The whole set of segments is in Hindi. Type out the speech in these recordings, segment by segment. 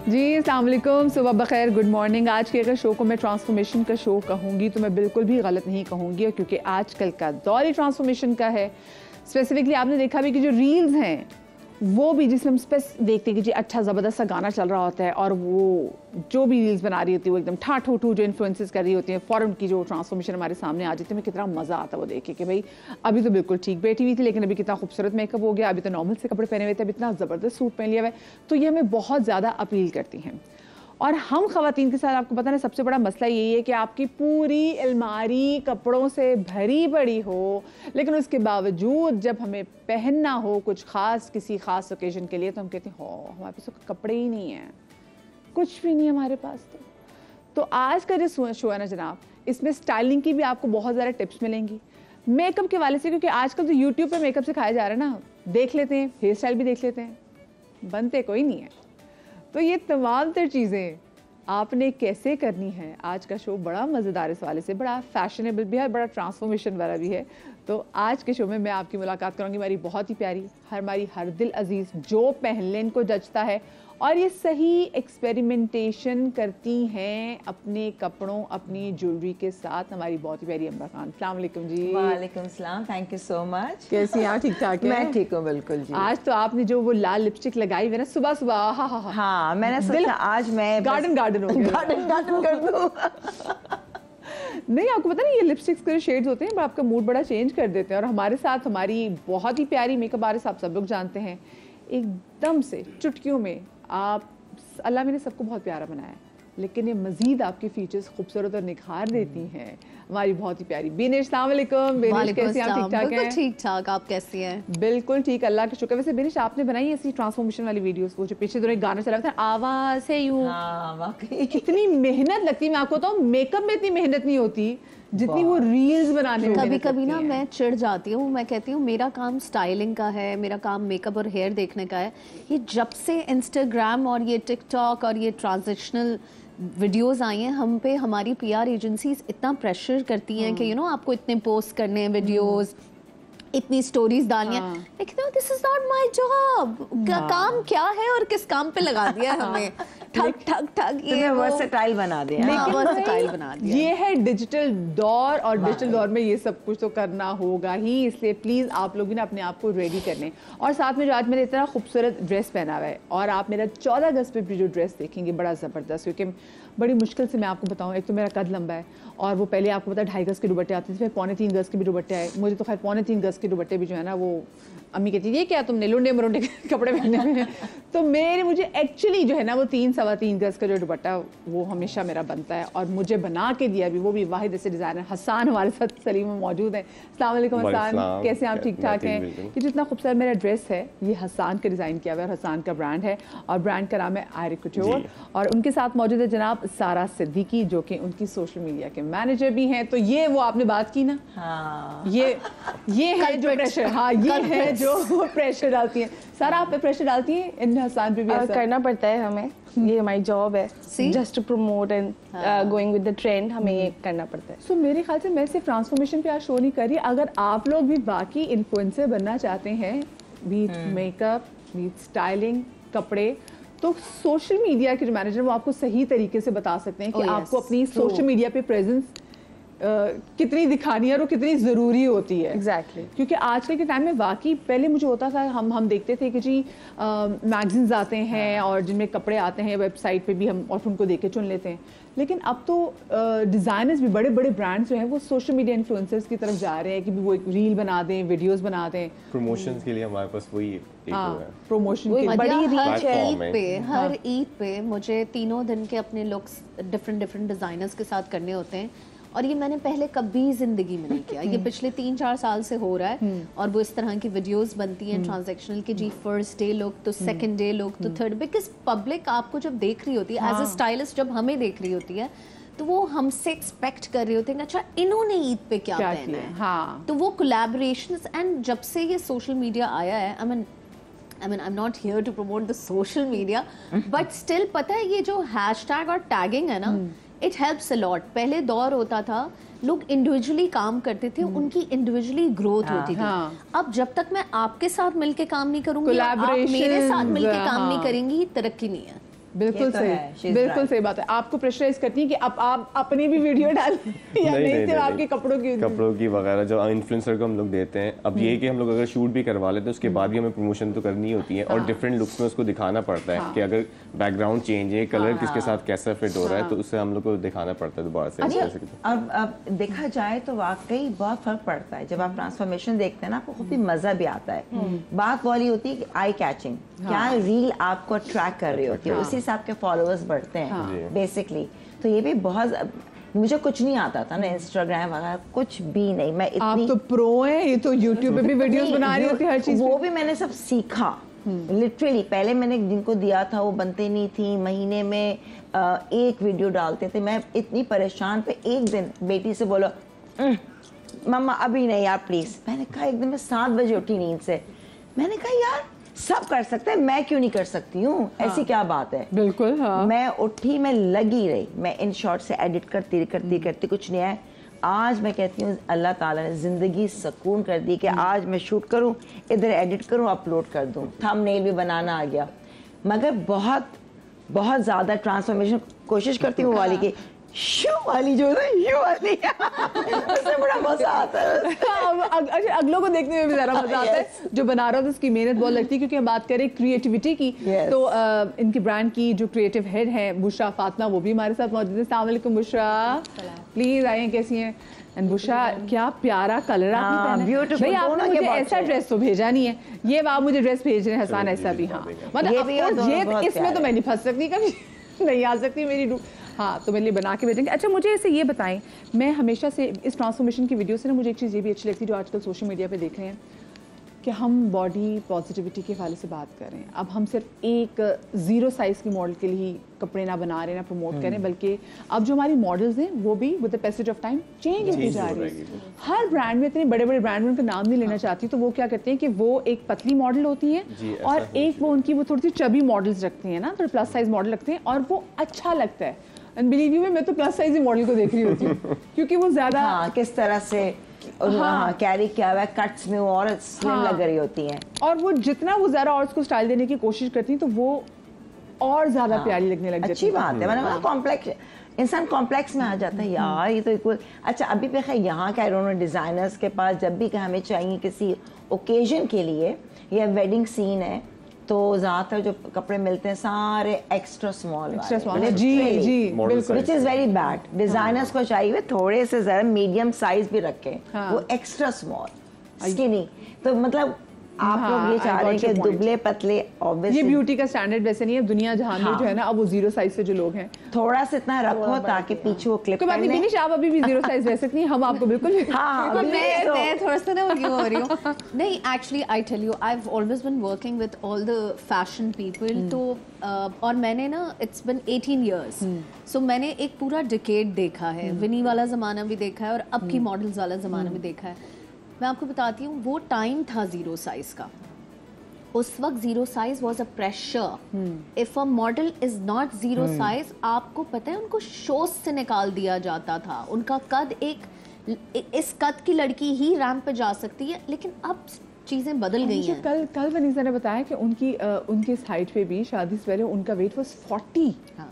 जी अस्सलाम वालेकुम, सुबह बखैर, गुड मॉर्निंग। आज के अगर शो को मैं ट्रांसफॉर्मेशन का शो कहूँगी तो मैं बिल्कुल भी गलत नहीं कहूँगी, क्योंकि आजकल का दौर ही ट्रांसफॉर्मेशन का है। स्पेसिफिकली आपने देखा भी कि जो रील्स हैं वो भी, जिसमें हम देखते हैं कि जी अच्छा ज़बरदस्त सा गाना चल रहा होता है और वो जो भी रील्स बना रही होती है वो एकदम ठाठू ठू जो इन्फ्लुएंसेस कर रही होती है, फ़ौरन की जो ट्रांसफॉर्मेशन हमारे सामने आ जाती है, हमें कितना मज़ा आता है वो देख के कि भाई अभी तो बिल्कुल ठीक बैठी हुई थी लेकिन अभी कितना खूबसूरत मेकअप हो गया, अभी तो नॉर्मल से कपड़े पहने हुए थे, अभी इतना ज़बरदस्त सूट पहन लिया हुआ है। तो ये हमें बहुत ज़्यादा अपील करती हैं। और हम ख़वातीन के साथ आपको पता है सबसे बड़ा मसला यही है कि आपकी पूरी अलमारी कपड़ों से भरी पड़ी हो, लेकिन उसके बावजूद जब हमें पहनना हो कुछ ख़ास, किसी ख़ास ओकेजन के लिए, तो हम कहते हैं हो हमारे पास तो कपड़े ही नहीं हैं, कुछ भी नहीं है हमारे पास। तो आज का जो शो है ना जनाब, इसमें स्टाइलिंग की भी आपको बहुत ज़्यादा टिप्स मिलेंगी मेकअप के वाले से, क्योंकि आजकल तो यूट्यूब पे मेकअप सिखाया जा रहा है ना, देख लेते हैं, हेयर स्टाइल भी देख लेते हैं, बनते कोई नहीं है। तो ये तमाम तर चीज़ें आपने कैसे करनी है, आज का शो बड़ा मज़ेदार इस वाले से, बड़ा फैशनेबल भी है, बड़ा ट्रांसफॉर्मेशन वाला भी है। तो आज के शो में मैं आपकी मुलाकात करूँगी हमारी बहुत ही प्यारी, हमारी हर दिल अजीज़ जो पहन लेन को जचता है और ये सही एक्सपेरिमेंटेशन करती हैं अपने कपड़ों, अपनी ज्वेलरी के साथ, हमारी बहुत ही प्यारी अम्बा खान। अस्सलाम वालेकुम जी। वालेकुम सलाम, थैंक यू सो मच। कैसी हैं? ठीक ठाक है? मैं ठीक हूँ बिल्कुल जी। आज तो आपने जो वो लाल लिपस्टिक लगाई हुई है ना सुबह सुबह, हाँ मैंने सोचा आज मैं गार्डन हो गया। गार्डन कर दूँ। नहीं, आपको पता नहीं ये लिपस्टिक्स के शेड्स होते हैं, आपका मूड बड़ा चेंज कर देते हैं। और हमारे साथ हमारी बहुत ही प्यारी मेकअप आर्टिस्ट, आप सब लोग जानते हैं, एकदम से चुटकियों में आप, अल्लाह ने सबको बहुत प्यारा बनाया है, लेकिन ये मजीद आपके फीचर्स खूबसूरत और निखार देती हैं। हमारी बहुत ही प्यारी बेनिश, अस्सलाम वालेकुम। बेनिश कैसी हैं? ठीक ठाक हैं? ठीक ठाक, आप कैसी हैं? बिल्कुल ठीक, अल्लाह का शुक्र। वैसे बेनिश आपने बनाई ऐसी ट्रांसफॉर्मेशन वाली वीडियोस, वो जो पीछे दोनों एक गाना चला था आवाज़ से यूं, हाँ वाकई कितनी मेहनत लगती है। मैं आपको बताऊँ मेकअप में इतनी मेहनत नहीं होती जितनी वो रील्स बनाने में। कभी कभी ना मैं चिढ़ जाती हूँ, मैं कहती हूँ मेरा काम स्टाइलिंग का है, मेरा काम मेकअप और हेयर देखने का है। ये जब से इंस्टाग्राम और ये टिकटॉक और ये ट्रांजिशनल वीडियोस आई हैं, हम पे हमारी पीआर एजेंसीज इतना प्रेशर करती हैं कि आपको इतने पोस्ट करने हैं वीडियोस, इतनी स्टोरीज डालनी है, लेकिन this is not my job. काम क्या है और किस काम पे लगा दिया है हमें, ठग ठग ठग, ये वर्सेटाइल बना दिया। लेकिन वर्सेटाइल बना दिया। ये है डिजिटल दौर और डिजिटल दौर में ये सब कुछ तो करना होगा ही, इसलिए प्लीज़ आप लोग भी ना अपने आप को रेडी कर लें। और साथ में जो आज मैंने इतना खूबसूरत ड्रेस पहना हुआ है, और आप मेरा 14 अगस्त पे भी जो ड्रेस देखेंगे बड़ा ज़बरदस्त, क्योंकि बड़ी मुश्किल से मैं आपको बताऊँ, एक तो मेरा कद लंबा है और वो पहले आपको पता है 2.5 गज के दुपट्टे आते थे, फिर 3.25 गज के भी दुपट्टे आए। मुझे तो खैर 3.25 गज के दुपट्टे भी जो है ना, वो अम्मी कहती है ये क्या तुमने लुंडे मरुंडे कपड़े पहने हुए हैं। तो मुझे एक्चुअली जो है ना वो 3-3.25 गज का जो दुपट्टा वो हमेशा मेरा बनता है, और मुझे बना के दिया भी, वो भी वाहिद ऐसे डिज़ाइनर हसान हमारे साथ सलीम में मौजूद है। अस्सलाम वालेकुम हसान, कैसे हैं आप? ठीक ठाक हैं? ये जितना खूबसूरत मेरा ड्रेस है ये हसान का डिज़ाइन किया हुआ है, और हसान का ब्रांड है, और ब्रांड का नाम है आयरी कुट्योर, और उनके साथ मौजूद है जनाब सारा सिद्दीकी जो कि उनकी सोशल मीडिया के मैनेजर भी हैं। तो ये वो आपने बात की ना, हाँ ये है जो प्रेशर, हाँ ये है जो प्रेशर डालती है। सारा आप पे प्रेशर डालती है, इन हसान पे भी ऐसा करना पड़ता है हमें, ये हमारी जॉब है, just to promote and going with the trend, हमें ये करना पड़ता है। सो मेरे ख्याल से मैं सिर्फ ट्रांसफॉर्मेशन पे आज शो नहीं कर रही, अगर आप लोग भी बाकी इन्फ्लुएंसर बनना चाहते हैं, भी मेकअप, भी स्टाइलिंग, कपड़े, तो सोशल मीडिया के जो मैनेजर वो आपको सही तरीके से बता सकते हैं कि आपको अपनी सोशल मीडिया पे प्रेजेंस कितनी दिखानी है और वो कितनी ज़रूरी होती है। एग्जैक्टली क्योंकि आजकल के टाइम में वाकई, पहले मुझे होता था, हम देखते थे कि जी मैगजीन्स आते हैं और जिनमें कपड़े आते हैं, वेबसाइट पे भी हम और उनको देख के चुन लेते हैं, लेकिन अब तो डिज़ाइनर्स भी, बड़े बड़े ब्रांड्स जो हैं वो सोशल मीडिया इन्फ्लुएंसर्स की तरफ जा रहे हैं कि वो एक रील बना दें, वीडियोस बना दें, प्रमोशंस के लिए हमारे पास वही एक वो है, प्रमोशन की बड़ी रीच है। Platform ईद पे, हर ईद पे मुझे 3 दिन के अपने लुक्स डिफरेंट डिज़ाइनर्स के साथ करने होते हैं, और ये मैंने पहले कभी ज़िंदगी में नहीं किया। ये पिछले 3-4 साल से हो रहा है, और वो इस तरह की वीडियोस बनती हैं ट्रांजैक्शनल की, जी फर्स्ट डे लुक तो सेकंड डे लुक तो थर्ड, बिकॉज पब्लिक आपको जब देख रही होती है एज अ स्टाइलिस्ट, जब हमें देख रही होती है तो वो हमसे एक्सपेक्ट कर रही होती है, अच्छा इन्होंने ईद पे क्या पहना है। हाँ, तो वो कोलैबोरेशंस, एंड जब से ये सोशल मीडिया आया है, I mean I'm not here to promote the social media, but still पता है ये जो हैशटैग और टैगिंग है ना, इट हेल्प्स अ लॉट। पहले दौर होता था लोग इंडिविजुअली काम करते थे, उनकी इंडिविजुअली ग्रोथ होती थी। अब जब तक मैं आपके साथ मिलके काम नहीं करूंगी, आप मेरे साथ मिलके काम नहीं करेंगी, तरक्की नहीं है। बिल्कुल सही, बिल्कुल सही बात है। आपको प्रेशराइज करती है कि अब आप अपनी भी वीडियो डाल या नहीं सिर्फ आपके कपड़ों की वगैरह जो इन्फ्लुएंसर को हम लोग देते हैं। अब ये कि हम लोग अगर शूट भी करवा लेते हैं उसके बाद भी हमें प्रमोशन तो करनी होती है और डिफरेंट लुक्स में उसको दिखाना पड़ता है कि अगर बैकग्राउंड चेंज है, कलर किसके साथ कैसा फिट हो रहा है, तो उससे हम लोग को दिखाना पड़ता है दोबारा से। अब देखा जाए तो वाकई बहुत फर्क पड़ता है जब आप ट्रांसफॉर्मेशन देखते हैं ना, आपको खुद भी मजा भी आता है। बात वाली होती है कि आई कैचिंग, क्या रील आपको अट्रैक्ट कर रही होती है, उसी से आपके फॉलोअर्स बढ़ते हैं बेसिकली। तो ये भी बहुत, मुझे कुछ नहीं आता था ना, इंस्टाग्राम वगैरह कुछ भी नहीं। मैं इतनी, आप तो प्रो हैं, ये तो यूट्यूब पे भी वीडियोस बना रही होती है हर चीज, वो भी मैंने सब सीखा लिटरली। पहले मैंने जिनको दिया था वो बनते नहीं थी, महीने में एक वीडियो डालते थे। मैं इतनी परेशान पे एक दिन बेटी से बोला मम्मा अभी नहीं यार प्लीज। मैंने कहा एक दिन मैं 7 बजे उठी नींद से, मैंने कहा यार सब कर सकते हैं, मैं क्यों नहीं कर सकती हूँ, ऐसी क्या बात है। बिल्कुल हाँ। मैं उठी, मैं लगी रही, मैं इन शॉर्ट से एडिट करती कुछ नहीं है। आज मैं कहती हूँ अल्लाह ताला ने ज़िंदगी सुकून कर दी कि आज मैं शूट करूँ, इधर एडिट करूँ, अपलोड कर दूँ, थंबनेल भी बनाना आ गया। मगर बहुत बहुत ज़्यादा ट्रांसफॉर्मेशन कोशिश करती हूँ वाली की, शू वाली जो है यू वाली उससे बड़ा मजा आता है। अच्छा, अगलों को देखने में भी ज़्यादा मजा आता है। जो बना रहा था उसकी मेहनत बहुत लगती है, क्योंकि हम बात करें क्रिएटिविटी की तो इनकी ब्रांड की जो क्रिएटिव हेड हैं बुशरा फातिमा, वो भी हमारे साथ मौजूद है। अस्सलाम वालेकुम बुशरा, प्लीज आइए, कैसी हैं? एंड बुशरा क्या प्यारा कलर आपने पहना है। भाई आपने मुझे ऐसा ड्रेस तो भेजा नहीं है, ये आप मुझे ड्रेस भेज रहे हैं हसन, ऐसा भी हाँ, मतलब ये इसमें तो मैं नहीं फंस सकती, कभी नहीं आ सकती मेरी हाँ, तो मेरे लिए बना के भेजेंगे। अच्छा मुझे ऐसे ये बताएं, मैं हमेशा से इस ट्रांसफॉर्मेशन की वीडियो से ना मुझे एक चीज़ ये भी अच्छी लगती है जो आजकल सोशल मीडिया पे देख रहे हैं कि हम बॉडी पॉजिटिविटी के हवाले से बात कर रहे हैं। अब हम सिर्फ एक 0 साइज़ की मॉडल के लिए कपड़े ना बना रहे हैं, ना प्रमोट करें, बल्कि अब जो हमारी मॉडल्स हैं वो भी with the passage of time change होती जा रही है। हर ब्रांड में, इतने बड़े बड़े ब्रांड में उनका नाम नहीं लेना चाहती, तो वो क्या करते हैं कि वो एक पतली मॉडल होती है और एक वो उनकी वो थोड़ी सी चबी मॉडल्स रखती हैं ना, थोड़े प्लस साइज मॉडल रखते हैं और वो अच्छा लगता है। एंड बिलीव यू मैं तो प्लस साइज मॉडल को देख रही होती हूँ क्योंकि वो ज्यादा किस तरह से कैरी किया हुआ है, कट्स में वो और स्लिम लग रही होती हैं, और वो जितना वो ज्यादा और उसको स्टाइल देने की कोशिश करती हैं तो वो और ज्यादा प्यारी लगने लग जाती है। अच्छी बात है, मतलब कॉम्प्लेक्स इंसान कॉम्प्लेक्स में आ जाता है यार, ये तो इक्वल। अच्छा अभी पे खैर यहाँ क्या उन्होंने डिजाइनर्स के पास जब भी हमें चाहिए किसी ओकेजन के लिए या वेडिंग सीन है तो ज़्यादातर जो कपड़े मिलते हैं सारे एक्स्ट्रा स्मॉल जी जी बिल्कुल, which is very bad. Designers को चाहिए थोड़े से ज़रा मीडियम साइज भी रखें, वो एक्स्ट्रा स्मॉल स्किनी। तो मतलब आप लोग ये चाह रहे हैं कि दुबले पतले, ये ब्यूटी का स्टैंडर्ड वैसे नहीं है दुनिया जहां में जो है ना, अब वो 0 साइज से जो लोग हैं थोड़ा सा इतना रखो ताकि पीछे वो क्लिप कर ले। बिनिश आप अभी भी 0 साइज रह सकती हैं, हम आपको बिल्कुल मैं थोड़ा सा ना हो रही हूँ। नहीं actually I tell you I have always been working with all the fashion people, तो और मैंने ना इट्स बिन 18 इयर्स, सो मैंने एक पूरा डिकेड देखा है, विनी वाला ज़माना भी देखा है और अब की मॉडल्स वाला ज़माना भी देखा है। मैं आपको बताती हूँ वो टाइम था 0 साइज का, उस वक्त 0 size was a pressure. If a model is not 0 size, आपको पता है उनको शोज से निकाल दिया जाता था। उनका कद इस कद की लड़की ही रैंप पे जा सकती है, लेकिन अब चीजें बदल गई हैं। कल वनीसा ने बताया कि उनकी इस हाइट पे भी शादी से पहले उनका वेट वाज 40। हाँ,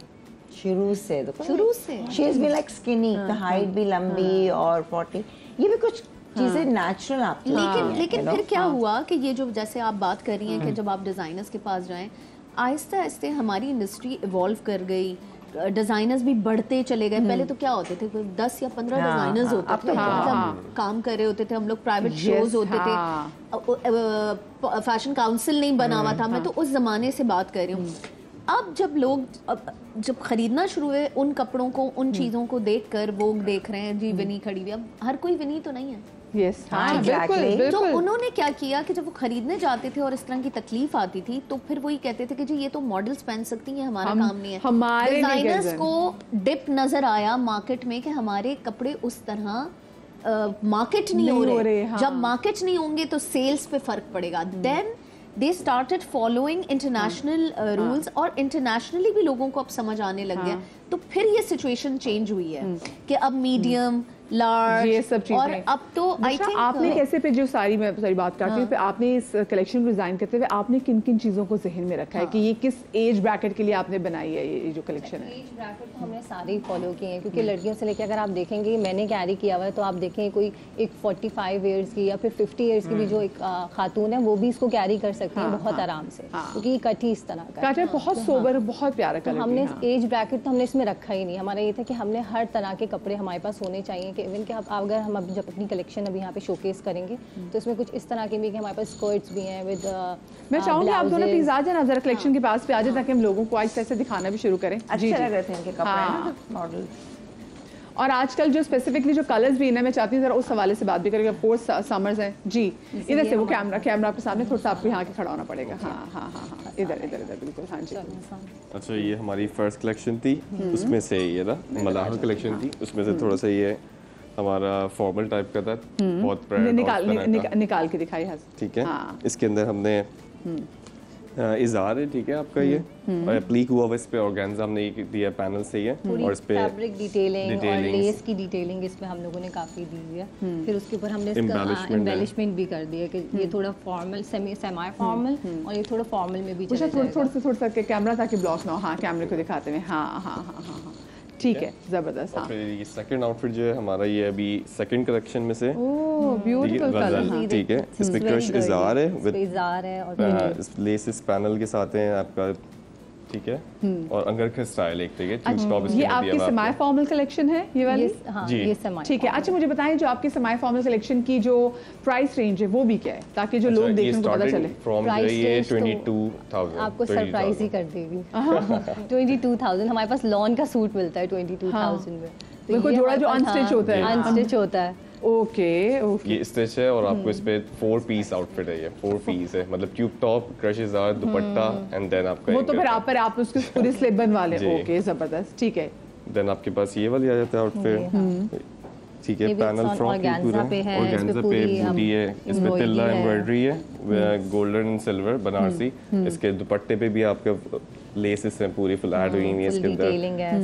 शुरू से she is be like skinny, height भी लंबी और 40, ये भी कुछ चीजें नेचुरल आपकी। लेकिन फिर क्या हुआ कि ये जो जैसे आप बात कर रही हैं कि जब आप डिजाइनर्स के पास जाएं, आहिस्ते आहिस्ते हमारी इंडस्ट्री इवॉल्व कर गई, डिजाइनर्स भी बढ़ते चले गए। पहले तो क्या होते थे, 10 या 15 डिजाइनर्स होते थे, मतलब काम कर रहे होते थे हम लोग, प्राइवेट शोज होते थे, फैशन काउंसिल नहीं बना हुआ था। मैं तो उस जमाने से बात कर रही हूँ। अब जब खरीदना शुरू हुए उन कपड़ों को, उन चीज़ों को देखकर वो देख रहे हैं जी विनी खड़ी हुई। अब हर कोई विनी तो नहीं है। Yes, बिल्कुल। तो उन्होंने क्या किया कि जब वो खरीदने जाते थे और इस तरह की तकलीफ आती थी तो फिर वही कहते थे कि जी ये तो मॉडल्स पहन सकती हैं, हमारा काम नहीं है। डिजाइनर्स को डिप नजर आया मार्केट में कि हमारे कपड़े उस तरह मार्केट नहीं हो रहे। जब मार्केट नहीं होंगे तो सेल्स पे फर्क पड़ेगा। Then they started following international rules, और इंटरनेशनली भी लोगों को अब समझ आने लग गया। तो फिर ये सिचुएशन चेंज हुई है कि अब मीडियम, लार्ज, ये सब चीजें। और अब तो आई थिंक आपने कैसे पे जो सारी, मैं सारी बात करती हूँ, आपने इस कलेक्शन को डिजाइन करते हुए आपने किन किन चीजों को जहन में रखा है कि ये किस एज ब्रैकेट के लिए आपने बनाई है ये जो कलेक्शन है? एज ब्रैकेट तो हमने सारे ही फॉलो किए हैं, क्योंकि लड़कियों से लेकर अगर आप देखेंगे मैंने कैरी किया हुआ है, तो आप देखें कोई एक 45 ईयर्स की या फिर 50 ईयर्स की भी जो एक खातून है वो भी इसको कैरी कर सकती है बहुत आराम से, क्योंकि ये कट ही इस तरह का है, बहुत सोबर, बहुत प्यारा कलर। हमने एज ब्रैकेट तो हमने इसमें रखा ही नहीं। हमारा ये था कि हमने हर तरह के कपड़े हमारे पास होने चाहिए, कि इवन कि अगर हम अभी जब अपनी कलेक्शन अभी यहाँ पे शोकेस करेंगे तो इसमें कुछ इस तरह के भी कि हमारे पास स्कर्ट्स भी हैं विद मैं चाहूंगी आप दोनों प्लीज आ जाना जरा कलेक्शन के पास पे आ जाए, ताकि हम लोगों को आज ऐसे दिखाना भी शुरू करें। अच्छे लग रहे थे इनके कपड़े मॉडल। और आजकल जो स्पेसिफिकली जो कलर्स भी हैं, मैं चाहती हूँ जरा उस हवाले से बात भी करेंगे। ऑफ कोर्स समर्स हैं जी, इधर से वो कैमरा आपके सामने थोड़ा सा आपको यहाँ के खड़ा होना पड़ेगा। हाँ, इधर इधर इधर बिल्कुल, हाँ जी। अच्छा, ये हमारी फर्स्ट कलेक्शन थी, उसमें से ये ना मलाह कलेक्शन थी, उसमें से थोड़ा सा ये हमारा फॉर्मल टाइप का था, बहुत निकाल के दिखाई है, ठीक है। इसके अंदर हमने इज़ार है, ठीक है आपका ये, और एप्लीक हुआ हुआ इस पे ऑर्गेन्जा हमने ये दिया पैनल से ही है, और इस पे फैब्रिक डिटेलिंग और लेस की डिटेलिंग इसमें हम लोगों ने काफी दी है। फिर उसके ऊपर हमने इसका एम्बेलिशमेंट भी कर दिया कि ये थोड़ा फॉर्मल, सेमी फॉर्मल और ये थोड़ा फॉर्मल में भी चला जाएगा। थोड़ा सा कैमरा ताकि ब्लॉक ना हो। हाँ, कैमरे को दिखाते हुए, हाँ, ठीक है, जबरदस्त। और फिर ये सेकंड आउटफिट जो है हमारा, ये अभी सेकंड कलेक्शन में से, ओह ब्यूटीफुल कलर, ठीक है। इसमें क्रश इज़ार है विद इज़ार है और लेस इस पैनल के साथ है आपका, ठीक है, और अंगरखा स्टाइल एक, ठीक है। टॉप ये आपकी सेमी फॉर्मल कलेक्शन है ये वाली? हाँ, जी, ये सेमी। ठीक है। अच्छा, मुझे बताएं जो आपकी सेमी फॉर्मल कलेक्शन की जो प्राइस रेंज है वो भी क्या है, ताकि जो लोग देखने को पता चले। फ्रॉम ये 22,000 आपको सरप्राइज ही कर देगी। 22,000 हमारे पास लॉन का सूट मिलता है 22,000 में। बिल्कुल, जोड़ा जो अनस्टिच होता है। अनस्टिच होता है। ओके, ये स्टिच है, और आपको इस पे 4 पीस आउटफिट है, ये 4 पीस है, मतलब ट्यूब टॉप, क्रश इज़ार, दुपट्टा, एंड देन आपका वो तो फिर आप उसके पूरी स्लिप बनवा लें। ओके, जबरदस्त, ठीक है। देन आपके पास ये वाली आ जाता है आउटफिट, ठीक है। पैनल फ्रॉक ऑर्गेन्जा पे है, ऑर्गेन्जा पे बूटी है, इस पे तिल्ला एम्ब्रॉयडरी है, गोल्डन एंड सिल्वर बनारसी। इसके दुपट्टे पे भी आपके लेसेस हैं पूरी फुल ऐड हुई है इसके अंदर,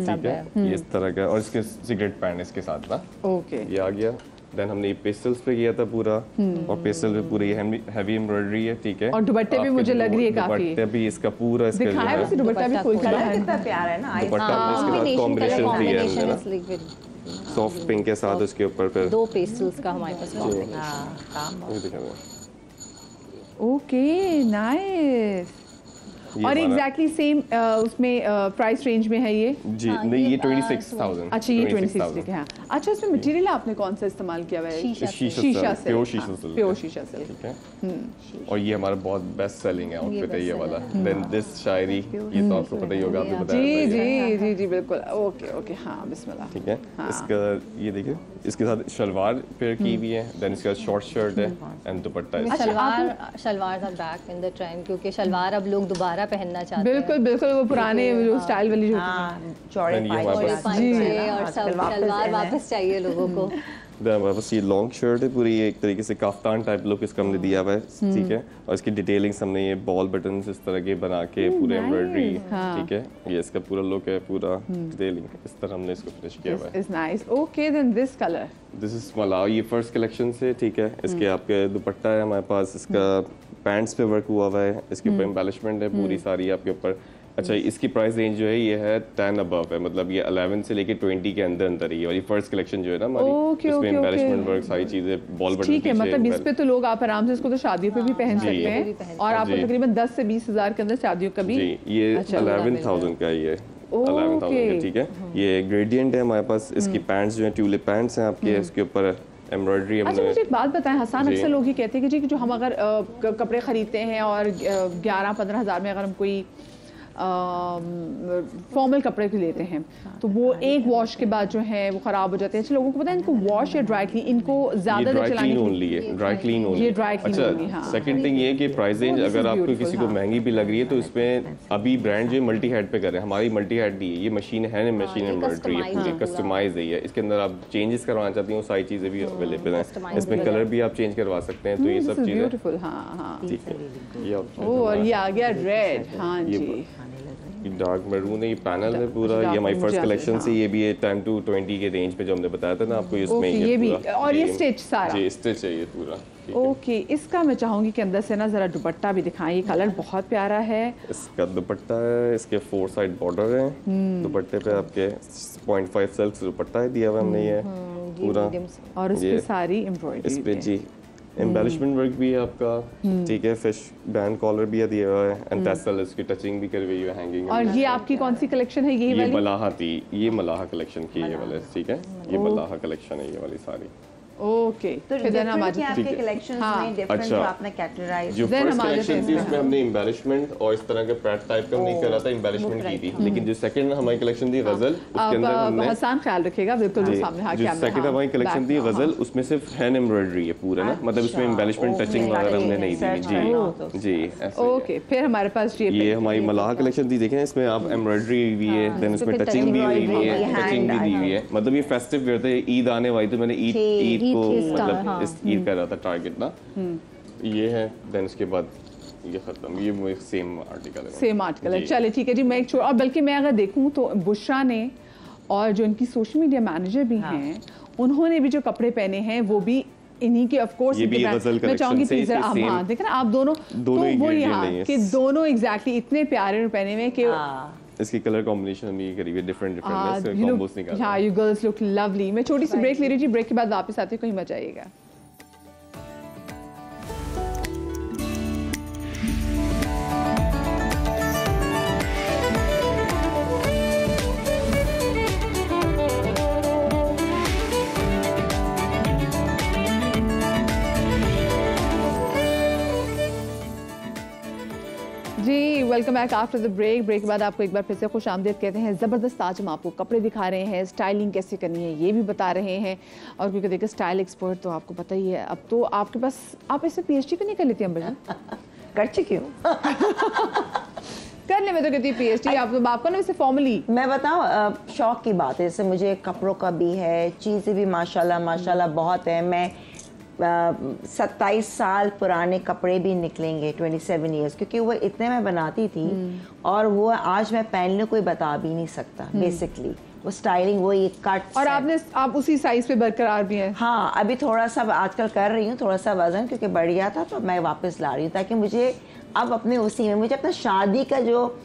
ठीक है। ये इस तरह का, और इसके सिगरेट पैंट इसके साथ ना, ओके, ये आ गया। देन हमने ये पेस्टल्स पे किया था पूरा, और पेस्टल पे पूरी हैवी एम्ब्रॉयडरी है, ठीक है। और दुपट्टे भी मुझे लग रही है काफी, दुपट्टे भी इसका पूरा इसका दिखाया वैसे दुपट्टा भी खोल के है, कितना प्यारा है ना। दुपट्टा इसके साथ कॉम्बिनेशन दिया है ना, सॉफ्ट पिंक के साथ उसके ऊपर फिर 2 पेस्टल्स का हमारे पास कॉम्बिनेशन। ये दिखा रहा है। Okay, nice. और हमारा- एग्जैक्टली सेम उसमें प्राइस रेंज में है ये? जी नहीं, ये 26,000। अच्छा, ये 26 है। अच्छा, इसमें मटेरियल आपने कौन सा इस्तेमाल किया हुआ है? शीशा शीशा से, प्योर शीशा से, प्योर शीशा से, ठीक है। और ये हमारा बहुत बेस्ट सेलिंग है आउटफिट है ये वाला। देन दिस शायरी, ये तो आपको पता ही होगा, आपने बताया जी था ये। जी जी जी बिल्कुल। ओके ओके, हाँ, बिस्मिल्लाह। ठीक है। इसका ये देखिए, इसके साथ शलवार पेयर की हुई है, देन इसका शॉर्ट शर्ट है, एंड दुपट्टा है। Salwar are back in the trend, क्योंकि शलवार अब लोग दोबारा पहनना चाहते हैं। बिल्कुल बिल्कुल, वो पुराने जो स्टाइल वाली जो चौड़े And ये हमारे और पास- पांचे और सब शलवार वापस चाहिए लोगों को। देन हमारे पास ये लॉन्ग शर्ट है पूरी, एक तरीके से काफ्तान टाइप लुक इसका हमने दिया हुआ है, ठीक है। और इसकी डिटेलिंग्स हमने ये बॉल बटन्स इस तरह के बना के पूरे एम्ब्रॉयडरी, ठीक है। ये इसका पूरा लुक है, पूरा डिटेलिंग इस तरह हमने इसको फिनिश किया हुआ है। Is nice. Okay, then this colour, this is मलाव, ये फर्स्ट कलेक्शन से, ठीक है। इसके आपके दुपट्टा है हमारे पास, इसका पैंट्स पे वर्क हुआ हुआ है, इसके ऊपर एम्बेलिशमेंट है पूरी सारी आपके ऊपर। अच्छा, इसकी प्राइस रेंज जो है ये है 10 अबव है, मतलब ये 11 से लेके 20 के अंदर अंदर ही है। और ये फर्स्ट कलेक्शन जो है ना हमारी, इसमें एम्बेलिशमेंट वर्क सारी चीजें, बॉल बटन, ठीक है। मतलब इस पे तो लोग आप आराम से इसको तो शादियों पे भी पहन सकते हैं, और आपको तकरीबन 10 से 20 हज़ार के अंदर शादियों का भी। जी, ये 11,000 का ये 11,000 का, ठीक है। ये ग्रेडियंट है हमारे पास, इसकी पैंट्स जो है ट्यूलिप पैंट्स हैं आपके, इसके ऊपर एम्ब्रॉयडरी अच्छा, हमने। मुझे एक बात बताएं हसन, अक्सर लोग ये कहते हैं कि जी जो हम अगर कपड़े खरीदते हैं और 11-15 हज़ार में अगर हम कोई फॉर्मल कपड़े भी लेते हैं तो वो एक वॉश के बाद जो है वो खराब हो जाते हैं। अच्छा, लोगों को पता है इनको वॉश या ड्राई क्लीन, इनको ज्यादा देर चलाने ओनली है, ड्राई क्लीन ओनली। ये ड्राई क्लीन ओनली। हाँ, सेकंड थिंग ये कि प्राइस रेंज अगर आपको किसी को महंगी भी लग रही है तो इसमें अभी ब्रांड जो मल्टी हेड पे कर रहे हैं, हमारी मल्टी हेड नहीं है, ये मशीन है, मशीन एम्ब्रॉयडरी है पूरी, कस्टमाइज है। इसके अंदर आप चेंजेस करवाना चाहती हो, सारी चीजें भी अवेलेबल हैं। इसमें कलर भी आप चेंज करवा सकते हैं, तो ये सब चीजें ब्यूटीफुल। हाँ हाँ, ठीक है। ये और ये आ गया रेड। हाँ जी, डार्क मैरून है, ये पैनल है पूरा, ये हमारी फर्स्ट कलेक्शन से, ये भी 10 to 20 के रेंज पे जो हमने बताया था ना आपको, इसमें ये भी और ये स्टिच सारा जी स्टिच है ये पूरा। ओके, इसका मैं चाहूंगी कि अंदर से ना जरा दुपट्टा भी दिखाएं, ये कलर बहुत प्यारा है। इसका दुपट्टा है, इसके 4 साइड बॉर्डर है, दुपट्टे पे आपके 0.5 सिल्क दुपट्टा दिया हुआ हमने ये पूरा, और इस पे सारी एम्ब्रॉयडरी, इस पे जी एम्बेलिशमेंट वर्क भी है आपका, ठीक है, फिश बैंड कॉलर भी दिया हुआ है, एंड टैसल इसकी टचिंग भी करी हुई है हैंगिंग। और ये आपकी कौन सी कलेक्शन है? ये मलाहा थी, ये मलाहा कलेक्शन की ये वाले, ठीक है, ये मलाहा कलेक्शन है ये वाली सारी। ओके, तो आपके कलेक्शंस में डिफरेंट जो आपने कैटेगराइज, जो फर्स्ट कलेक्शन थी उसमें हमने एम्बेलिशमेंट और इस तरह के पैट टाइप का नहीं करा था, एम्बेलिशमेंट की थी, लेकिन जो सेकंड हमारी कलेक्शन थी गजल, उसके अंदर हमने हसन ख्याल रखेगा बिल्कुल सामने, हां, जो सेकंड हमारी कलेक्शन थी गजल, उसमें सिर्फ हैंड एम्ब्रॉयडरी है पूरा ना, मतलब उसमें एम्बेलिशमेंट टचिंग वगैरह हमने नहीं दी जी जी। ओके, फिर हमारे पास ये हमारी मलाहा कलेक्शन थी, देखें इसमें आप एम्ब्रॉयडरी भी है, देन इसमें टचिंग भी हुई है, टचिंग भी दी हुई है, मतलब ये फेस्टिव वेयर थे, ईद आने वाली तो मैंने ईद को मतलब इस ईद कर रहा था टारगेट ना, ये है, देन उसके बाद ये खत्म, ये वो सेम आर्टिकल है। चलिए ठीक है जी, मैं एक छोड़, और बल्कि मैं अगर देखूं तो बुशरा ने और जो इनकी सोशल मीडिया मैनेजर भी हैं, उन्होंने भी जो कपड़े पहने हैं वो भी इन्हीं के, ऑफ कोर्स मैं चाहूंगी प्लीज हाँ देख ना आप दोनों तो वो यहाँ कि दोनों एग्जैक्टली इतने प्यारे पहने हुए कि इसकी कलर कॉम्बिनेशन हम करी हुई डिफरेंट कॉम्बोस निकाल। हाँ, यू गर्ल्स लुक लवली। मैं छोटी सी ब्रेक ले रही थी, ब्रेक के बाद वापस आती हूँ, कहीं मत जाइएगा। जी welcome back after the break. Break के बाद आपको एक बार फिर से खुश आमदीद कहते हैं। ज़बरदस्त आज हम आपको कपड़े दिखा रहे हैं, स्टाइलिंग कैसे करनी है ये भी बता रहे हैं, और क्योंकि देखिए स्टाइल एक्सपर्ट तो आपको पता ही है, अब तो आपके पास, आप इससे PhD भी नहीं कर लेती अंबर कर चुकी हूँ करने में तो कहती PhD आपको ना वैसे फॉर्मली मैं बताऊँ, शौक की बात है, जैसे मुझे कपड़ों का भी है, चीज़ें भी माशाल्लाह बहुत है। मैं 27 साल पुराने कपड़े भी निकलेंगे, 27 इयर्स, क्योंकि वो इतने मैं बनाती थी और वो आज मैं पहनने कोई बता भी नहीं सकता। बेसिकली वो स्टाइलिंग, वो ये कट, और आप उसी साइज पे बरकरार भी हैं। हाँ, अभी थोड़ा सा आजकल कर रही हूँ, थोड़ा सा वजन क्योंकि बढ़ गया था तो मैं वापस ला रही हूँ, ताकि मुझे अब अपने उसी में, मुझे अपना शादी का जो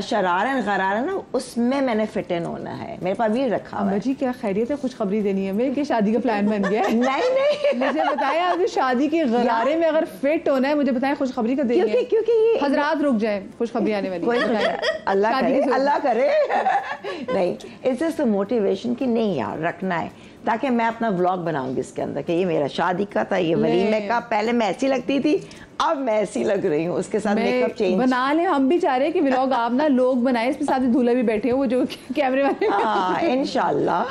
शरारन गरारन ना, उसमें मैंने फिट इन होना है। मेरे पास भी रखा हुआ है। जी क्या खैरियत है, खुशखबरी देनी है मेरे कि शादी का प्लान बन गया है। नहीं मुझे बताया, आपकी शादी के गरारे में अगर फिट होना है, मुझे बताएं खुशखबरी का देनी है, क्योंकि ये हजरात रुक जाए, खुशखबरी आने वाली। अल्लाह करे नहीं, इट्स जस्ट मोटिवेशन की नहीं यार, रखना है, ताकि मैं अपना व्लॉग बनाऊंगी इसके अंदर कि ये मेरा शादी का था, ये वलीमे का, पहले मैं ऐसी लगती थी, अब मैं ऐसी लग रही हूँ, उसके साथ मेकअप चेंज बना ले। हम भी चाह रहे हैं कि व्लॉग आप ना लोग बनाए, इसमें साथ दूल्हा भी बैठे हो, वो जो कैमरे वाले। हाँ, इंशाल्लाह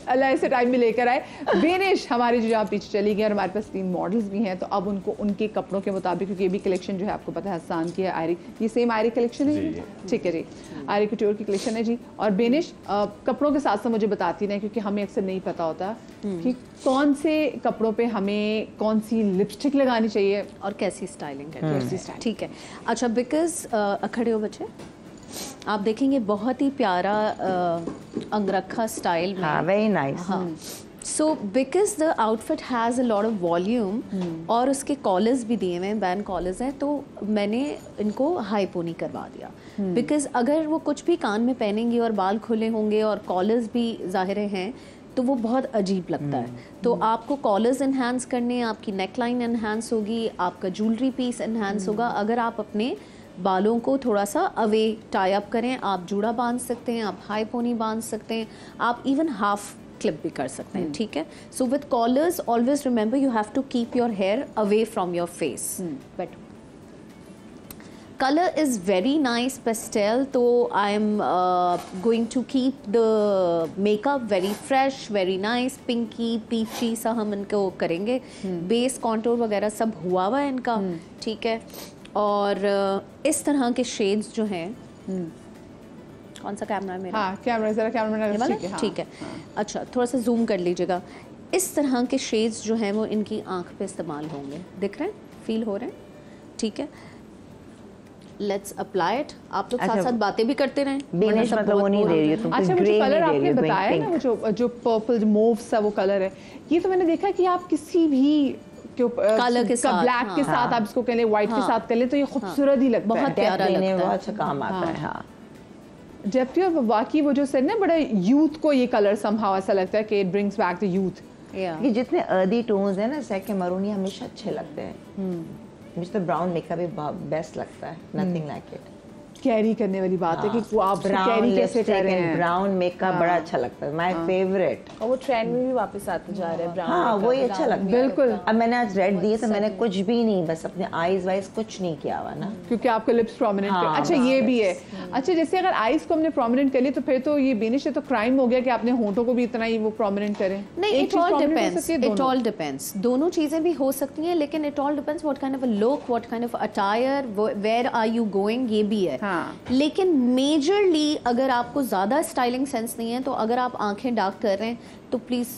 अल्लाह ऐसे टाइम में लेकर आए। बेनिश हमारी जो आप पीछे चली गई, और हमारे पास 3 मॉडल्स भी हैं, तो अब उनको उनके कपड़ों के मुताबिक, क्योंकि ये भी कलेक्शन जो है आपको पता है हसन की है, आयरी, ये सेम आयरी कलेक्शन है, ठीक है जी, आयरी कटोर की कलेक्शन है जी। और बेनिश कपड़ों के साथ साथ मुझे बताती ना, क्योंकि हमें अक्सर नहीं पता होता कि कौन से कपड़ों पे हमें कौन सी लिपस्टिक लगानी चाहिए और कैसी स्टाइलिंग है। ठीक है, अच्छा, बिकॉज खड़े हो बच्चे, आप देखेंगे बहुत ही प्यारा अंगरखा स्टाइल में। हाँ, वेरी नाइस। हाँ, so because the outfit has a lot of volume, और उसके कॉलर्स भी दिए हुए हैं, बैन कॉलर्स हैं, तो मैंने इनको हाई पोनी करवा दिया। बिकॉज अगर वो कुछ भी कान में पहनेंगी और बाल खुले होंगे और कॉलर्स भी ज़ाहिर हैं, तो वो बहुत अजीब लगता है। तो आपको कॉलर्स इन्हांस करने, आपकी नेक लाइन इन्हांस होगी, आपका ज्वेलरी पीस इन्हांस होगा अगर आप अपने बालों को थोड़ा सा अवे टाई अप करें। आप जूड़ा बांध सकते हैं, आप हाई पोनी बांध सकते हैं, आप इवन हाफ क्लिप भी कर सकते हैं, ठीक है। So with collars always remember you have to keep your hair away from your face. But color is very nice pastel, so I am going to keep the makeup very fresh, very nice, pinky peachy सा हम इनको करेंगे। बेस कॉन्टोर वगैरह सब हुआ हुआ है इनका, ठीक है। और इस तरह के शेड्स जो हैं, कौन सा कैमरा है मेरा? हाँ, कैमरा जरा कैमरा ठीक है। अच्छा, थोड़ा सा जूम कर लीजिएगा। इस तरह के शेड्स जो हैं वो इनकी आँख पे इस्तेमाल होंगे, दिख रहे हैं, फील हो रहे हैं, ठीक है। Let's apply it. आप लोग साथ अच्छा, साथ बातें भी करते रहें। बेनिश मतलब वो नहीं दे रही हो तुम, अच्छा, मुझे कलर आपने बताया ना, वो जो पर्पल जो मूव सा वो कलर है, ये तो मैंने देखा कि आप किसी भी कलर के साथ, ब्लैक के साथ आप इसको कह लें, व्हाइट के साथ कर लें तो ये खूबसूरत ही लगता है, बहुत प्यारा लगता है, बहुत अच्छा काम आता है। हाँ जबकि और वाकई वो जो सर ना बड़ा यूथ को ये कलर समहाउ ऐसा लगता है कि it brings back the youth. कि जितने अर्दी टोन्स हैं ना सेक के मरून हमेशा अच्छे लगते हैं। मुझे तो ब्राउन मेकअप भी बेस्ट लगता है, नथिंग लाइक इट। कैरी करने वाली बात है कि वो आप कैरी कैसे कर रहे हैं। ब्राउन मेकअप बड़ा अच्छा लगता है, माय फेवरेट। और वो ट्रेंड में भी वापस आते जा रहे हैं ब्राउन। हाँ वही अच्छा लगता है बिल्कुल। अब मैंने आज रेड दिए तो मैंने कुछ भी नहीं, बस अपने आईज वाइज कुछ नहीं किया हुआ ना, क्योंकि आपके लिप्स प्रोमिनेंट हाँ, अच्छा ये भी है। अच्छा जैसे अगर आईज को हमने प्रोमिनेंट कर ली तो फिर तो ये बेनिश है तो क्राइम हो गया कि आपने होंठों को भी इतना ही वो प्रोमिनेंट करें। नहीं, इट ऑल डिपेंड्स, दोनों चीजें भी हो सकती हैं, लेकिन it all depends what kind of a look, what kind of attire, where are you going, ये भी है। लेकिन मेजरली अगर आपको ज़्यादा स्टाइलिंग सेंस नहीं है तो अगर आप आंखें डार्क कर रहे हैं तो प्लीज़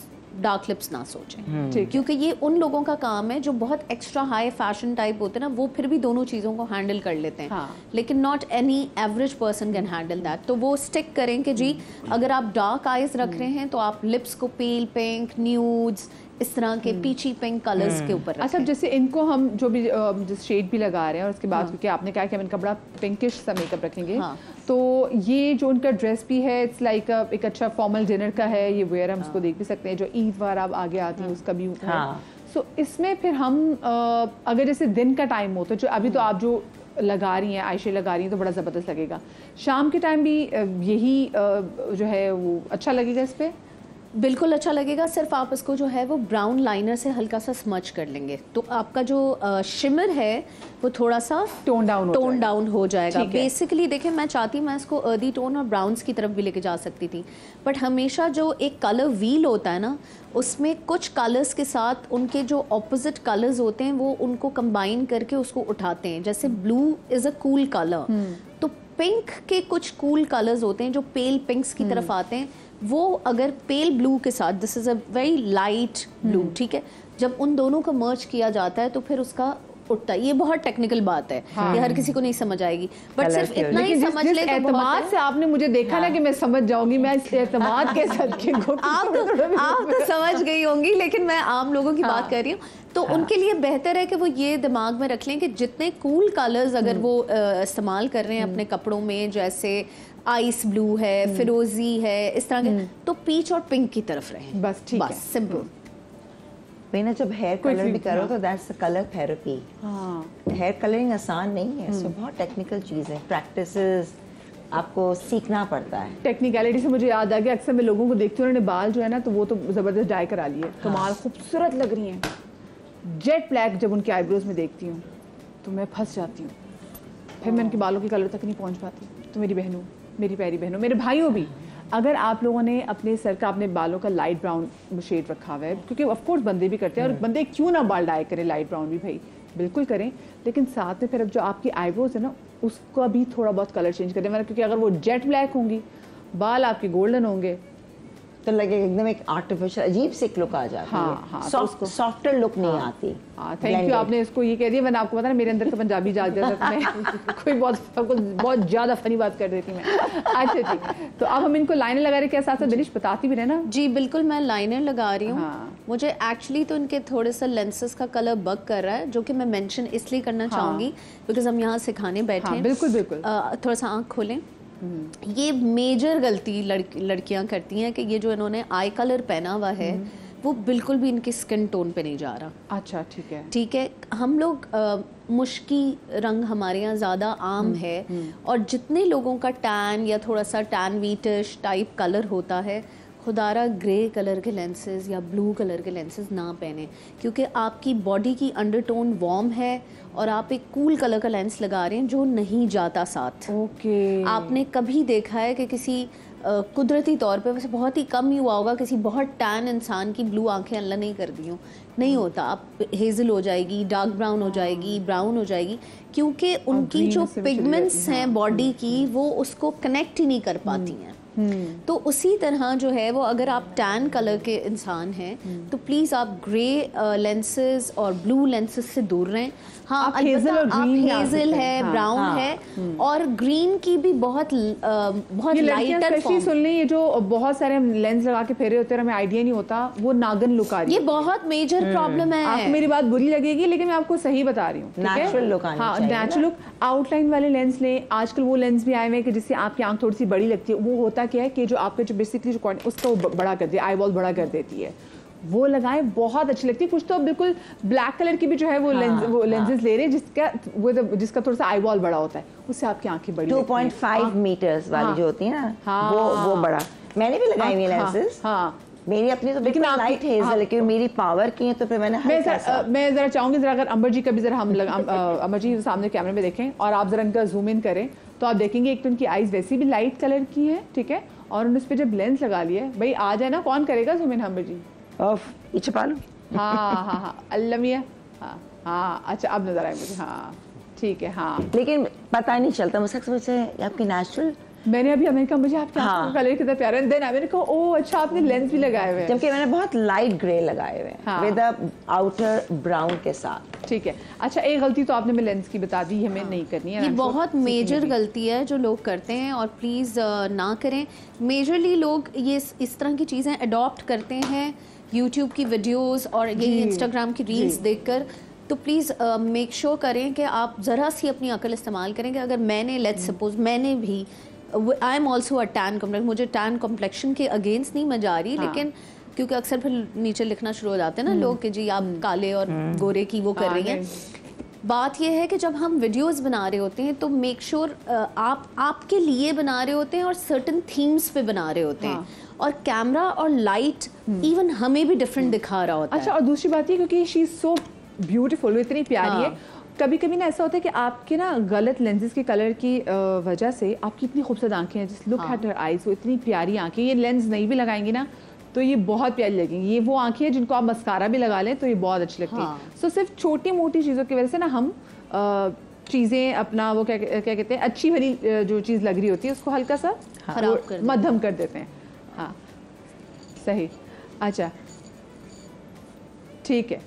डार्क लिप्स ना सोचें, क्योंकि ये उन लोगों का काम है जो बहुत एक्स्ट्रा हाई फैशन टाइप होते हैं ना, वो फिर भी दोनों चीज़ों को हैंडल कर लेते हैं। लेकिन not any average person can handle that. तो वो स्टिक करें कि जी अगर आप डार्क आइज रख रहे हैं तो आप लिप्स को पेल पिंक, न्यूड्स, इस तरह के पीची पिंक कलर्स के ऊपर। अच्छा जैसे इनको हम जो भी जिस शेड भी लगा रहे हैं और उसके बाद क्योंकि आपने कहा कि हम इनका बड़ा पिंकिश सा मेकअप रखेंगे, तो ये जो उनका ड्रेस भी है इट्स लाइक एक अच्छा फॉर्मल डिनर का है, ये वेयर हम उसको देख भी सकते हैं, जो ईद वार आप आगे आती हैं उसका भी सो इसमें फिर हम अगर जैसे दिन का टाइम हो तो जो अभी तो आप जो लगा रही हैं आईशे लगा रही हैं तो बड़ा ज़बरदस्त लगेगा, शाम के टाइम भी यही जो है वो अच्छा लगेगा इस पर? बिल्कुल अच्छा लगेगा, सिर्फ आप इसको जो है वो ब्राउन लाइनर से हल्का सा स्मच कर लेंगे तो आपका जो शिमर है वो थोड़ा सा टोन डाउन हो जाएगा। बेसिकली देखिए मैं चाहती मैं इसको अर्दी टोन और ब्राउन्स की तरफ भी लेके जा सकती थी, बट हमेशा जो एक कलर व्हील होता है ना उसमें कुछ कलर्स के साथ उनके जो ऑपोजिट कलर्स होते हैं वो उनको कंबाइन करके उसको उठाते हैं। जैसे blue is a cool colour, तो पिंक के कुछ कूल कलर्स होते हैं जो पेल पिंक्स की तरफ आते हैं, वो अगर पेल ब्लू के साथ, this is a very light blue, ठीक है, जब उन दोनों को मर्ज किया जाता है तो फिर उसका उठता है। ये बहुत टेक्निकल बात है, ये हर किसी को नहीं समझ आएगी, बट सिर्फ इतना ही समझ ले तो एतमाद से आपने मुझे देखा ना कि मैं समझ जाऊंगी, मैं इस एतमाद के साथ आप तो समझ गई होंगी, लेकिन मैं आम लोगों की बात कर रही हूँ तो उनके लिए बेहतर है कि वो ये दिमाग में रख लें कि जितने कूल कलर्स अगर वो इस्तेमाल कर रहे हैं अपने कपड़ों में, जैसे आइस ब्लू है, फिरोजी है, इस तरह के, तो पीच और पिंक की तरफ रहें, बस ठीक है, सिंपल। ना जब हेयर कलर भी करो तो that's colour therapy. Hair colouring आसान नहीं है, इसमें बहुत टेक्निकल चीज़ है, प्रैक्टिसेस आपको सीखना पड़ता है। टेक्निकलिटी से मुझे याद आ गया, अक्सर मैं लोगों को देखती हूँ उन्होंने बाल जो है ना तो वो तो ज़बरदस्त डाई करा लिए, कमाल खूबसूरत लग रही हैं, जेट ब्लैक जब उनके आईब्रोज में देखती हूँ तो मैं फंस जाती हूँ, फिर मैं उनके बालों के कलर तक नहीं पहुँच पाती। तो मेरी बहनों, मेरी प्यारी बहनों, मेरे भाइयों भी, अगर आप लोगों ने अपने सर का, अपने बालों का लाइट ब्राउन शेड रखा हुआ है, क्योंकि ऑफ कोर्स बंदे भी करते हैं और बंदे क्यों ना बाल डाई करें, लाइट ब्राउन भी भाई बिल्कुल करें, लेकिन साथ में फिर अब जो आपकी आईब्रोज है ना उसका भी थोड़ा बहुत कलर चेंज करें, मतलब क्योंकि अगर वो जेट ब्लैक होंगी, बाल आपके गोल्डन होंगे तो लगेगा एकदम एक आर्टिफिशियल अजीब से लुक आ जाती है, सॉफ्टर लुक नहीं आती। थैंक यू, आपने इसको ये कह दिया, मैंने आपको पता ना मेरे अंदर तो पंजाबी जाग गया था, मैं कोई बहुत ज़्यादा फनी बात कर रही थी मैं। अच्छा ठीक, तो अब हम इनको लाइनर लगा रहे, क्या साथ साथ दिनेश बताती भी रहे ना? जी बिल्कुल, मैं लाइनर लगा रही हूँ। मुझे एक्चुअली तो इनके थोड़े सा लेंसेज का कलर बग कर रहा है, जो कि मैं मेंशन इसलिए करना चाहूँगी बिकॉज हम यहाँ सिखाने बैठे हैं। बिल्कुल बिल्कुल, थोड़ा सा आँख खोलें। ये मेजर गलती लड़कियां करती हैं कि ये जो इन्होंने आई कलर पहना हुआ है वो बिल्कुल भी इनकी स्किन टोन पे नहीं जा रहा। अच्छा ठीक है, ठीक है, हम लोग मुश्की रंग हमारे यहाँ ज़्यादा आम है और जितने लोगों का टैन या थोड़ा सा टैन वीटिश टाइप कलर होता है, खुदारा ग्रे कलर के लेंसेज या ब्लू कलर के लेंसेज ना पहने, क्योंकि आपकी बॉडी की अंडरटोन वार्म है और आप एक कूल कलर का लेंस लगा रहे हैं जो नहीं जाता साथ। ओके, आपने कभी देखा है कि किसी कुदरती तौर पे, वैसे बहुत ही कम ही हुआ होगा, किसी बहुत टैन इंसान की ब्लू आंखें अल्लाह नहीं कर दी हों, नहीं होता। आप हेज़ल हो जाएगी, डार्क ब्राउन हो जाएगी, ब्राउन हो जाएगी, क्योंकि उनकी जो पिगमेंट्स हैं बॉडी की वो उसको कनेक्ट ही नहीं कर पाती हैं। तो उसी तरह जो है वो अगर आप टैन कलर के इंसान हैं तो प्लीज़ आप ग्रे लेंसेज और ब्लू लेंसेज से दूर रहें। हाँ, आप हेज़ल और आप ग्रीन हेज़ल है, ब्राउन है, और ग्रीन की भी बहुत लाइटर फॉर्म। सुन लें, ये जो बहुत सारे हम लेंस लगा के फेरे होते हैं, हमें आइडिया नहीं होता, वो नागन लुक आ रही है। ये बहुत मेजर प्रॉब्लम है। आपको मेरी बात बुरी लगेगी लेकिन मैं आपको सही बता रही हूँ। नेचुरल लुक आनी चाहिए। नेचुरल लुक, आउटलाइन वाले लेंस लें। आजकल वो लेंस भी आए हुए हैं कि जिससे आपकी आंख थोड़ी सी बड़ी लगती है। वो होता क्या है कि जो आपका जो बेसिकली जो उसका वो बड़ा कर दिया, आई बॉल बड़ा कर देती है, वो लगाएं, बहुत अच्छी लगती है। कुछ तो अब बिल्कुल ब्लैक कलर की भी जो है वो लेंसेज ले रहे हैं जिसका थोड़ा सा आई बॉल बड़ा होता है, उससे आपकी आंखें बड़ी 2.5 मीटर्स वाली जो होती है ना, वो बड़ा। मैंने भी लगाई हुई लेंसेज। मेरी अपनी तो लेकिन लाइट हेज़ल, लेकिन मेरी पावर की है तो फिर मैंने मैं जरा चाहूंगी जरा अगर अंबर जी का भी जरा हम अंबर जी सामने कैमरे में देखें और आप जरा इनका जूम इन करें तो आप देखेंगे एक तो उनकी आईज वैसी भी लाइट कलर की है, ठीक है, और उन्होंने उस पर जब लेंस लगा लिए, भाई आ जाए ना, कौन करेगा जूम इन अंबर जी? ये छुपा लो। हाँ अल्लाह मियां। हाँ अच्छा अब नजर आए मुझे। हाँ ठीक है। हाँ लेकिन पता ही नहीं चलता, मुझे समझ है आपकी नेचुरल। मैंने अभी अमेरिका मुझे आपके कलर कितना प्यारा है, देन मैंने कहा ओह अच्छा आपने लेंस भी लगाए हुए हैं, जबकि मैंने बहुत लाइट ग्रे लगाए हुए हैं विद अ आउटर ब्राउन के साथ। ठीक है। अच्छा एक गलती तो आपने मैं लेंस की बता दी, हमें नहीं करनी है। ये बहुत मेजर गलती है जो लोग करते हैं और प्लीज़ ना करें। मेजरली लोग ये इस तरह की चीज़ें अडॉप्ट करते हैं यूट्यूब की वीडियोस और यही इंस्टाग्राम की रील्स देखकर। तो प्लीज़ मेक श्योर करें कि आप ज़रा सी अपनी अकल इस्तेमाल करें कि अगर मैंने लेट्स सपोज मैंने भी I am also a tan complexion, मुझे टैन कॉम्प्लेक्शन के अगेंस्ट नहीं मैं जा रही, लेकिन क्योंकि अक्सर फिर नीचे लिखना शुरू हो जाते हैं ना लोग कि जी आप काले और गोरे की वो कर रही हैं। बात यह है कि जब हम वीडियोस बना रहे होते हैं तो मेक श्योर आप आपके लिए बना रहे होते हैं और सर्टन थीम्स पे बना रहे होते हैं, और कैमरा और लाइट इवन हमें भी डिफरेंट दिखा रहा होता है। अच्छा और दूसरी बात ये क्योंकि शी इज सो ब्यूटीफुल, वो इतनी प्यारी है, कभी कभी ना ऐसा होता है कि आपके ना गलत लेंसेज के कलर की वजह से आपकी इतनी खूबसूरत आंखें हैं, जिस लुक एट हर आईज, वो इतनी प्यारी आंखें, ये लेंस नहीं भी लगाएंगी ना तो ये बहुत प्यारी लगेंगी। ये वो आंखें हैं जिनको आप मस्कारा भी लगा लें तो ये बहुत अच्छी लगती है। सो सिर्फ छोटी मोटी चीज़ों की वजह से ना हम चीज़ें अपना वो क्या कहते हैं अच्छी भरी जो चीज़ लग रही होती है उसको हल्का सा मध्यम कर देते हैं। हाँ सही। अच्छा ठीक है।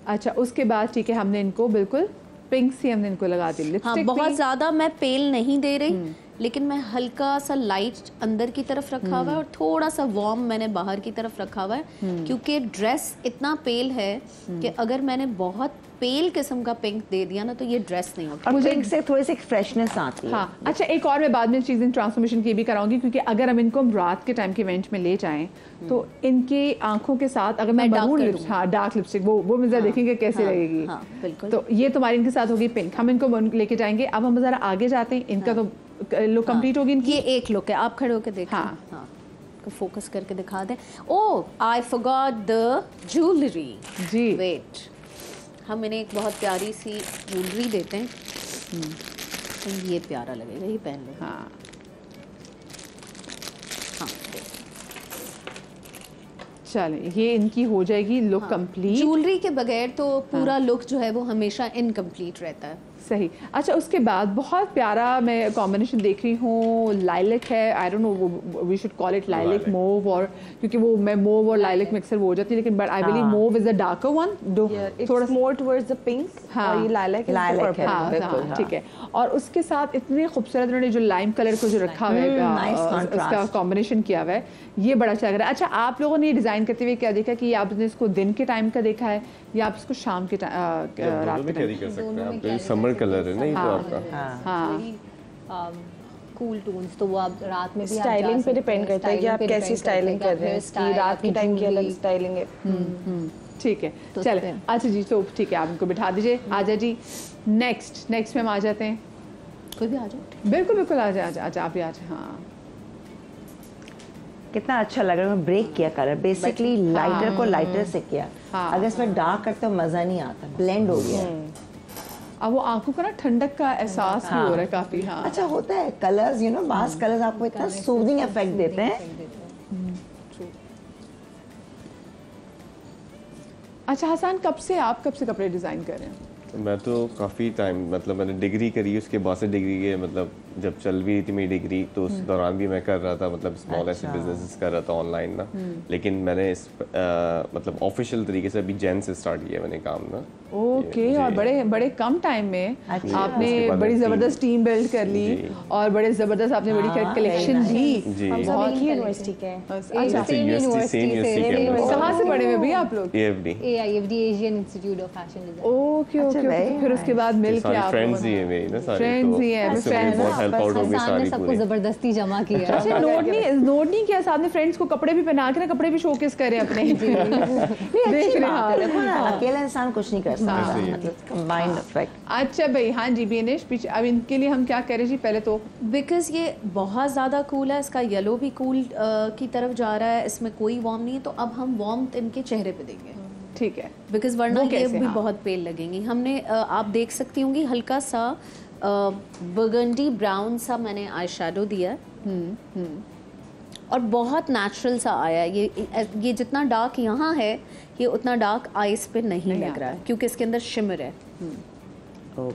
अच्छा उसके बाद ठीक है हमने इनको बिल्कुल पिंक सी हमने इनको लगा दी लिपस्टिक। हाँ, बहुत ज़्यादा मैं पेल नहीं दे रही, लेकिन मैं हल्का सा लाइट अंदर की तरफ रखा हुआ है और थोड़ा सा वार्म मैंने बाहर की तरफ रखा हुआ है, क्योंकि ड्रेस इतना पेल है कि अगर मैंने बहुत पेल किस्म का पिंक दे दिया ना तो ये ड्रेस नहीं होगी। मुझे पिंक से थोड़ी सी फ्रेशनेस आती है। हाँ अच्छा एक और मैं बाद में चीज़ें ट्रांसफॉर्मेशन की भी कराऊंगी, क्योंकि अगर हम इनको रात के टाइम के इवेंट में ले जाएं तो इनके आंखों के साथ अगर मैं डार्क लिपस्टिक वो मुझे देखेंगे कैसे लगेगी। हाँ, बिल्कुल। तो ये तुम्हारी इनके साथ होगी पिंक, हम इनको लेके जाएंगे। अब हम जरा आगे जाते हैं, इनका तो लुक कंप्लीट होगी इनकी। ये एक लुक है, आप खड़े होकर देखिए। हाँ को फोकस करके दिखा दें। Oh I forgot the jewellery. जी वेट, हम इन्हें एक बहुत प्यारी सी ज्वेलरी देते हैं, तो ये प्यारा लगेगा, ये पहन लें। हाँ हाँ चलें ये इनकी हो जाएगी लुक कंप्लीट। ज्वेलरी के बगैर तो पूरा लुक जो है वो हमेशा इनकम्प्लीट रहता है। सही। अच्छा उसके बाद बहुत प्यारा मैं कॉम्बिनेशन देख रही हूँ, लाइलक है, I don't know we should call it lilac mauve, और क्योंकि वो मैं मोव और लाइलक मिक्सर वो हो जाती है, लेकिन but I believe mauve is a darker one, थोड़ा मोर टुवर्ड्स द पिंक। और ये लाइलक है। हाँ ठीक है। और उसके साथ इतने खूबसूरत उन्होंने जो लाइम कलर को जो रखा हुआ है उसका कॉम्बिनेशन किया हुआ है, ये बड़ा अच्छा लग रहा है। अच्छा आप लोगों ने डिजाइन करते हुए क्या देखा कि आपने इसको दिन के टाइम का देखा है या आप इसको शाम के रात के टाइम? समर कलर है ना ये तो आपका। कूल टोन्स तो वो आप रात में भी स्टाइलिंग पे डिपेंड करता है कि आप कैसी स्टाइलिंग कर रहे हैं, कि रात के टाइम की अलग स्टाइलिंग है। ठीक है चले। अच्छा जी तो ठीक है आप इनको बिठा दीजिए। आजा जी नेक्स्ट में हम आ जाते हैं। कोई भी आ जाए। बिल्कुल बिल्कुल आ जाए आप भी आ जाए। हाँ कितना अच्छा लग रहा है, ब्रेक किया कलर, बेसिकली लाइटर को लाइटर से किया। अगर इसमें डार्क करते तो मजा नहीं आता, ब्लेंड हो गया। अब वो आंखों का ना ठंडक का एहसास भी हो रहा है काफी। हाँ अच्छा होता है कलर्स, यू नो बास कलर्स आपको इतना सूदिंग इफेक्ट देते हैं। अच्छा हसन कब से कपड़े डिजाइन कर रहे हैं? मैं तो काफ़ी टाइम मतलब मैंने डिग्री करी, उसके बाद से डिग्री के मतलब जब चल भी रही थी मेरी डिग्री तो उस दौरान भी मैं कर रहा था, मतलब स्मॉल ऐसे बिजनेसेस कर रहा था ऑनलाइन ना। लेकिन मैंने मतलब ऑफिशियल तरीके से अभी जैन से स्टार्ट किया मैंने काम ना। ओके, और बड़े कम टाइम में अच्छा। आपने बड़ी जबरदस्त टीम बिल्ड कर ली और बड़े जबरदस्त आपने बड़ी कलेक्शन दी। हम सब एक ही यूनिवर्सिटी के हैं। अच्छा, सेम यूनिवर्सिटी कहाँ से पढ़े हुए भैया आप लोग? AIFD Asian institute of fashion design. Okay okay, फिर उसके बाद मिल के आप फ्रेंड्स ही है मेरी ना सारे, फ्रेंड्स ही हैं, फ्रेंड्स बहुत हेल्प आउट हो गई सामने सारी सबको पूरी। जबरदस्ती जमा किया। अच्छा, नोट नहीं किया साथ में फ्रेंड्स को कपड़े भी पहना के ना, कपड़े भी शोकेस करें अपने। देख रहे हैं देखो ना, अकेला इंसान कुछ नहीं कर सकता, मतलब कंबाइंड इफेक्ट। अच्छा भाई, हाँ जी बीनेश, पीछे अब इनके लिए हम क्या करें जी? पहले तो बिकॉज ये बहुत ज़्यादा कूल है, इसका येलो भी कूल की तरफ जा रहा है, इसमें कोई वार्म नहीं है, तो अब हम वार्म इनके चेहरे पे देंगे, ठीक है। बिकॉज वरना वो ये कैसे? भी हाँ। बहुत पेल लगेंगी। हमने आप देख सकती होंगी हल्का सा बर्गंडी ब्राउन सा मैंने आई शेडो दिया है और बहुत नेचुरल सा आया है। ये जितना डार्क यहाँ है ये उतना डार्क आइस पे नहीं लग रहा है क्योंकि इसके अंदर शिमर है।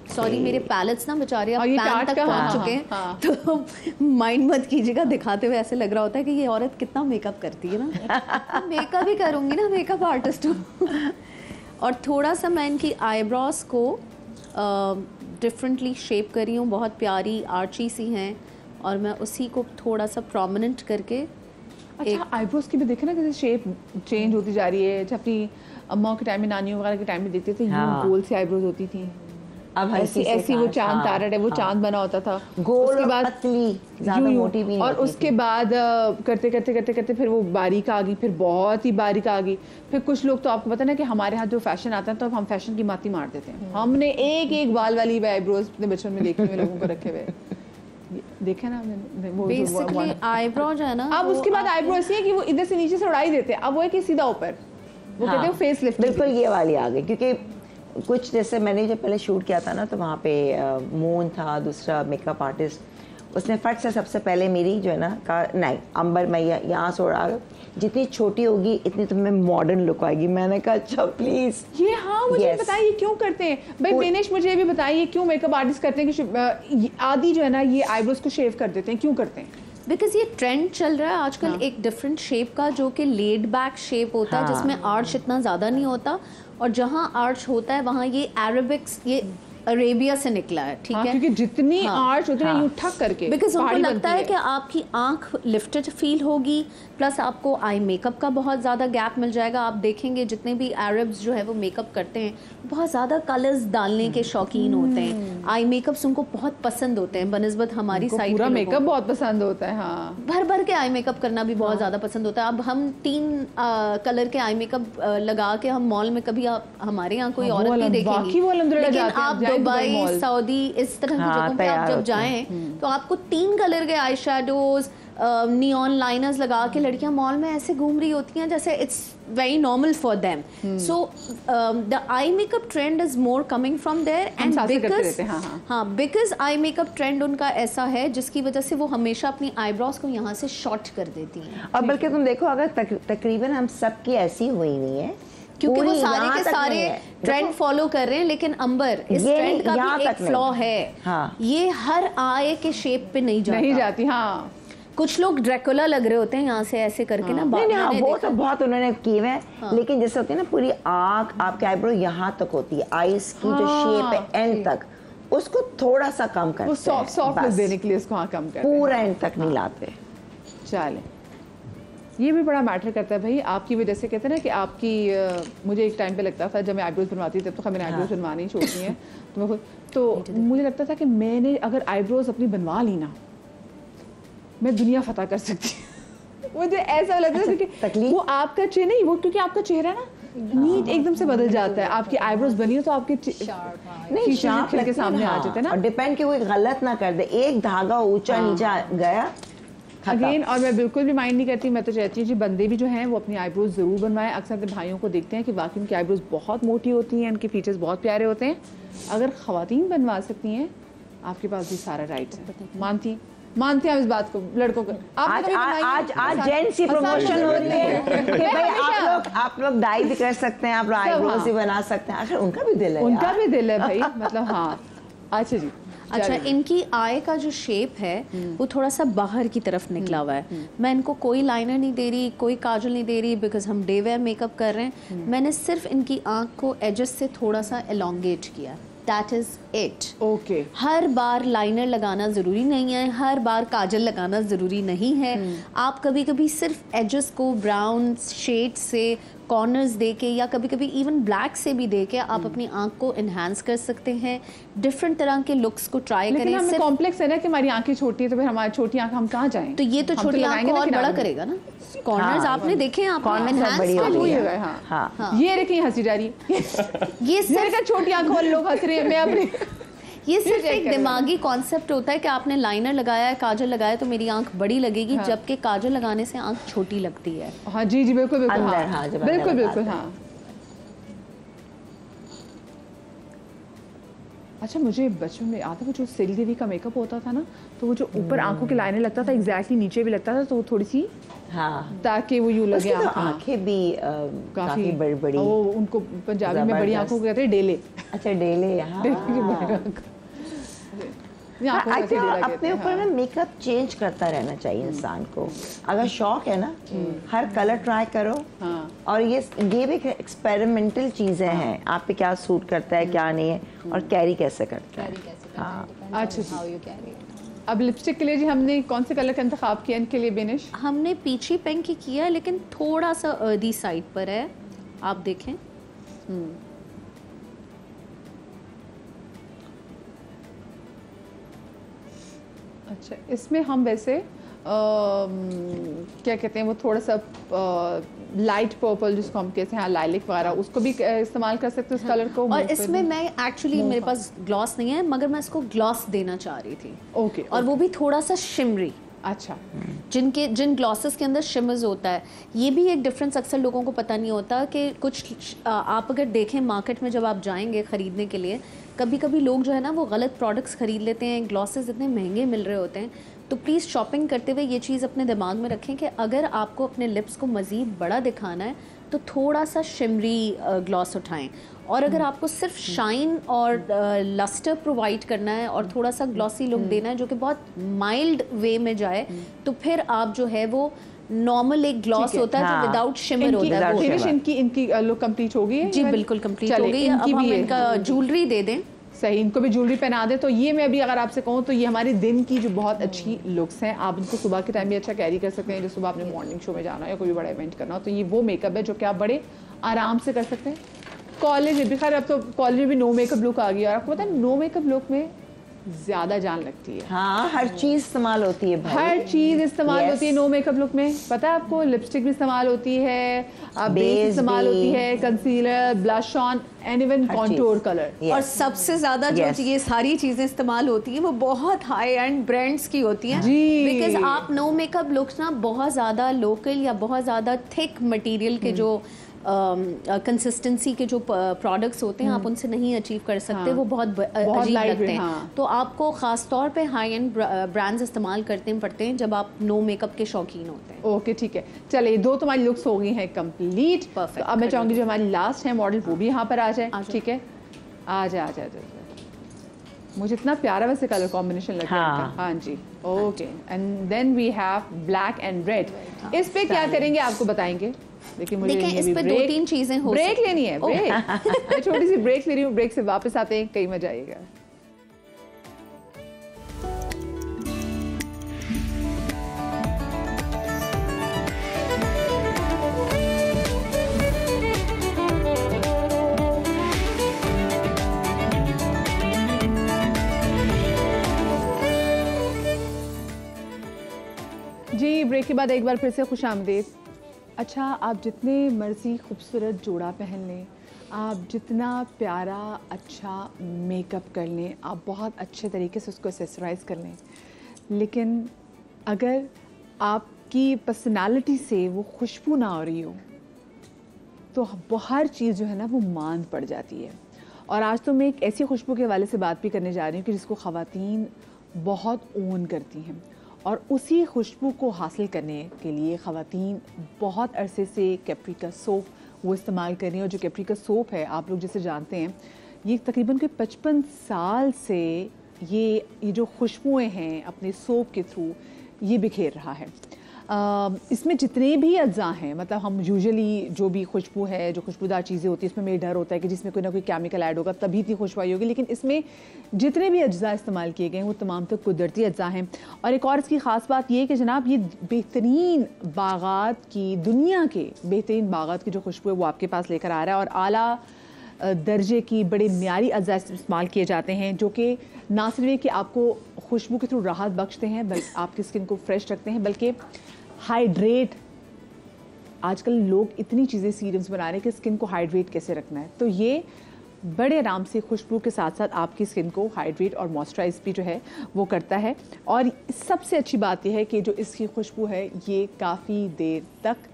सॉरी मेरे पैलेट्स ना बेचारे अब और ये पैन टार्च तक का, पहुंच हाँ, चुके हैं, हाँ। तो माइंड मत कीजिएगा, दिखाते हुए ऐसे लग रहा होता है कि ये औरत कितना मेकअप करती है ना। मेकअप ही करूंगी ना, मेकअप आर्टिस्ट हूँ। और थोड़ा सा मैं इनकी आईब्रोज को डिफरेंटली शेप करी हूँ, बहुत प्यारी आर्ची सी हैं, और मैं उसी को थोड़ा सा प्रोमिनेंट करके अच्छा, आईब्रोज की भी देखे ना कैसे शेप चेंज होती जा रही है। जब अपनी अम्मा के टाइम में, नानियों वगैरह के टाइम में देखते थे यूं गोल सी आईब्रोज होती थी, अब ऐसी वो चांद तारा है, वो चांद बना होता था। गोल उसके और बाद पतली, ज्यादा यूं- मोटी भी नहीं और होती उसके बाद करते करते करते करते फिर वो बारीक आ गई, फिर बहुत ही बारीक आ गई। फिर कुछ लोग तो आपको पता है ना कि हमारे यहाँ जो फैशन आता है तो अब हम फैशन की माती मार देते हैं। हमने एक बाल वाली आईब्रोज अपने बचपन में देखे हुए लोगों को रखे हुए देखे ना मैंने, वो बेसिकली आईब्रो जो है ना, अब उसके बाद आईब्रो ऐसी है कि वो इधर से नीचे से उड़ाई देते हैं, अब वो है कि सीधा ऊपर, वो कहते हैं फेस लिफ्ट। बिल्कुल ये वाली आ गई, क्योंकि कुछ जैसे मैंने जब पहले शूट किया था ना तो वहाँ पे मून था, दूसरा मेकअप आर्टिस्ट, उसने फट से सबसे पहले मेरी जो है ना कहा नहीं अंबर मैं यहाँ से उड़ा, जितनी छोटी होगी इतनी तुम्हें मॉडर्न लुक आएगी। मैंने कहा अच्छा प्लीज ये, हाँ मुझे Yes. बताइए क्यों करते हैं भाई दिनेश, मुझे ये भी बताइए क्यों मेकअप आर्टिस्ट करते हैं कि आदि जो है ना ये आईब्रोज को शेव कर देते हैं, क्यों करते हैं? बिकॉज ये ट्रेंड चल रहा है आजकल एक डिफरेंट शेप का, जो कि लेड बैक शेप होता है, जिसमें आर्च इतना ज़्यादा नहीं होता, और जहाँ आर्च होता है वहाँ ये अरेबिक्स, ये अरेबिया से निकला है, ठीक है, क्योंकि जितनी आर्च उतनी यूं ठक करके बिकॉज उनको पहाड़ी लगता बनती है कि आपकी आंख लिफ्टेड फील होगी, प्लस आपको आई मेकअप का बहुत ज़्यादा गैप मिल जाएगा। आप देखेंगे जितने भी अरब्स जो है वो मेकअप करते हैं बहुत ज़्यादा कलर्स डालने के शौकीन होते हैं, आई मेकअप्स उनको बहुत पसंद होते हैं बनस्बत हमारी साइड पूरा मेकअप बहुत पसंद होता है। हाँ, भर भर के आई मेकअप करना भी बहुत ज़्यादा पसंद होता है। अब हम 3 कलर के आई मेकअप लगा के हम मॉल में कभी आप हमारे यहाँ कोई औरत नहीं देखेंगी, लेकिन आप दुबई, सऊदी इस तरह की जगहों पे आप जब जाएं तो आपको 3 कलर के आई शेडोज, नियॉन लाइनर्स लगा के लड़कियां मॉल में ऐसे घूम रही होती हैं जैसे it's very normal for them. So the eye makeup trend is more coming from there, and because eye makeup trend उनका ऐसा है जिसकी वजह से वो हमेशा अपनी आईब्रोज को यहाँ से शॉर्ट कर देती हैं। और बल्कि तुम देखो अगर तकरीबन हम सबकी ऐसी हुई हुई है, क्योंकि वो सारे के सारे ट्रेंड फॉलो कर रहे हैं, लेकिन अंबर इस ट्रेंड का भी एक फ्लॉ है। हाँ। ये हर आई के शेप पे नहीं जाती। हाँ, कुछ लोग ड्रैकुला लग रहे होते हैं यहाँ से ऐसे करके ना। नहीं, वो तो बहुत उन्होंने किए हुए हैं, लेकिन जैसे होती है ना पूरी आंख आपके आईब्रो यहाँ तक होती है, आईज की जो शेप है एंड तक, उसको थोड़ा सा कम करते हैं, सॉफ्ट लुक देने के लिए उसको हाँ कम करते हैं, पूरा एंड तक नहीं लाते। चले, ये भी बड़ा मैटर करता है भाई आपकी वजह से। कहते हैं ना कि आपकी मुझे एक टाइम पे लगता था जब मैं आईब्रोज बनवाती थी, तब तो मैंने आईब्रोज बनवानी ही छोड़नी है तो मुझे लगता था कि मैंने अगर आईब्रोज अपनी बनवा ली ना मैं दुनिया फतह कर सकती हूँ। मुझे ऐसा लगता है कि वो आपका चेहरा नहीं, वो क्योंकि आपका चेहरा ना नीट एकदम से बदल जाता है। आपकी आईब्रोज बनी हो तो आपके नहीं शार्प के सामने आ जाते हैं ना, और डिपेंड कि कोई गलत ना कर दे, एक धागा ऊंचा नीचा गया अगेन। और मैं बिल्कुल भी माइंड नहीं करती, मैं तो चाहती हूँ जी बंदे भी जो हैं वो अपनी आईब्रोज ज़रूर बनवाएं। अक्सर अपने भाइयों को देखते हैं कि वाकई उनकी आईब्रोज बहुत मोटी होती हैं, उनके फीचर्स बहुत प्यारे होते हैं। अगर ख़वातीन बनवा सकती हैं आपके पास भी सारा राइट्स है। मानती हैं इस बात को लड़कों को। आज जेंट्स की प्रमोशन होती है कि भाई आप लोग डाई भी कर सकते हैं, आप आईब्रोज भी बना सकते हैं, अगर उनका भी दिल है, उनका भी दिल है भाई, मतलब हाँ। अच्छा जी, अच्छा, इनकी आई का जो शेप है वो थोड़ा सा बाहर की तरफ निकला हुआ है। मैं इनको कोई लाइनर नहीं दे रही, कोई काजल नहीं दे रही, बिकॉज हम डे वेयर मेकअप कर रहे हैं। मैंने सिर्फ इनकी आंख को एजेस से थोड़ा सा एलोंगेट किया, that is it. Okay, her bar liner लगाना ज़रूरी नहीं है, हर बार काजल लगाना ज़रूरी नहीं है। आप कभी कभी सिर्फ एजेस को ब्राउन शेड से कॉर्नर्स दे के या कभी कभी इवन ब्लैक से भी दे के आप अपनी आंख को इन्हांस कर सकते हैं। डिफरेंट तरह के लुक्स को ट्राई करें। लेकिन हमें कॉम्प्लेक्स है ना कि हमारी आंखें छोटी है, तो फिर हमारी छोटी आंख हम कहाँ जाएं? तो ये तो छोटी आंख को और बड़ा करेगा ना। कॉर्नर्स आपने देखे हैं, आपने enhance बड़ी कर हो लिए। गई है। हाँ, हाँ। ये देखिए हंसी जा रही है। ये सिर्फ छोटी आंखों वाले लोग हंस रहे हैं, मैं अपनी ये सिर्फ एक दिमागी कॉन्सेप्ट होता है कि आपने लाइनर लगाया है, काजल लगाया तो मेरी आंख बड़ी लगेगी, जबकि काजल लगाने से आंख छोटी लगती है। हाँ जी जी, बिल्कुल बिल्कुल, अंदर, हाँ हाँ, जब अंदर बिल्कुल बिल्कुल, लगाते हैं। हाँ। अच्छा, मुझे बचपन में आता, वो जो श्री देवी का मेकअप होता था ना, तो वो जो ऊपर आंखों के लाइनर लगता था, एग्जैक्टली नीचे भी लगता था, तो वो थोड़ी सी, हाँ, ताकि वो यूं लगे उसकी तो हाँ। आंखें भी काफी बड़ी बड़ी। वो उनको पंजाबी में बड़ी आंखों को कहते हैं डेले। अच्छा, डेले, हाँ। अपने ऊपर ना मेकअप चेंज करता रहना चाहिए इंसान को। अगर शौक है ना, हर कलर ट्राई करो। हाँ। और ये भी एक एक्सपेरिमेंटल चीजें हैं, आप पे क्या सूट करता है क्या नहीं है, और कैरी कैसे करता है। हाँ, अच्छा जी। अब लिपस्टिक के लिए जी हमने कौन से कलर का इंतखाब किया इनके लिए बेनिश? हमने पीछी पिंक ही किया, लेकिन थोड़ा सा अर्दी साइड पर है, आप देखें। अच्छा, इसमें हम वैसे क्या कहते हैं, वो थोड़ा सा लाइट पर्पल जिसको हम कहते हैं, हाँ, लाइलिक वगैरह, उसको भी इस्तेमाल कर सकते हैं उस कलर को। और इसमें मैं एक्चुअली मेरे पास ग्लॉस नहीं है, मगर मैं इसको ग्लॉस देना चाह रही थी। ओके, और वो भी थोड़ा सा शिमरी। अच्छा, जिन ग्लॉसेस के अंदर शिमर्स होता है, ये भी एक डिफरेंस अक्सर लोगों को पता नहीं होता कि कुछ आप अगर देखें मार्केट में जब आप जाएंगे ख़रीदने के लिए, कभी कभी लोग जो है ना वो गलत प्रोडक्ट्स ख़रीद लेते हैं, ग्लॉसेस इतने महंगे मिल रहे होते हैं। तो प्लीज़ शॉपिंग करते हुए ये चीज़ अपने दिमाग में रखें कि अगर आपको अपने लिप्स को मज़ीद बड़ा दिखाना है तो थोड़ा सा शिमरी ग्लॉस उठाएं। और अगर आपको सिर्फ शाइन और लस्टर प्रोवाइड करना है और थोड़ा सा ग्लॉसी लुक देना है जो कि बहुत माइल्ड वे में जाए, तो फिर आप जो है वो नॉर्मल एक ग्लॉस होता है जो विदाउट शिमर होता है, वो इनकी लुक कंप्लीट हो गई है जी, बिल्कुल कंप्लीट हो गई है। अब हम इनका ज्वेलरी दे दें। सही, इनको भी ज्वेलरी पहना दे। तो ये मैं अभी अगर आपसे कहूँ तो ये हमारे दिन की जो बहुत अच्छी लुक्स हैं, आप इनको सुबह के टाइम भी अच्छा कैरी कर सकते हैं। जो सुबह आपने मॉर्निंग शो में जाना है या कोई भी बड़ा इवेंट करना हो, तो ये वो मेकअप है जो कि आप बड़े आराम से कर सकते हैं। कॉलेज में भी, खैर अब तो कॉलेज में भी नो मेकअप लुक आ गया, और आपको पता है नो मेकअप लुक में ज्यादा जान लगती है। हाँ, हर चीज इस्तेमाल होती है भाई। हर चीज इस्तेमाल होती है नो मेकअप लुक में। पता है आपको, लिपस्टिक भी इस्तेमाल होती है, बेस इस्तेमाल होती है, concealer, blush on, and even contour colour. और सबसे ज्यादा जो ये सारी चीजें इस्तेमाल होती हैं वो बहुत हाई एंड ब्रांड्स की होती हैं, बिकॉज आप नो मेकअप लुक्स ना बहुत ज्यादा लोकल या बहुत ज्यादा थिक मटेरियल के जो कंसिस्टेंसी के जो प्रोडक्ट्स होते हैं आप उनसे नहीं अचीव कर सकते। वो बहुत अजीब लगते हैं। तो आपको खास तौर पे हाई एंड ब्रांड्स इस्तेमाल करते पड़ते हैं जब आप नो मेकअप के शौकीन होते हैं। ओके, ठीक है, चलिए, दो तुम्हारी लुक्स हो गई हैं कंप्लीट। परफेक्ट। तो अब मैं चाहूंगी जो हमारी लास्ट है मॉडल, वो भी यहाँ पर आ जाए। ठीक है, आ जाए, आ जाए, आ जाए। मुझे इतना प्यारा वैसे कलर कॉम्बिनेशन लग रहा है। हाँ जी, okay. And then we have black and red. इस पे क्या करेंगे आपको बताएंगे, लेकिन मुझे इस पे दो तीन चीजें हो ब्रेक लेनी है। ब्रेक मैं छोटी सी ब्रेक ले रही हूँ, ब्रेक से वापस आते हैं, कहीं मजा आएगा। जी, ब्रेक के बाद एक बार फिर से खुशामदीद। अच्छा, आप जितने मर्जी खूबसूरत जोड़ा पहन लें, आप जितना प्यारा अच्छा मेकअप कर लें, आप बहुत अच्छे तरीके से उसको एक्सेसराइज कर लें, लेकिन अगर आपकी पर्सनालिटी से वो खुशबू ना हो रही हो तो हर चीज़ जो है ना वो मांद पड़ जाती है। और आज तो मैं एक ऐसी खुशबू के हवाले से बात भी करने जा रही हूँ कि जिसको ख़वातीन बहुत ओन करती हैं, और उसी खुशबू को हासिल करने के लिए ख़वातीन बहुत अरसे से कैप्री का सोप वो इस्तेमाल कर रही हैं। और जो कैप्री का सोप है, आप लोग जैसे जानते हैं, ये तकरीबन कोई 55 साल से ये जो खुशबुएं हैं अपने सोप के थ्रू ये बिखेर रहा है। इसमें जितने भी अज्जा हैं, मतलब हम यूजुअली जो भी खुशबू है, जो खुशबूदार चीज़ें होती हैं, इसमें मेरे डर होता है कि जिसमें कोई ना कोई केमिकल ऐड होगा तभी इतनी खुशबू आई होगी, लेकिन इसमें जितने भी अज्जा इस्तेमाल किए गए हैं वो तमाम तो कुदरती अज्जा हैं। और एक और इसकी ख़ास बात ये है कि जनाब ये बेहतरीन बागात की, दुनिया के बेहतरीन बागात की जो खुशबू है वो आपके पास लेकर आ रहा है, और आला दर्जे की बड़े म्यारी अज्जा इस्तेमाल किए जाते हैं जो कि ना सिर्फ कि आपको खुशबू के थ्रू राहत बख्शते हैं बल्कि आपकी स्किन को फ्रेश रखते हैं, बल्कि हाइड्रेट, आजकल लोग इतनी चीज़ें सीरम्स बना रहे हैं कि स्किन को हाइड्रेट कैसे रखना है, तो ये बड़े आराम से खुशबू के साथ साथ आपकी स्किन को हाइड्रेट और मॉइस्चराइज भी जो है वो करता है। और सबसे अच्छी बात यह है कि जो इसकी खुशबू है ये काफ़ी देर तक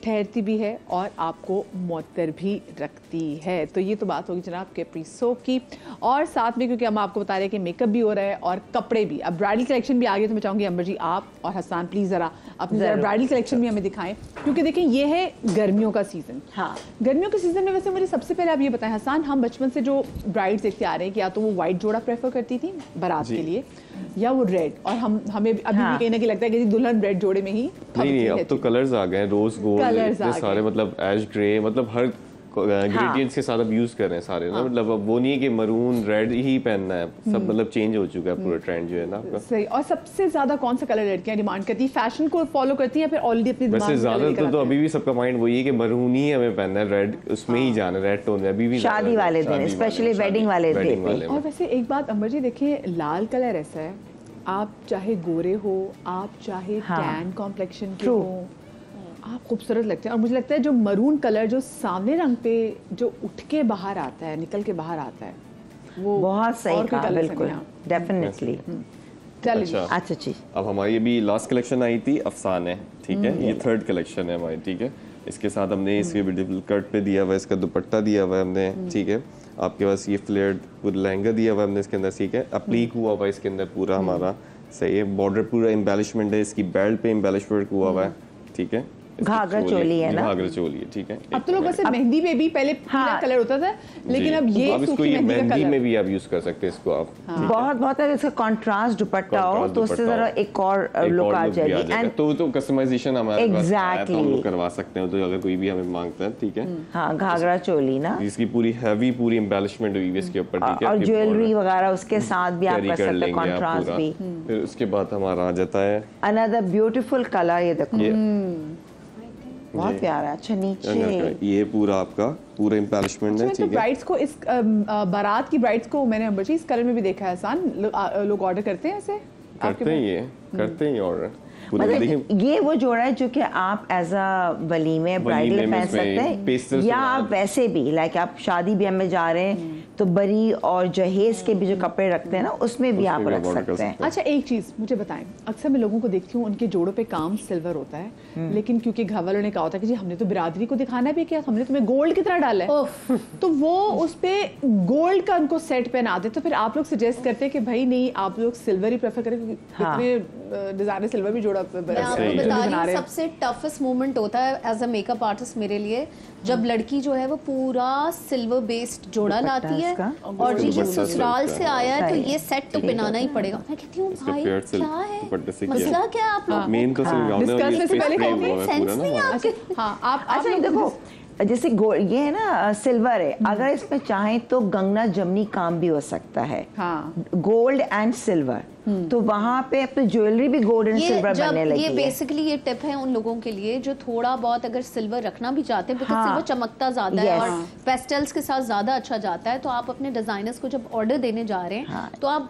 ठहरती भी है और आपको मुअत्तर भी रखती है। तो ये तो बात होगी जनाब कैप्री सोप की, और साथ में क्योंकि हम आपको बता रहे हैं कि मेकअप भी हो रहा है और कपड़े भी, अब ब्राइडल कलेक्शन भी आ गई, तो मैं चाहूँगी अंबर जी आप और हसन प्लीज़ ज़रा अपनी ब्राइडल कलेक्शन भी हमें दिखाएं, क्योंकि देखें ये है गर्मियों का सीज़न। हाँ, गर्मियों के सीज़न में वैसे मुझे सबसे पहले आप ये बताएं हसन, हम बचपन से जो ब्राइड्स देखते आ रहे हैं कि या तो वो वाइट जोड़ा प्रेफर करती थी बारात के लिए या वो रेड, और हमें अभी भी कहीं ना कहीं लगता है कि दुल्हन रेड जोड़े में ही नहीं, अब तो कलर्स आ गए, रोज गोल्ड सारे, मतलब ऐश ग्रे, मतलब हर ग्रेडियंट्स के साथ अब यूज कर रहे हैं सारे ना, मतलब अब वो नहीं है कि मरून रेड ही पहनना है, सब मतलब चेंज हो चुका है पूरा ट्रेंड जो है ना आपका। सही। और सबसे ज्यादा कौन सा कलर लड़कियां डिमांड करती हैं, फैशन को फॉलो करती हैं या फिर ऑलरेडी अपनी दिमाग वैसे ज्यादा तो अभी भी सबका माइंड वही है कि मरून ही हमें पहनना है, रेड उसमें ही जाना है, रेड टोन में अभी भी शादी वाले दिन, स्पेशली वेडिंग वाले दिन। और वैसे एक बात अंबर जी देखिए, लाल कलर ऐसा है, आप चाहे गोरे हो, आप चाहे टैन कॉम्प्लेक्शन के हो, आप खूबसूरत लगते हैं। और मुझे लगता है जो मरून कलर जो सामने रंग पे जो उठ के बाहर आता है, निकल के बाहर आता है, वो बहुत सही कहा, बिल्कुल, डेफिनेटली। अच्छा जी, अब हमारी अभी लास्ट कलेक्शन आई थी अफसाने, ठीक है, ये थर्ड कलेक्शन है हमारी, ठीक है। इसके साथ हमने इसके ब्यूटीफुल कट पे दिया हुआ है, इसका दुपट्टा दिया हुआ है हमने, ठीक है। आपके पास ये फ्लेयर्ड पूरा लहंगा दिया हुआ है हमने इसके अंदर, ठीक है। अप्लीक हुआ हुआ है इसके अंदर पूरा हमारा, सही है। बॉर्डर पूरा एम्बेलिशमेंट है, इसकी बेल्ट पे एम्बेलिशमेंट हुआ हुआ है, ठीक है। घाघरा चोली है ना, घाघरा चोली है, ठीक है। अब तो लोग वैसे मेहंदी पे भी पहले पीला कलर होता था, लेकिन अब ये इसको ये मेहंदी में भी आप यूज कर सकते हैं इसको आप। बहुत बहुत अगर इसका कंट्रास्ट दुपट्टा हो तो उससे जरा एक और लुक आ जाएगी, एंड तो कस्टमाइजेशन हमारे पास है, तो हम लोग करवा सकते हैं, तो अगर कोई भी हमें मांगता है, ठीक है। हाँ, घाघरा चोली ना, इसकी पूरी हैवी पूरी एम्बेलिशमेंट हुई है इसके ऊपर, ठीक है। और ज्वेलरी वगैरह उसके साथ भी आप कर सकते हैं, कंट्रास्ट भी। फिर उसके बाद हमारा आ जाता है अनदर ब्यूटीफुल कलर, ये देखो बहुत प्यारा। अच्छा, नीचे ये पूरा आपका पूरा एम्बेलिशमेंट है, ठीक है। ब्राइड्स को इस बारात की ब्राइड्स को मैंने अंबर जी इस कलर में भी देखा है आसान, लोग ऑर्डर करते हैं ऐसे, करते हैं ऑर्डर। मतलब ये वो जोड़ा है जो कि आप एज अ वलीमे ब्राइडल पहन सकते हैं, या आप वैसे भी लाइक आप शादी ब्याह में जा रहे हैं तो बरी और जहेज के भी जो कपड़े रखते हैं ना, उसमें भी आप रख सकते हैं। अच्छा, एक चीज मुझे बताएं, अक्सर मैं लोगों को देखती हूँ उनके जोड़ों पे काम सिल्वर होता है, लेकिन क्योंकि घर वालों ने कहा होता है कि जी हमने तो बिरादरी को दिखाना भी क्या, हमने तुम्हें गोल्ड की तरह डाला है, तो वो उस पे गोल्ड का उनको सेट पहना दे, तो फिर आप लोग सजेस्ट करते हैं कि भाई नहीं, आप लोग सिल्वर ही प्रेफर करें, कितने डिजाइनर सिल्वर भी जोड़ा मैं आपको बता रही हूँ, सबसे टफेस्ट मोमेंट होता है एज अ मेकअप आर्टिस्ट मेरे लिए, जब लड़की जो है वो पूरा सिल्वर बेस्ड जोड़ा लाती है और जी ये ससुराल से आया है तो ये सेट तो पहनाना ही पड़ेगा। मैं कहती हूँ भाई क्या है मसला, क्या है आप लोग मेन तो डिस्कस से पहले सेंस नहीं आपके। हाँ, आप देखो जैसे ये है ना सिल्वर है, अगर इसमें चाहें तो गंगना जमनी काम भी हो सकता है, गोल्ड एंड सिल्वर, तो वहाँ पे अपनी ज्वेलरी भी गोल्ड एंड सिल्वर बनने लगी ये है। बेसिकली ये टिप है उन लोगों के लिए जो थोड़ा बहुत अगर सिल्वर रखना भी चाहते हैं, बिकॉज सिल्वर चमकता ज्यादा है और पेस्टल्स के साथ ज्यादा अच्छा जाता है, तो आप अपने डिजाइनर्स को जब ऑर्डर देने जा रहे हैं तो आप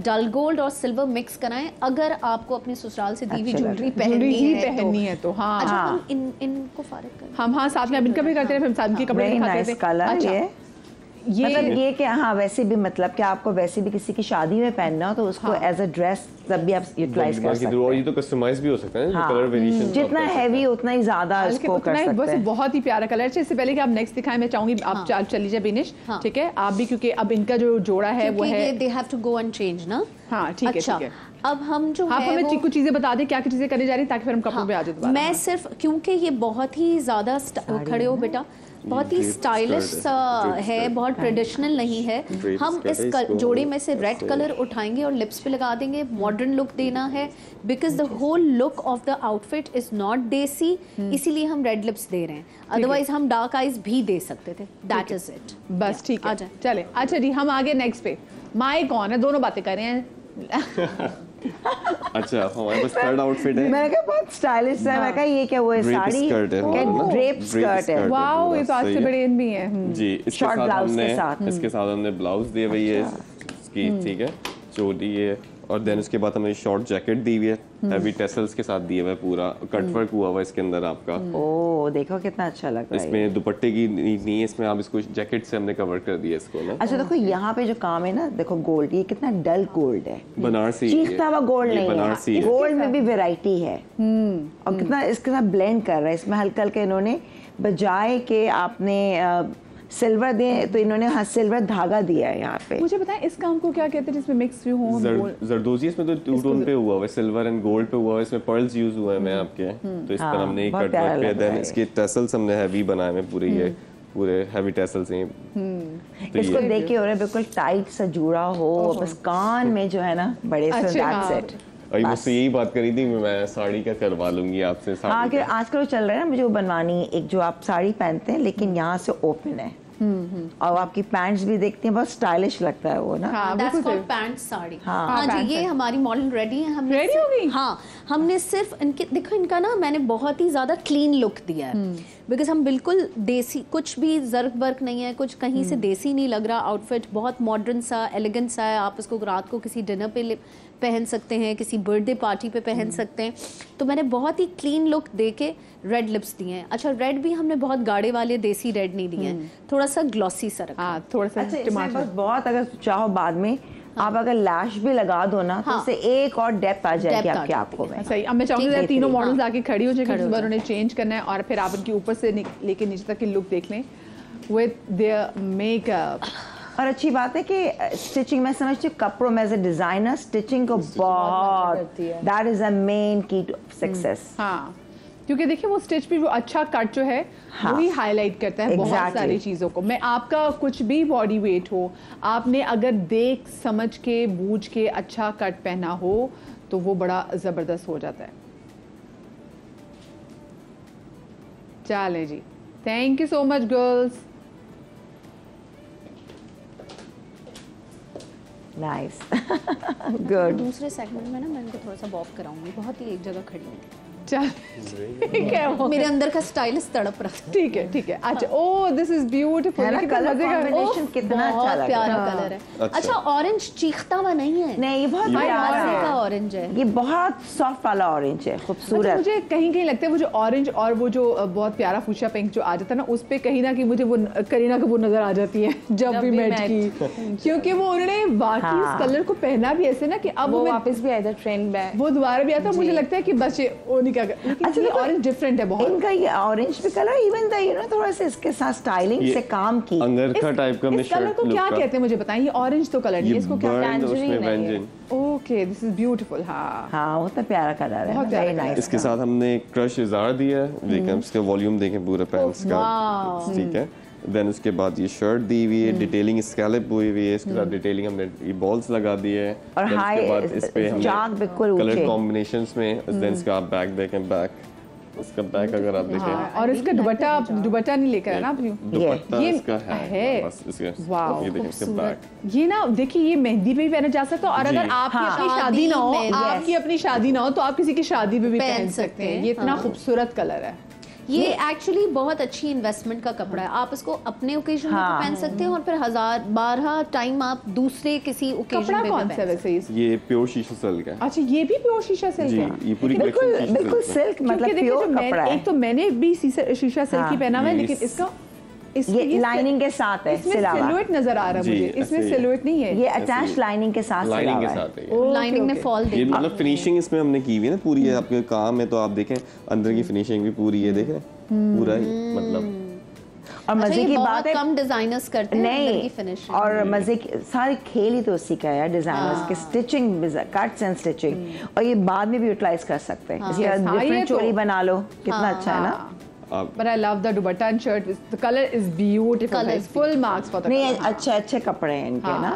डल गोल्ड और सिल्वर मिक्स कराएं, अगर आपको अपनी ससुराल से दी हुई ज्वेलरी पहननी है तो। हाँ, हम इनको फारिग करें, हम साथ में इनका भी करते हैं, फिर साथ के कपड़े दिखाते हैं। ये मतलब ये कि हाँ वैसे भी मतलब कि आपको वैसे भी किसी की शादी में पहनना हो तो उसको एज अ ड्रेस तब भी आप यूटिलाइज कर सकते हैं। ये तो कस्टमाइज भी हो सकता है, कलर वेरिएशन जितना हैवी उतना ही ज्यादा इसको कर सकते हैं। बहुत ही प्यारा कलर है। इससे पहले कि आप नेक्स्ट दिखाएं, मैं चाहूंगी आप चल लीजिए बिनिश, ठीक है आप भी, क्योंकि अब इनका जो जोड़ा है वो है they have to go and change ना। हाँ ठीक है, ठीक है। अब हम जो आप हमें कुछ चीजें बता दें, क्या क्या चीजें करने जा रही हैं ताकि फिर हम कपड़ों पे आ जाए दोबारा। मैं सिर्फ क्योंकि ये बहुत ही ज्यादा खड़े हो बेटा, बहुत ही स्टाइलिश सा है, बहुत ट्रेडिशनल नहीं है। हम इस जोड़े में से रेड कलर उठाएंगे और लिप्स पे लगा देंगे, मॉडर्न लुक देना है, because the whole look of the outfit is not desi, इसीलिए हम रेड लिप्स दे रहे हैं। अदरवाइज हम डार्क आइज भी दे सकते थे। That is it. बस ठीक है, चले। अच्छा जी, हम आगे नेक्स्ट पे। माई कौन है, दोनों बातें कर रहे हैं। अच्छा, हमारे पास थर्ड आउटफिट है। मैंने कहा बहुत स्टाइलिश है। मैं कहा ये क्या वो है, साड़ी ड्रेप स्कर्ट है। वाओ, ये तो आज से बड़े इन भी है जी। इसके साथ हमने ब्लाउज दिए हुई है इसकी, ठीक है, चोली है, और देन उसके बाद हमें शॉर्ट जैकेट दी हुई है, हैवी टेसल्स के साथ दिया हुआ है, पूरा कट वर्क हुआ हुआ है इसके अंदर आपका। ओह, देखो कितना अच्छा लग रहा है। इसमें दुपट्टे की नहीं है, इसमें आप इसको जैकेट से हमने कवर कर दिया इसको ना। अच्छा देखो यहाँ पे जो काम है ना, देखो गोल्ड, ये कितना डल गोल्ड है, बनारसी चीखता हुआ गोल्ड नहीं बनारसी है, गोल्ड में भी वैरायटी है। और कितना इसके साथ ब्लेंड कर रहा है। इसमें हल्का हल्का इन्होंने बजाय के आपने सिल्वर दे तो इन्होंने सिल्वर धागा दिया है यहाँ पे। मुझे बताएं इस काम को क्या कहते हैं जिसमें मिक्स व्यू हो? जरदोजी। इसमें तो टू टोन पे हुआ है, सिल्वर एंड गोल्ड पे हुआ है, इसमें पर्ल्स यूज हुए हैं मैं आपके, तो इस पर हमने एक कट वर्क किया। देन इसके टेसल्स हमने हैवी बनाए हैं पूरे, ये पूरे हैवी टेसल्स हैं। तो इसको देख के हो रहा है बिल्कुल टाइट सा जुड़ा हो, बस कान में जो है ना बड़े से, दैट्स इट। अभी मुझसे यही बात करी थी, मैं साड़ी का करवा लूंगी आपसे। हाँ, कि आजकल चल रहा है ना, मुझे वो बनवानी, एक जो आप साड़ी पहनते हैं लेकिन यहाँ से ओपन है, और आपकी पैंट्स भी देखते हैं, बहुत स्टाइलिश लगता है वो ना। That's called pants sari. हाँ जी, ये हमारी मॉडल रेडी है। हमने रेडी हो गई? हाँ, हमने सिर्फ इनके, देखो इनका ना मैंने बहुत ही ज्यादा क्लीन लुक दिया है, बिकॉज हम बिल्कुल देसी, कुछ भी जर्क वर्क नहीं है, कुछ कहीं से देसी नहीं लग रहा। आउटफिट बहुत मॉडर्न सा, एलिगेंट सा है। आप इसको रात को किसी डिनर पे पहन सकते हैं, किसी बर्थडे पार्टी पे पहन सकते हैं। तो मैंने बहुत ही क्लीन लुक दे के रेड लिप्स दिए हैं। अच्छा, रेड भी हमने बहुत गाढ़े वाले देसी रेड नहीं दिए हैं, थोड़ा सा ग्लॉसी सा रखा। थोड़ा सा टमाटर, बहुत अगर चाहो बाद में आप अगर लैश भी लगा दो ना, तो उससे एक और डेप्थ आ जाएगी आपकी आंखों में। सही। अब मैं चाहूंगी तीनों मॉडल्स आके खड़ी हो जाए, क्योंकि उन्होंने चेंज करना है, और फिर आप उनके ऊपर से लेके नीचे तक की लुक देख लें विद देयर मेकअप। और अच्छी बात है कि स्टिचिंग, मैं समझती हूँ कपड़ों में एज ए डिजाइनर स्टिचिंग को बहुत, दैट इज अ मेन की टू सक्सेस। हाँ, क्योंकि देखिए वो स्टिच भी वो अच्छा कट जो है वही हाईलाइट करता है बहुत सारी चीज़ों को। मैं आपका कुछ भी बॉडी वेट हो, आपने अगर देख समझ के बूझ के अच्छा कट पहना हो तो वो बड़ा ज़बरदस्त हो जाता है। चलें जी, thank you so much girls. Nice, good. दूसरे सेगमेंट में ना मैं इनको थोड़ा सा वॉक कराऊंगी, बहुत ही एक जगह खड़ी हुई। मेरे अंदर का स्टाइलिश तड़प रहा था। ठीक है। अच्छा, oh this is beautiful. Colour combination कितना अच्छा लग रहा है। प्यारा कलर है। अच्छा, ऑरेंज चीखता हुआ नहीं है। नहीं, ये बहुत प्यारा ऑरेंज है। ये बहुत सॉफ्ट वाला ऑरेंज है, खूबसूरत। मुझे कहीं कहीं लगता है वो जो ऑरेंज और वो जो बहुत प्यारा फूशिया पिंक जो आ जाता है ना, उस पे कहीं ना कहीं मुझे वो करीना कपूर नजर आ जाती है जब भी मैच की, क्योंकि वो उन्होंने बाकी इस कलर को पहना भी ऐसे ना कि अब वो वापस भी आया ट्रेंड में, वो दोबारा भी आता। मुझे लगता है कि बस अच्छा, ये ऑरेंज डिफरेंट है बहुत। इनका ये ऑरेंज भी colour, even the you know थोड़ा सा इसके साथ स्टाइलिंग से काम की, अंगरखा टाइप का। इस कलर को क्या कहते हैं मुझे बताएं? ये ऑरेंज तो कलर नहीं है, इसको क्या टैंजरीन है? Okay, this is beautiful. हाँ, बहुत प्यारा कलर है, वेरी नाइस। इसके साथ हमने क्रश इजार दिया है, देखें इसका वॉल्यूम देखें पूरा पैंट्स का, ठीक है। देन उसके बाद ये शर्ट दी हुई है, डिटेलिंग स्कैलप हुई हुई है, इसके साथ डिटेलिंग हमने ये बॉल्स लगा दिए हैं, और हाई इस पे हमने कलर कॉम्बिनेशंस में। देन इसका बैक देखें, बैक इसका बैक अगर आप देखें, और इसका दुपट्टा नहीं लेकर है ना आप? दुपट्टा इसका है बस इसका। वाओ, ये देखें इसका बैक। ये ना देखिए, ये मेहंदी पे भी पहना जा सकता है, और अगर आपकी अपनी शादी ना हो, आपकी अपनी शादी ना हो तो आप किसी की शादी पे भी पहन सकते हैं। ये इतना खूबसूरत कलर है। ये एक्चुअली बहुत अच्छी इन्वेस्टमेंट का कपड़ा है। आप इसको अपने ओकेजन पे पहन सकते हैं, और फिर 1000-12 टाइम आप दूसरे किसी ओकेजन पे कौन सा वैसे? ये प्योर शीशा सिल्क है। अच्छा, ये भी प्योर शीशा सिल्क है? ये पूरी कलेक्शन बिल्कुल सिल्क, मतलब प्योर कपड़ा है। एक तो मैंने भी शीशा सिल्क ही पहना हुआ है, लेकिन इसका ये लाइनिंग के साथ है, सिलुएट नजर आ रहा है मुझे, इसमें सिलुएट नहीं है, ये अटैच लाइनिंग के साथ है। लाइनिंग में फॉल ये मतलब फिनिशिंग इसमें हमने की हुई है ना पूरी है। आपके काम है तो आप देखें अंदर की फिनिशिंग भी पूरी है, देख रहे हैं पूरा ही मतलब। और मजे की बात है, कम डिजाइनर्स करते हैं अंदर की फिनिशिंग, और मजे की सारी खेल ही तो उसी का है डिजाइनर्स के, स्टिचिंग, कट्स एंड स्टिचिंग, और ये बाद में भी यूटिलाइज कर सकते हैं। इसके डिफरेंट चोली बना लो, कितना अच्छा है ना। But I love the dupatta and shirt. The color is beautiful. Color Guys. Full marks for the नहीं color. अच्छे कपड़े हैं इनके ना।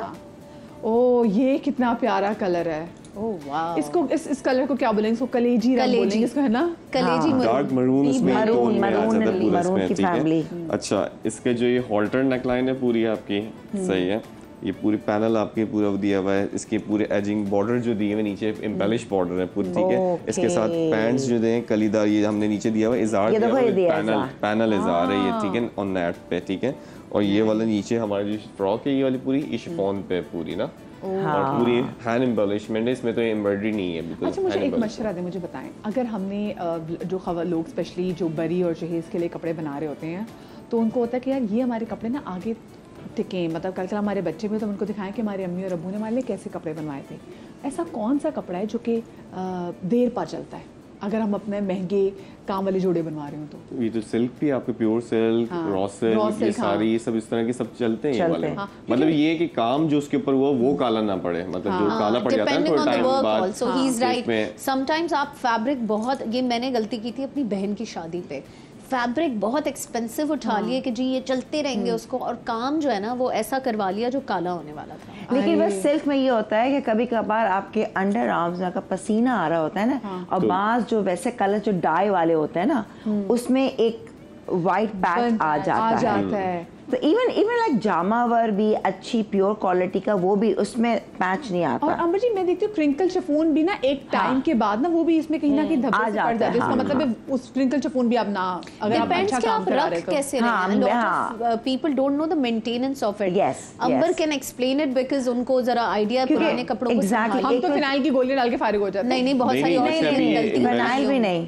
ओह ये कितना प्यारा कलर है। ओह वाह, इसको इस कलर को क्या बोलेंगे? इसको कलेजी रंग बोलेंगे इसको, है ना? कलेजी डार्क मरून इसमें मरून, टोन में आ जाता है पूरा मरून इसमें, की ठीक है। फैमिली। अच्छा, इसके जो ये हॉल्टर नेकलाइन है पूरी आपकी सही है। ये पूरी पैनल आपके पूरा दिया हुआ है, इसके पूरे एजिंग बॉर्डर जो दिए हुए नीचे एम्बेलिश बॉर्डर है पूरी, ठीक है। इसके साथ पैंट्स जो दें कलीदार ये हमने नीचे दिया हुआ है, इज़ार दिया हुआ है, पैनल इज़ार है ये, ठीक है, और नेट पे, ठीक है। और ये वाला नीचे हमारी जो फ्रॉक है ये वाली पूरी शिफॉन पे पूरी ना, और पूरी हैंड एम्बेलिशमेंट है, इसमें तो एम्ब्रॉयडरी नहीं है बिल्कुल। अच्छा मुझे एक मशवरा दें, मुझे बताएं, अगर हमने जो लोग स्पेशली जो बरी और जहेज़ के लिए कपड़े बना रहे होते हैं तो उनको होता है कि यार ये हमारे कपड़े ना आगे टिकें, मतलब कल हमारे बच्चे भी तो उनको दिखाएं कि हमारी अम्मी और अब्बू ने हमारे लिए कैसे कपड़े बनवाए थे। ऐसा कौन सा कपड़ा है जो कि देर पा चलता है अगर हम अपने महंगे काम वाले जोड़े बनवा रहे हो तो? ये तो सिल्क भी आपके प्योर सिल्क, रॉ सिल्क, ये सारी ये सब इस तरह के सब चलते हैं ये वाले। मतलब ये है कि काम जो उसके ऊपर हुआ वो काला ना पड़े, मतलब जो काला पड़ जाता है थोड़ा टाइम बाद। सो ही इज राइट, समटाइम्स आप फैब्रिक बहुत, ये मैंने गलती की थी अपनी बहन की शादी पे, फैब्रिक बहुत एक्सपेंसिव उठा लिए कि जी ये चलते रहेंगे उसको, और काम जो है ना वो ऐसा करवा लिया जो काला होने वाला था। लेकिन बस सिल्क में ये होता है कि कभी कभार आपके अंडर आर्म्स में का पसीना आ रहा होता है ना, और बाज जो वैसे कलर जो डाई वाले होते हैं ना उसमें एक वाइट पैच आ जाता है। तो इवन लाइक जामावर भी अच्छी प्योर क्वालिटी का वो भी उसमें पैच नहीं आता। और अमर जी मैं देखती हूँ क्रिंकल शिफॉन भी ना एक टाइम के बाद ना वो भी इसमें कहीं ना कहीं धब्बे से पड़ जाता है। इसका मतलब है उस क्रिंकल शिफॉन भी आप ना, अगर आप अच्छा काम करा रहे हो कैसे people don't know the maintenance of it. Amber can explain it because उनको जरा आइडिया पुराने कपड़ों को। हम तो फिनाइल की गोलियां डाल के फारिग हो जाते हैं। नहीं बहुत सारी और फिनाइल भी नहीं,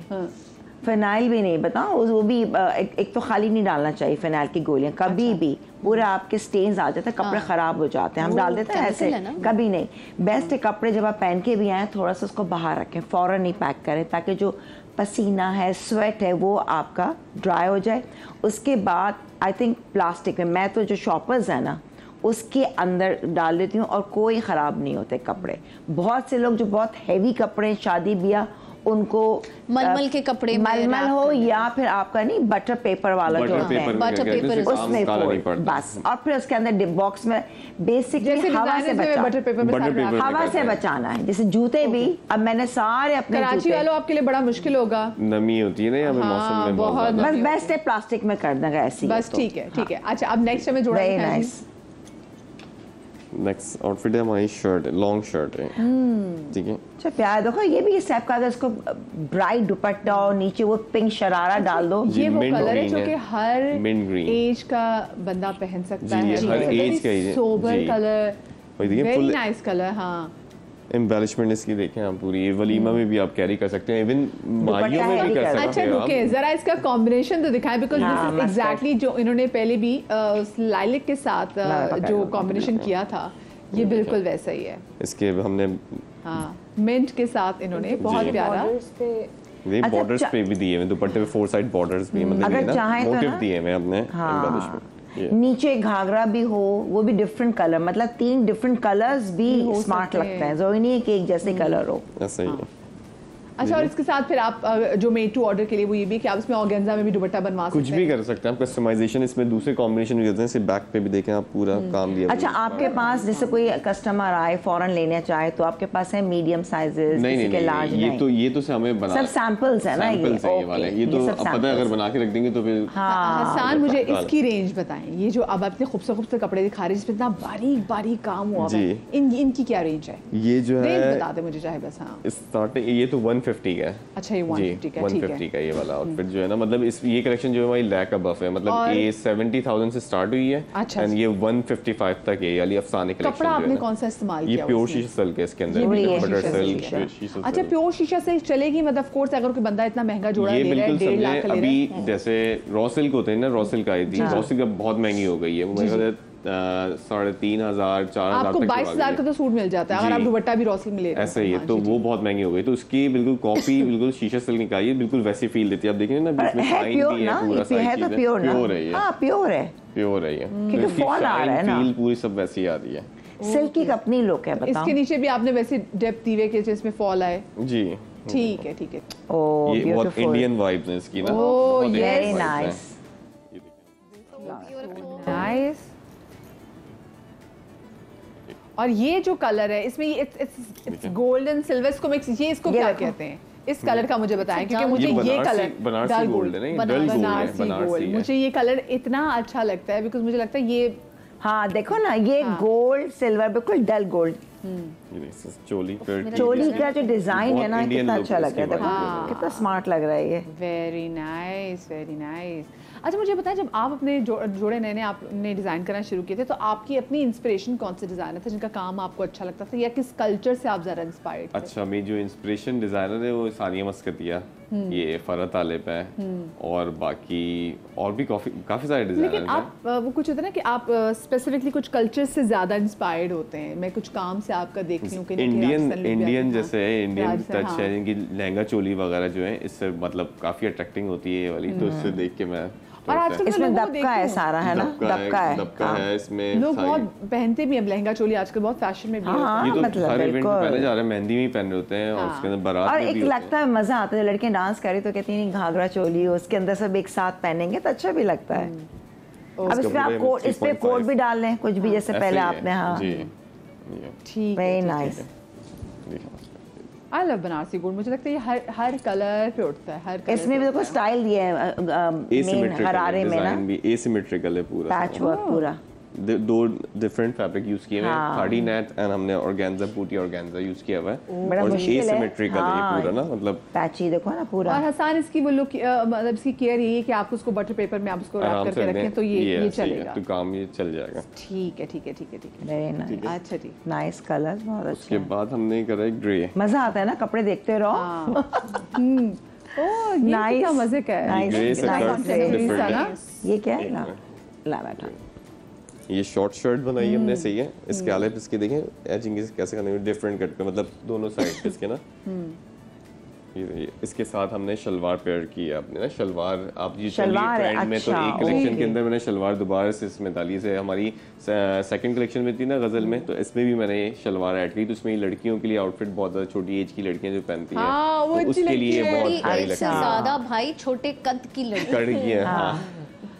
फिनाइल भी नहीं, बताओ वो भी एक तो खाली नहीं डालना चाहिए फिनाइल की गोलियां कभी भी, पूरे आपके स्टेन्स आ जाते हैं, कपड़े खराब हो जाते हैं, हम डाल देते हैं ऐसे, कभी नहीं। बेस्ट है कपड़े जब आप पहन के भी आए थोड़ा सा उसको बाहर रखें, फौरन नहीं पैक करें, ताकि जो पसीना है स्वेट है वो आपका ड्राई हो जाए। उसके बाद आई थिंक प्लास्टिक में, मैं तो जो शॉपर्स है ना उसके अंदर डाल देती हूँ और कोई ख़राब नहीं होते कपड़े। बहुत से लोग जो बहुत हैवी कपड़े शादी ब्याह उनको मलमल के कपड़े मलमल हो या फिर आपका नहीं बटर पेपर वाला जो होता है, बटर पेपर उसमें बस, और फिर उसके अंदर बॉक्स में बेसिकली हवा से बचाना है। जैसे जूते भी अब मैंने सारे अपने कराची वालों आपके लिए बड़ा मुश्किल होगा, नमी होती है ना यहाँ पे मौसम में बहुत, बस बेस्ट है प्लास्टिक में कर देंगे ऐसी, बस ठीक है ठीक है। अच्छा अब नेक्स्ट हमें जोड़ा है नेक्स्ट आउटफिट है हमारी शर्ट, लॉन्ग शर्ट है, ठीक है। अच्छा प्यार देखो ये भी इस टाइप का, अगर इसको ब्राइट दुपट्टा और नीचे वो पिंक शरारा डाल दो, ये वो कलर है जो कि हर एज का बंदा पहन सकता है, हर एज का ही sober colour, very nice colour. हाँ एम्बेलिशमेंट इसकी देखें आप पूरी, ये वलीमा में भी आप कैरी कर सकते हैं, इवन माहियों में भी कर सकते हैं। अच्छा रुके जरा इसका कॉम्बिनेशन तो दिखाएं, बिकॉज दिस इज एग्जैक्टली जो इन्होंने पहले भी लाइलिक के साथ जो कॉम्बिनेशन किया था ये बिल्कुल वैसा ही है। इसके हमने मिंट के साथ इन्होंने बहुत प्यारा ये बॉर्डर्स पे भी दिए हैं, दुपट्टे पे 4 साइड बॉर्डर्स भी, मतलब अगर चाहें तो मोटिव दिए हैं अपने एम्बेलिशमेंट। नीचे घाघरा भी हो वो भी डिफरेंट कलर, मतलब 3 डिफरेंट कलर्स भी स्मार्ट लगते हैं, जरूरी नहीं है कि एक जैसे कलर हो। ऐसा ही है। अच्छा और इसके साथ फिर आप जो मेड टू ऑर्डर के लिए वो ये भी कि आप इसमें ऑर्गेन्जा में भी दुपट्टा बनवा सकते हैं, कुछ भी कर सकते हैं आप, कस्टमाइजेशन इसमें दूसरे कॉम्बिनेशन भी होते हैं, सिर्फ बैक पे भी देखें आप पूरा काम दिया। अच्छा आपके पास जैसे कोई कस्टमर आए फॉरन लेने चाहे तो आपके पास है मीडियम साइजेस, किसी के लार्ज नहीं? ये तो हमें बना सब सैंपल्स है ना, ये वाले, ये तो पता है अगर बना के रख देंगे तो फिर। हसन मुझे इसकी रेंज बताएं, ये जो अब आपने खूबसूरत कपड़े दिखा रहे हैं जिसमें इतना बारीक बारीक काम हुआ है, इनकी क्या रेंज है? ये जो है रेंज बता दे मुझे चाहे बस। हाँ स्टार्टिंग ये तो 150 का है। अच्छा ये 150 का, ठीक है 150 का ये वाला आउटफिट जो है ना, मतलब इस ये कलेक्शन जो है हमारी लैक अबव है, मतलब ये 70,000 से स्टार्ट हुई है एंड ये 155 तक है, यानी अफसाने कलेक्शन। कपड़ा आपने कौन सा इस्तेमाल किया? ये प्योर शीशा सिल्क है, इसके अंदर बटर सिल्क। अच्छा प्योर शीशा सिल्क चलेगी, मतलब ऑफ कोर्स अगर कोई बंदा इतना महंगा जोड़ा ले रहा है 1.5 लाख का ले रहा है। अभी जैसे रॉ सिल्क होते हैं ना, रॉ सिल्क आई थी, रॉ सिल्क अब बहुत महंगी हो गई है, वो मेरे 3,500 4,000 आपको 22,000 का तो सूट मिल जाता है अगर आप दुपट्टा भी रॉ सिल्क में ले रहे हैं। ऐसा ही है, तो वो बहुत महंगी हो गई, तो उसकी बिल्कुल कॉपी बिल्कुल शीशा सिल्क निकाली है, बिल्कुल वैसी फील देती है। आप देखेंगे ना बीच में शाइन भी है, पूरा साइज है, प्योर है ये। हां प्योर है, प्योर है ये, क्योंकि फॉल आ रहा है ना, फील पूरी सब वैसी आ रही है। सिल्क की अपनी लुक है, बताओ। इसके नीचे भी आपने वैसे डेप्थ दी है कि इसमें फॉल आए। जी ठीक है ठीक है। ओह ये बहुत ब्यूटीफुल, इंडियन वाइब्स हैं इसकी ना। Oh, बहुत yes. Indian वेरी vibes हैं। नाइस। ये देखिए। नाइस। और ये जो कलर है इसमें इट्स गोल्ड एंड सिल्वर, इसको मिक्स, ये इसको ये क्या देखो। कहते हैं? इस कलर का मुझे बताएं, क्योंकि ये मुझे ये कलर बनारसी गोल्ड है ना, ये डल गोल्ड है, बनारसी बनारसी गोल्ड, है। मुझे ये कलर इतना अच्छा लगता है बिकॉज मुझे लगता है ये हाँ देखो ना, ये गोल्ड सिल्वर बिल्कुल डल गोल्ड। ये देखिए, चोली पर चोली का जो डिजाइन है ना, बहुत Indian कितना look अच्छा है लग रहा है, इसकी देखो वाइब। कितना स्मार्ट लग रहा है ये। Very nice very nice. अच्छा मुझे बताएं, जब आप अपने जोड़े नए नए आपने डिज़ाइन करना शुरू किए थे, तो आपकी अपनी इंस्पिरेशन कौन से डिज़ाइनर थे जिनका काम आपको अच्छा लगता था, या किस कल्चर से आप ज़रा इंस्पायर्ड थे? अच्छा, मेरी जो इंस्पिरेशन डिजाइनर है वो सानिया मस्कतिया, ये फरहत तालिब है, और बाकी और भी काफी सारे लेकिन डिजाइनर हैं। आप वो कुछ होता है ना कि आप स्पेसिफिकली कुछ कल्चर से ज़्यादा इंस्पायर्ड होते हैं। मैं कुछ काम से आपका देखती हूँ कि इंडियन जैसे है, इंडियन राजस्थान, टच हाँ। है, इनकी लहंगा चोली वगैरह जो है, इससे मतलब काफी अट्रैक्टिंग होती है ये वाली, तो इससे देख के मैं और आजकल इसमें लोगों को दबका है देखती हूँ। सारा, है ना, दबका है। दबका हाँ। है इसमें, लोग सारी- बहुत पहनते भी हैं लहंगा चोली आजकल, बहुत फैशन में भी हाँ, होता है। ये तो मतलब हर इवेंट में बिल्कुल। पहने जा रहे हैं, मेहंदी में ही पहन रहे होते हैं, और उसके अंदर बारात और में एक भी होते लगता है मजा आता है, लड़कियां डांस कर रही तो कहती नहीं घाघरा चोली हो, उसके अंदर सब एक साथ पहनेंगे तो अच्छा भी लगता है। अब इसमें आप कोट, इस पे 3.5 कोट भी डाल लें कुछ भी, जैसे ऐसे पहले ही है। आपने। हाँ जी, ठीक वेरी है। Nice. I love Banarasi gold, मुझे लगता है ये हर कलर पे उठता है, हर कलर इसमें भी देखो स्टाइल दिया है मेन हरारे में ना, डिजाइन भी एसिमेट्रिकल है पूरा, पैच वर्क पूरा। दो डिफरेंट फैब्रिक यूज किए हुए हैं, हाँ। खाड़ी नेट एंड हमने ऑर्गेन्जा बूटी ऑर्गेन्जा यूज किया हुआ है, बड़ा और मुश्किल है। एसिमेट्रिकल है हाँ। ये पूरा ना, मतलब पैची देखो ना पूरा। और हसान इसकी वो लुक, मतलब इसकी केयर यही है कि आप उसको बटर पेपर में आप उसको रैप आराम करके से रखें तो ये ऐसे ही है, चलेगा। तो काम ये चल जाएगा। ठीक है ठीक है ठीक है ठीक है। वेरी नाइस, अच्छा ठीक। नाइस कलर, बहुत उसके अच्छा। बाद हमने करा है ग्रे, मजा आता है ना, कपड़े देखते रहो। ओह ये Nice. कितना मजे का है। Nice. ग्रे से Nice. Curve Nice. डिफरेंट है। ना? ये क्या है एक ना, मिनट। ला बैठा। ये शॉर्ट शर्ट बनाई है हमने, सही है। इसके आले पे इसके देखें एजिंग कैसे करने, डिफरेंट कट पे, मतलब दोनों साइड पे इसके ना, ये इसके साथ हमने शलवार पेयर की है अपने ना, शलवार आप ये शलवार है, ट्रेंड में, तो अच्छा, एक कलेक्शन ओके। के अंदर मैंने शलवार दोबारा से इसमें डाली है, हमारी सेकंड कलेक्शन में थी ना गजल में, तो इसमें भी मैंने शलवार ऐड की, तो इसमें लड़कियों के लिए आउटफिट बहुत ज्यादा, छोटी एज की लड़कियां जो पहनती हैं, हाँ, वो तो अच्छी उसके लिए लगती है। बहुत बड़ी भारी एज से लगती है, ज्यादा भाई छोटे कद की लड़की। लड़कियां, हाँ।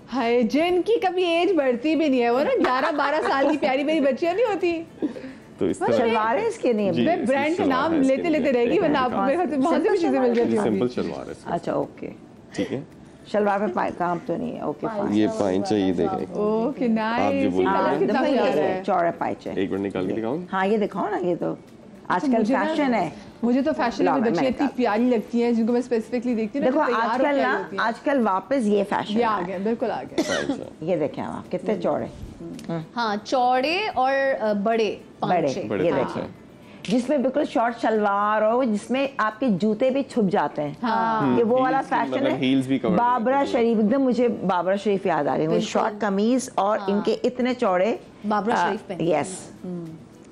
हाय, जिनकी कभी एज बढ़ती भी नहीं है, वो ना 11-12 साल की प्यारी प्यारी बच्चियां नहीं होती। तो इस तरह शलवार है इसके नहीं जी, अभी? मैं इसकी ब्रांड का शलवार नाम है इसके लेते लिए। लेते रहेगी, वरना आप मेरे ख्याल से वहाँ से भी चीजें मिल जाती सिंपल होंगी। शलवार है इसकी। अच्छा ओके, ठीक है, शलवार पे काम तो नहीं है, ओके फाइन। ये पाइन चाहिए, देखें ओके आप नाइस, जो बोल रहे कलर हैं। कितना देखो प्यारा ये है। चौड़े पाइचे। एक मिनट निकाल के दिखाऊं। हाँ ये दिखाओ ना, ये तो आजकल मुझे ना- फैशन है। मुझे तो फैशन लाओ, में मैं बच्चियां इतनी निकाल- प्यारी लगती हैं, जिनको मैं स्पेसिफिकली देखती हूँ ना, देखो तो तैयार आजकल होके ना, आई होती हैं। आजकल वापस ये फैशन ये आ है। गया, बिल्कुल आ गया। अच्छा, ये देखें आप कितने चौड़े हाँ, चौड़े और बड़े बड़े, पांचे। बड़े ये पांचे। देखें, जिसमें बिल्कुल शॉर्ट शलवार और जिसमें आपके जूते भी छुप जाते हैं। हाँ। ये वो वाला Heels भी, फैशन मतलब heels भी है। cover बाबरा करते हैं। शरीफ, एकदम मुझे बाबरा शरीफ याद आ रही है, वो बिल्कुल। शॉर्ट कमीज और इनके इतने चौड़े बाबरा शरीफ पहनती यस।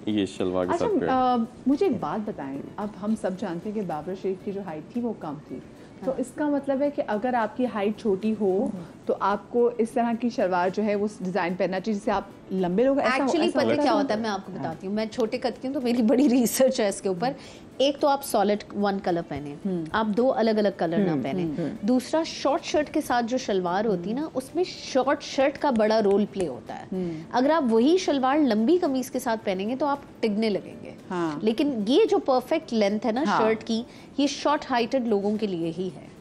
ये शलवार के अच्छा साथ पेयर। मुझे एक बात बताएं, अब हम सब जानते हैं कि बाबरा शरीफ की जो हाइट थी वो कम थी, तो इसका मतलब है कि अगर आपकी हाइट छोटी हो तो आपको इस तरह की शलवार जो है वो डिजाइन पहनना चाहिए जिससे आप लंबे लोग एक्चुअली पता क्या होता है, मैं आपको बताती हूँ। मैं छोटे कद की हूँ तो मेरी बड़ी रिसर्च है इसके ऊपर। एक तो आप सॉलिड वन कलर पहने, आप दो अलग अलग कलर ना पहने। दूसरा, शॉर्ट शर्ट के साथ जो शलवार होती है ना, उसमें शॉर्ट शर्ट का बड़ा रोल प्ले होता है। अगर आप वही शलवार लंबी कमीज के साथ पहनेंगे तो आप टिकने लगेंगे। हाँ। लेकिन ये जो परफेक्ट लेंथ है ना हाँ। शर्ट की, ये शॉर्ट हाइटेड लोगों के लिए ही है।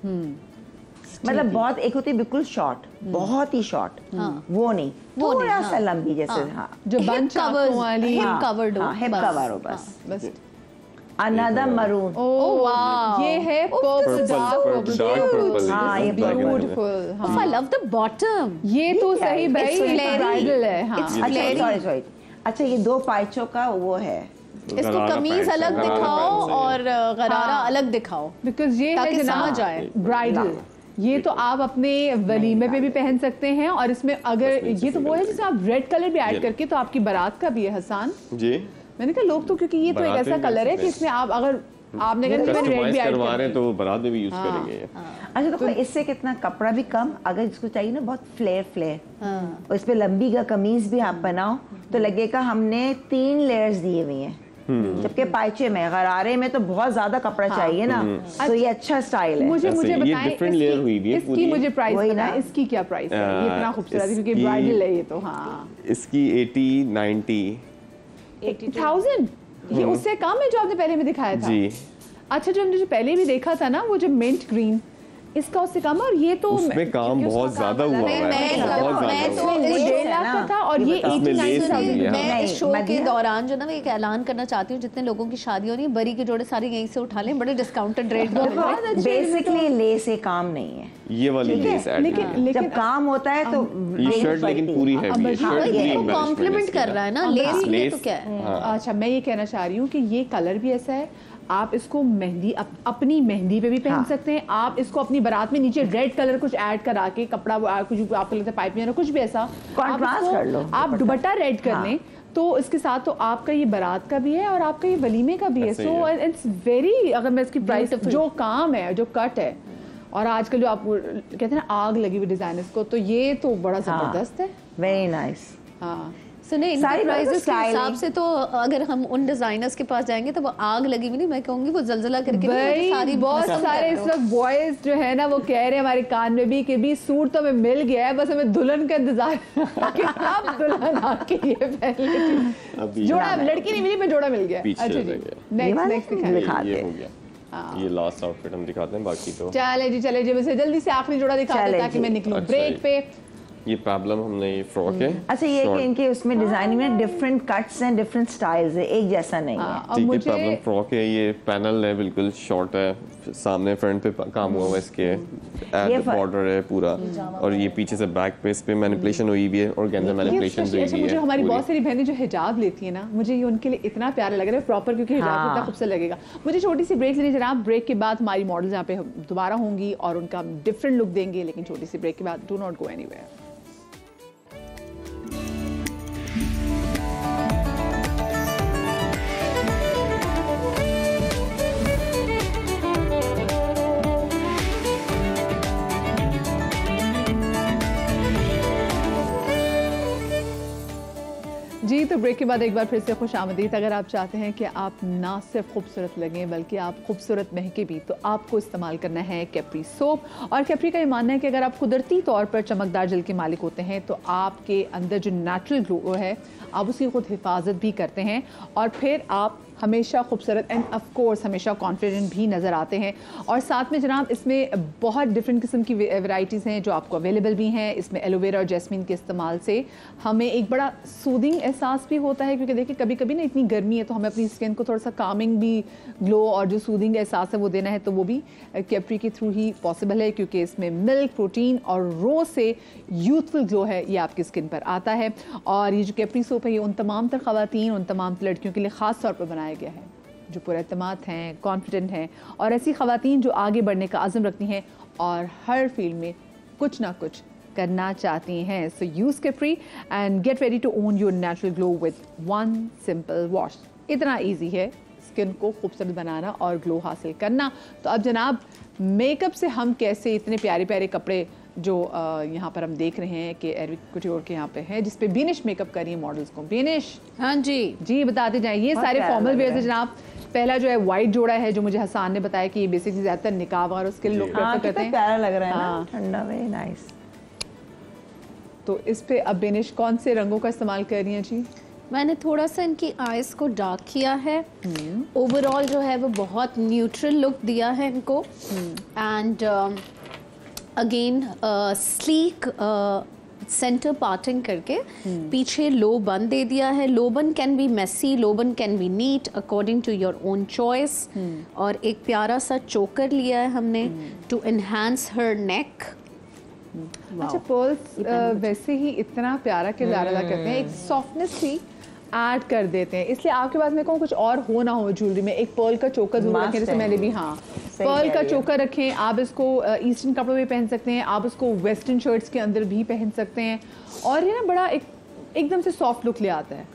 मतलब बहुत, एक होती है बिल्कुल शॉर्ट, बहुत ही शॉर्ट, वो नहीं, वो नहीं, थोड़ा हाँ। सा लंबी जैसे। हाँ जो बंच आंखों वाली। हिप कवर्ड हो, हिप बस। कवर हो बस। बस अनदर मरून। ओह वाह। ये है पर्पल, डार्क पर्पल। हाँ, ये beautiful. Oh, I love the bottom. ये तो क्या है? सही भाई, It's ये ब्राइडल है। हाँ It's अच्छा flary. सॉरी, अच्छा ये दो पाइचों का वो है। इसको गरारा कमीज पैंट अलग है, गरारा दिखाओ पैंट है। और गरारा हाँ। अलग दिखाओ, बिकॉज ये है ताकि जनाब समझ आए। ब्राइडल, ये तो आप अपने वलीमे पे भी पहन सकते हैं, और इसमें अगर बस नीचे ये तो वो है फिंगर जिसमें आप रेड कलर भी ऐड ये करके, तो आपकी बारात का भी है हसन। जी, मैंने कहा लोग तो, क्योंकि ये तो एक बारात ऐसा में भी कलर है कि कर इसमें आप अगर आपने कहा कि मैंने रेड कस्टमाइज भी ऐड करवा रहे हैं कर तो बारात में भी यूज करेंगे ये। अच्छा देखो इससे कितना कपड़ा भी कम, अगर जिसको चाहिए ना बहुत फ्लेयर और इस पे लंबी का कमीज भी आप बनाओ तो लगेगा हमने 3 लेयर्स दिए हुई हैं। जबकि पाइचे में गरारे में तो बहुत ज्यादा कपड़ा चाहिए ना, तो ये अच्छा स्टाइल है। मुझे बताएं डिफरेंट लेयर हुई हुई है इसकी, मुझे प्राइस वही ना। बताएं इसकी क्या प्राइस है? ये इतना खूबसूरत है क्योंकि ब्राइडल है ये तो। हाँ, इसकी 80-90 80,000 ये उससे कम है जो आपने पहले में दिखाया था? जी। अच्छा, जो हमने जो पहले भी देखा था ना वो जो मिंट ग्रीन, इसका उससे कम है। और ये तो उसमें काम बहुत ज्यादा हुआ हुआ है, बहुत मैं ज्यादा। तो ये 1.5 लाख का था और ये इसमें लेस 89,000 भी है। मैं इस शो के मदीना- दौरान जो ना मैं एक ऐलान करना चाहती हूँ, जितने लोगों की शादी हो रही है बरी के जोड़े सारे यहीं से उठा लें, बड़े डिस्काउंटेड रेट में मिल रहे हैं। बेसिकली लेस से काम नहीं है, ये वाली लेस ऐड लेकिन जब काम होता है तो ये शर्ट लेकिन पूरी हैवी है, शर्ट पूरी ये embellishment कॉम्प्लीमेंट इसकी कर है। रहा है ना, लेस में तो लेस- क्या है। अच्छा, मैं ये कहना चाह रही हूँ कि ये कलर भी ऐसा है, आप इसको मेहंदी अपनी मेहंदी पे भी पहन सकते हैं, आप इसको अपनी बारात में नीचे रेड कलर कुछ ऐड करा के कपड़ा कुछ आपको लगता है पाइप में कुछ भी ऐसा Contrast कर लो आप दुपट्टा रेड कर लें तो इसके साथ तो आपका ये बारात का भी है और आपका ये वलीमे का भी है। ऐसे ही सो है। इट्स वेरी, अगर मैं इसकी प्राइस जो काम है जो कट है और आजकल जो आप कहते हैं ना आग लगी हुई डिजाइनर्स को, तो ये तो बड़ा जबरदस्त है। Very nice. हाँ, सुने इनके सारी प्राइसेस के styling- हिसाब से तो अगर हम उन डिजाइनर्स के पास जाएंगे तो वो आग लगी हुई नहीं, मैं कहूंगी वो जलजला करके नहीं, वो भाई तो सारी बहुत खत्म सारे कर इस रहे हो। वक्त बॉयज जो है ना वो कह रहे हैं हमारे कान में भी कि भी सूट तो हमें मिल गया है, बस हमें दुल्हन का इंतजार कि अब दुल्हन आके ये पहले अभी जोड़ा, लड़की नहीं मिली पर जोड़ा मिल गया। पीछे अच्छा रह जी, गया। नेक्स्ट नेक्स्ट दिखाएं। दिखाते ये हैं। हो गया, ये लास्ट आउटफिट हम दिखाते हैं, बाकी तो चले जी वैसे जल्दी से आखिरी जोड़ा दिखा दे चले ताकि जी। मैं निकलूं अच्छा ब्रेक जी। पे। ये प्रॉब्लम हमने ये फ्रॉक है। अच्छा, ये Short- कि इनके उसमें डिजाइनिंग में डिफरेंट कट्स हैं, डिफरेंट स्टाइल्स है, एक जैसा नहीं है। और ठीक है, मुझे प्रॉब्लम फ्रॉक है, ये पैनल है बिल्कुल शॉर्ट है, सामने फ्रंट पे काम हुआ हुआ है इसके, ये एड बॉर्डर है पूरा, और ये पीछे से बैक पे इस पे मैनिपुलेशन हुई हुई है और गेंजा मैनिपुलेशन हुई अच्छा, हुई मुझे है हमारी पूरी। बहुत सारी बहनें जो हिजाब लेती है ना, मुझे ये उनके लिए इतना प्यारा लग रहा है प्रॉपर, क्योंकि हिजाब इतना खूबसूरत लगेगा। मुझे छोटी सी ब्रेक लेनी जनाब, ब्रेक के बाद हमारी मॉडल्स यहाँ पे दोबारा होंगी और उनका डिफरेंट लुक देंगे, लेकिन छोटी सी ब्रेक के बाद डू नॉट गो एनीवेयर। जी, तो ब्रेक के बाद एक बार फिर से खुश आमदीद। अगर आप चाहते हैं कि आप ना सिर्फ खूबसूरत लगें बल्कि आप खूबसूरत महके भी, तो आपको इस्तेमाल करना है कैप्री सोप। और कैप्री का ये मानना है कि अगर आप कुदरती तौर पर चमकदार जल के मालिक होते हैं तो आपके अंदर जो नेचुरल ग्लो है आप उसकी खुद हिफाजत भी करते हैं और फिर आप हमेशा खूबसूरत एंड ऑफ कोर्स हमेशा कॉन्फिडेंट भी नज़र आते हैं। और साथ में जनाब इसमें बहुत डिफरेंट किस्म की वैराइटीज़ हैं जो आपको अवेलेबल भी हैं। इसमें एलोवेरा और जैस्मिन के इस्तेमाल से हमें एक बड़ा सूदिंग एहसास भी होता है, क्योंकि देखिए कभी कभी ना इतनी गर्मी है तो हमें अपनी स्किन को थोड़ा सा कामिंग भी ग्लो और जो सूदिंग एहसास है वो देना है, तो वो भी कैप्री के थ्रू ही पॉसिबल है, क्योंकि इसमें मिल्क, प्रोटीन और रोज से यूथफुल ग्लो है ये आपकी स्किन पर आता है। और ये जो कैप्री सोप है ये उन तमाम तर ख़वातीन, उन तमाम तर लड़कियों के लिए ख़ास तौर पर बनाया गया है जो पुरएतमाद हैं, कॉन्फिडेंट हैं और ऐसी ख़वातीन जो आगे बढ़ने का आज़म रखती हैं और हर फील्ड में कुछ ना कुछ करना चाहती हैं। So use Capri and get ready to own your natural glow with one simple wash. इतना ईजी है स्किन को खूबसूरत बनाना और ग्लो हासिल करना। तो अब जनाब मेकअप से हम कैसे इतने प्यारे प्यारे कपड़े जो यहाँ पर हम देख रहे हैं कि एरविक कुट्योर के यहाँ पे है, जिसपे बीनिश मेकअप कर रही है मॉडल्स को। बीनिश हाँ जी बताते जाएं। ये बहुत सारे प्यारा फॉर्मल लग वेयर रहा है जनाब। पहला जो है वाइट जोड़ा है जो मुझे हसान ने बताया कि ये बेसिकली ज्यादातर निकाब और उसके लोग हाँ, प्रेफर करते कितना हैं। प्यारा लग रहा है हाँ। ना, ठंडा, वेरी नाइस। तो इस पे अब बेनिश कौन से रंगों का इस्तेमाल कर रही हैं जी? मैंने थोड़ा सा इनकी आईज को डार्क किया है। ओवरऑल जो है वो बहुत न्यूट्रल लुक दिया है इनको। And again sleek centre parting करके पीछे लो बन दे दिया है। लो bun can B messy, low bun can be neat according to your own choice. और एक प्यारा सा चोकर लिया है हमने टू एनहांस हर नेक। अच्छा, पर्ल्स वैसे ही इतना प्यारा किरदार अदा करते हैं, एक सॉफ्टनेस भी ऐड कर देते हैं। इसलिए आपके पास में कहूँ कुछ और हो ना हो ज्वेलरी में, एक पर्ल का चोकर जरूर रखें। जैसे मैंने भी पर्ल का चोकर रखें। आप इसको ईस्टर्न कपड़ों में पहन सकते हैं, आप इसको वेस्टर्न शर्ट्स के अंदर भी पहन सकते हैं और ये ना बड़ा एकदम से सॉफ्ट लुक ले आता है।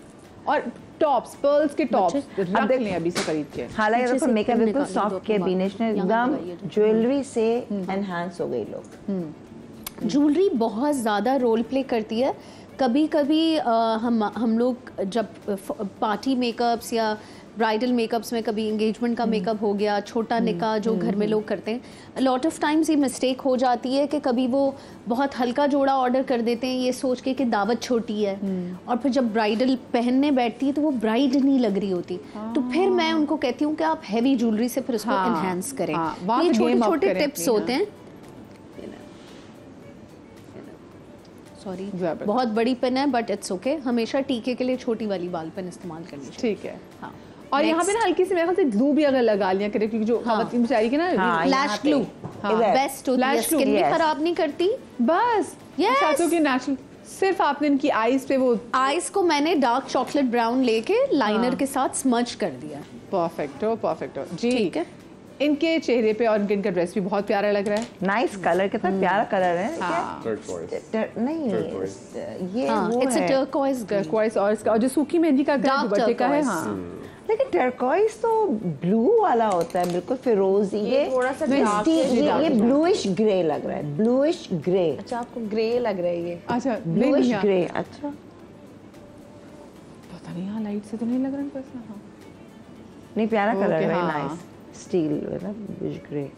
और टॉप्स, पर्ल्स के टॉप्स रख लें अभी से खरीद के। हालांकि देखो मेकअप बिल्कुल सॉफ्ट के बीनिश ने एकदम ज्वेलरी से एनहांस हो गई लुक। ज्वेलरी बहुत ज़्यादा रोल प्ले करती है। कभी कभी हम लोग जब पार्टी मेकअप्स या ब्राइडल मेकअप्स में कभी एंगेजमेंट का मेकअप हो गया, छोटा निकाह जो घर में लोग करते हैं, लॉट ऑफ टाइम्स ये मिस्टेक हो जाती है कि कभी वो बहुत हल्का जोड़ा ऑर्डर कर देते हैं ये सोच के कि दावत छोटी है, और फिर जब ब्राइडल पहनने बैठती है तो वो ब्राइड नहीं लग रही होती। तो फिर मैं उनको कहती हूँ कि आप हैवी ज्वेलरी से फिर उसको एनहांस करें। ये छोटे छोटे टिप्स होते हैं। सॉरी, बहुत बड़ी पेन है बट इट्स ओके। हमेशा टीके के लिए छोटी वाली बाल पेन इस्तेमाल करनी चाहिए। ठीक है। हाँ। और यहाँ पे ना हल्की सी मेरे ख्याल से ग्लू भी अगर लगा लिया करें, क्योंकि जो खवातीन बेचारी की ना फ्लैश ग्लू बेस्ट होती है, स्किन भी खराब नहीं करती। बस चाहती की नेचुरल, सिर्फ आपने इनकी आईज पे वो आईज को मैंने डार्क चॉकलेट ब्राउन लेके लाइनर के साथ स्मज कर दिया। परफेक्ट हो जी। ठीक है। इनके चेहरे पे और इनका ड्रेस भी बहुत प्यारा लग रहा है। नाइस कलर, कितना प्यारा कलर है। नहीं ये वो इट्स अ टर्कोइज और इसका और जो सूखी मेहंदी का दुपट्टे का है। हाँ, लेकिन टर्कोइज तो ब्लू वाला होता है बिल्कुल फिरोजी। ये थोड़ा सा ये ब्लूइश ग्रे लग रहा है, ब्लूइश ग्रे। अच्छा, आपको ग्रे लग रहा है ये? अच्छा, ब्लूइश ग्रे। अच्छा, पता नहीं यहाँ लाइट से तो नहीं लग रहा है। हाँ, नहीं प्यारा कलर है, नाइस स्टील है ना, ब्लूइश ग्रे।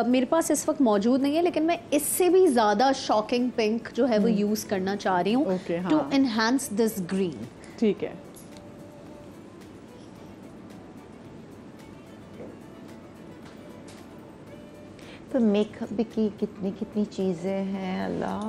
मेरे पास इस वक्त मौजूद नहीं है, लेकिन मैं इससे भी ज़्यादा शॉकिंग पिंक जो है वो यूज़ करना चाह रही हूँ टू एनहांस दिस ग्रीन। ठीक है। तो मेकअप की कितनी कितनी चीजें हैं अल्लाह,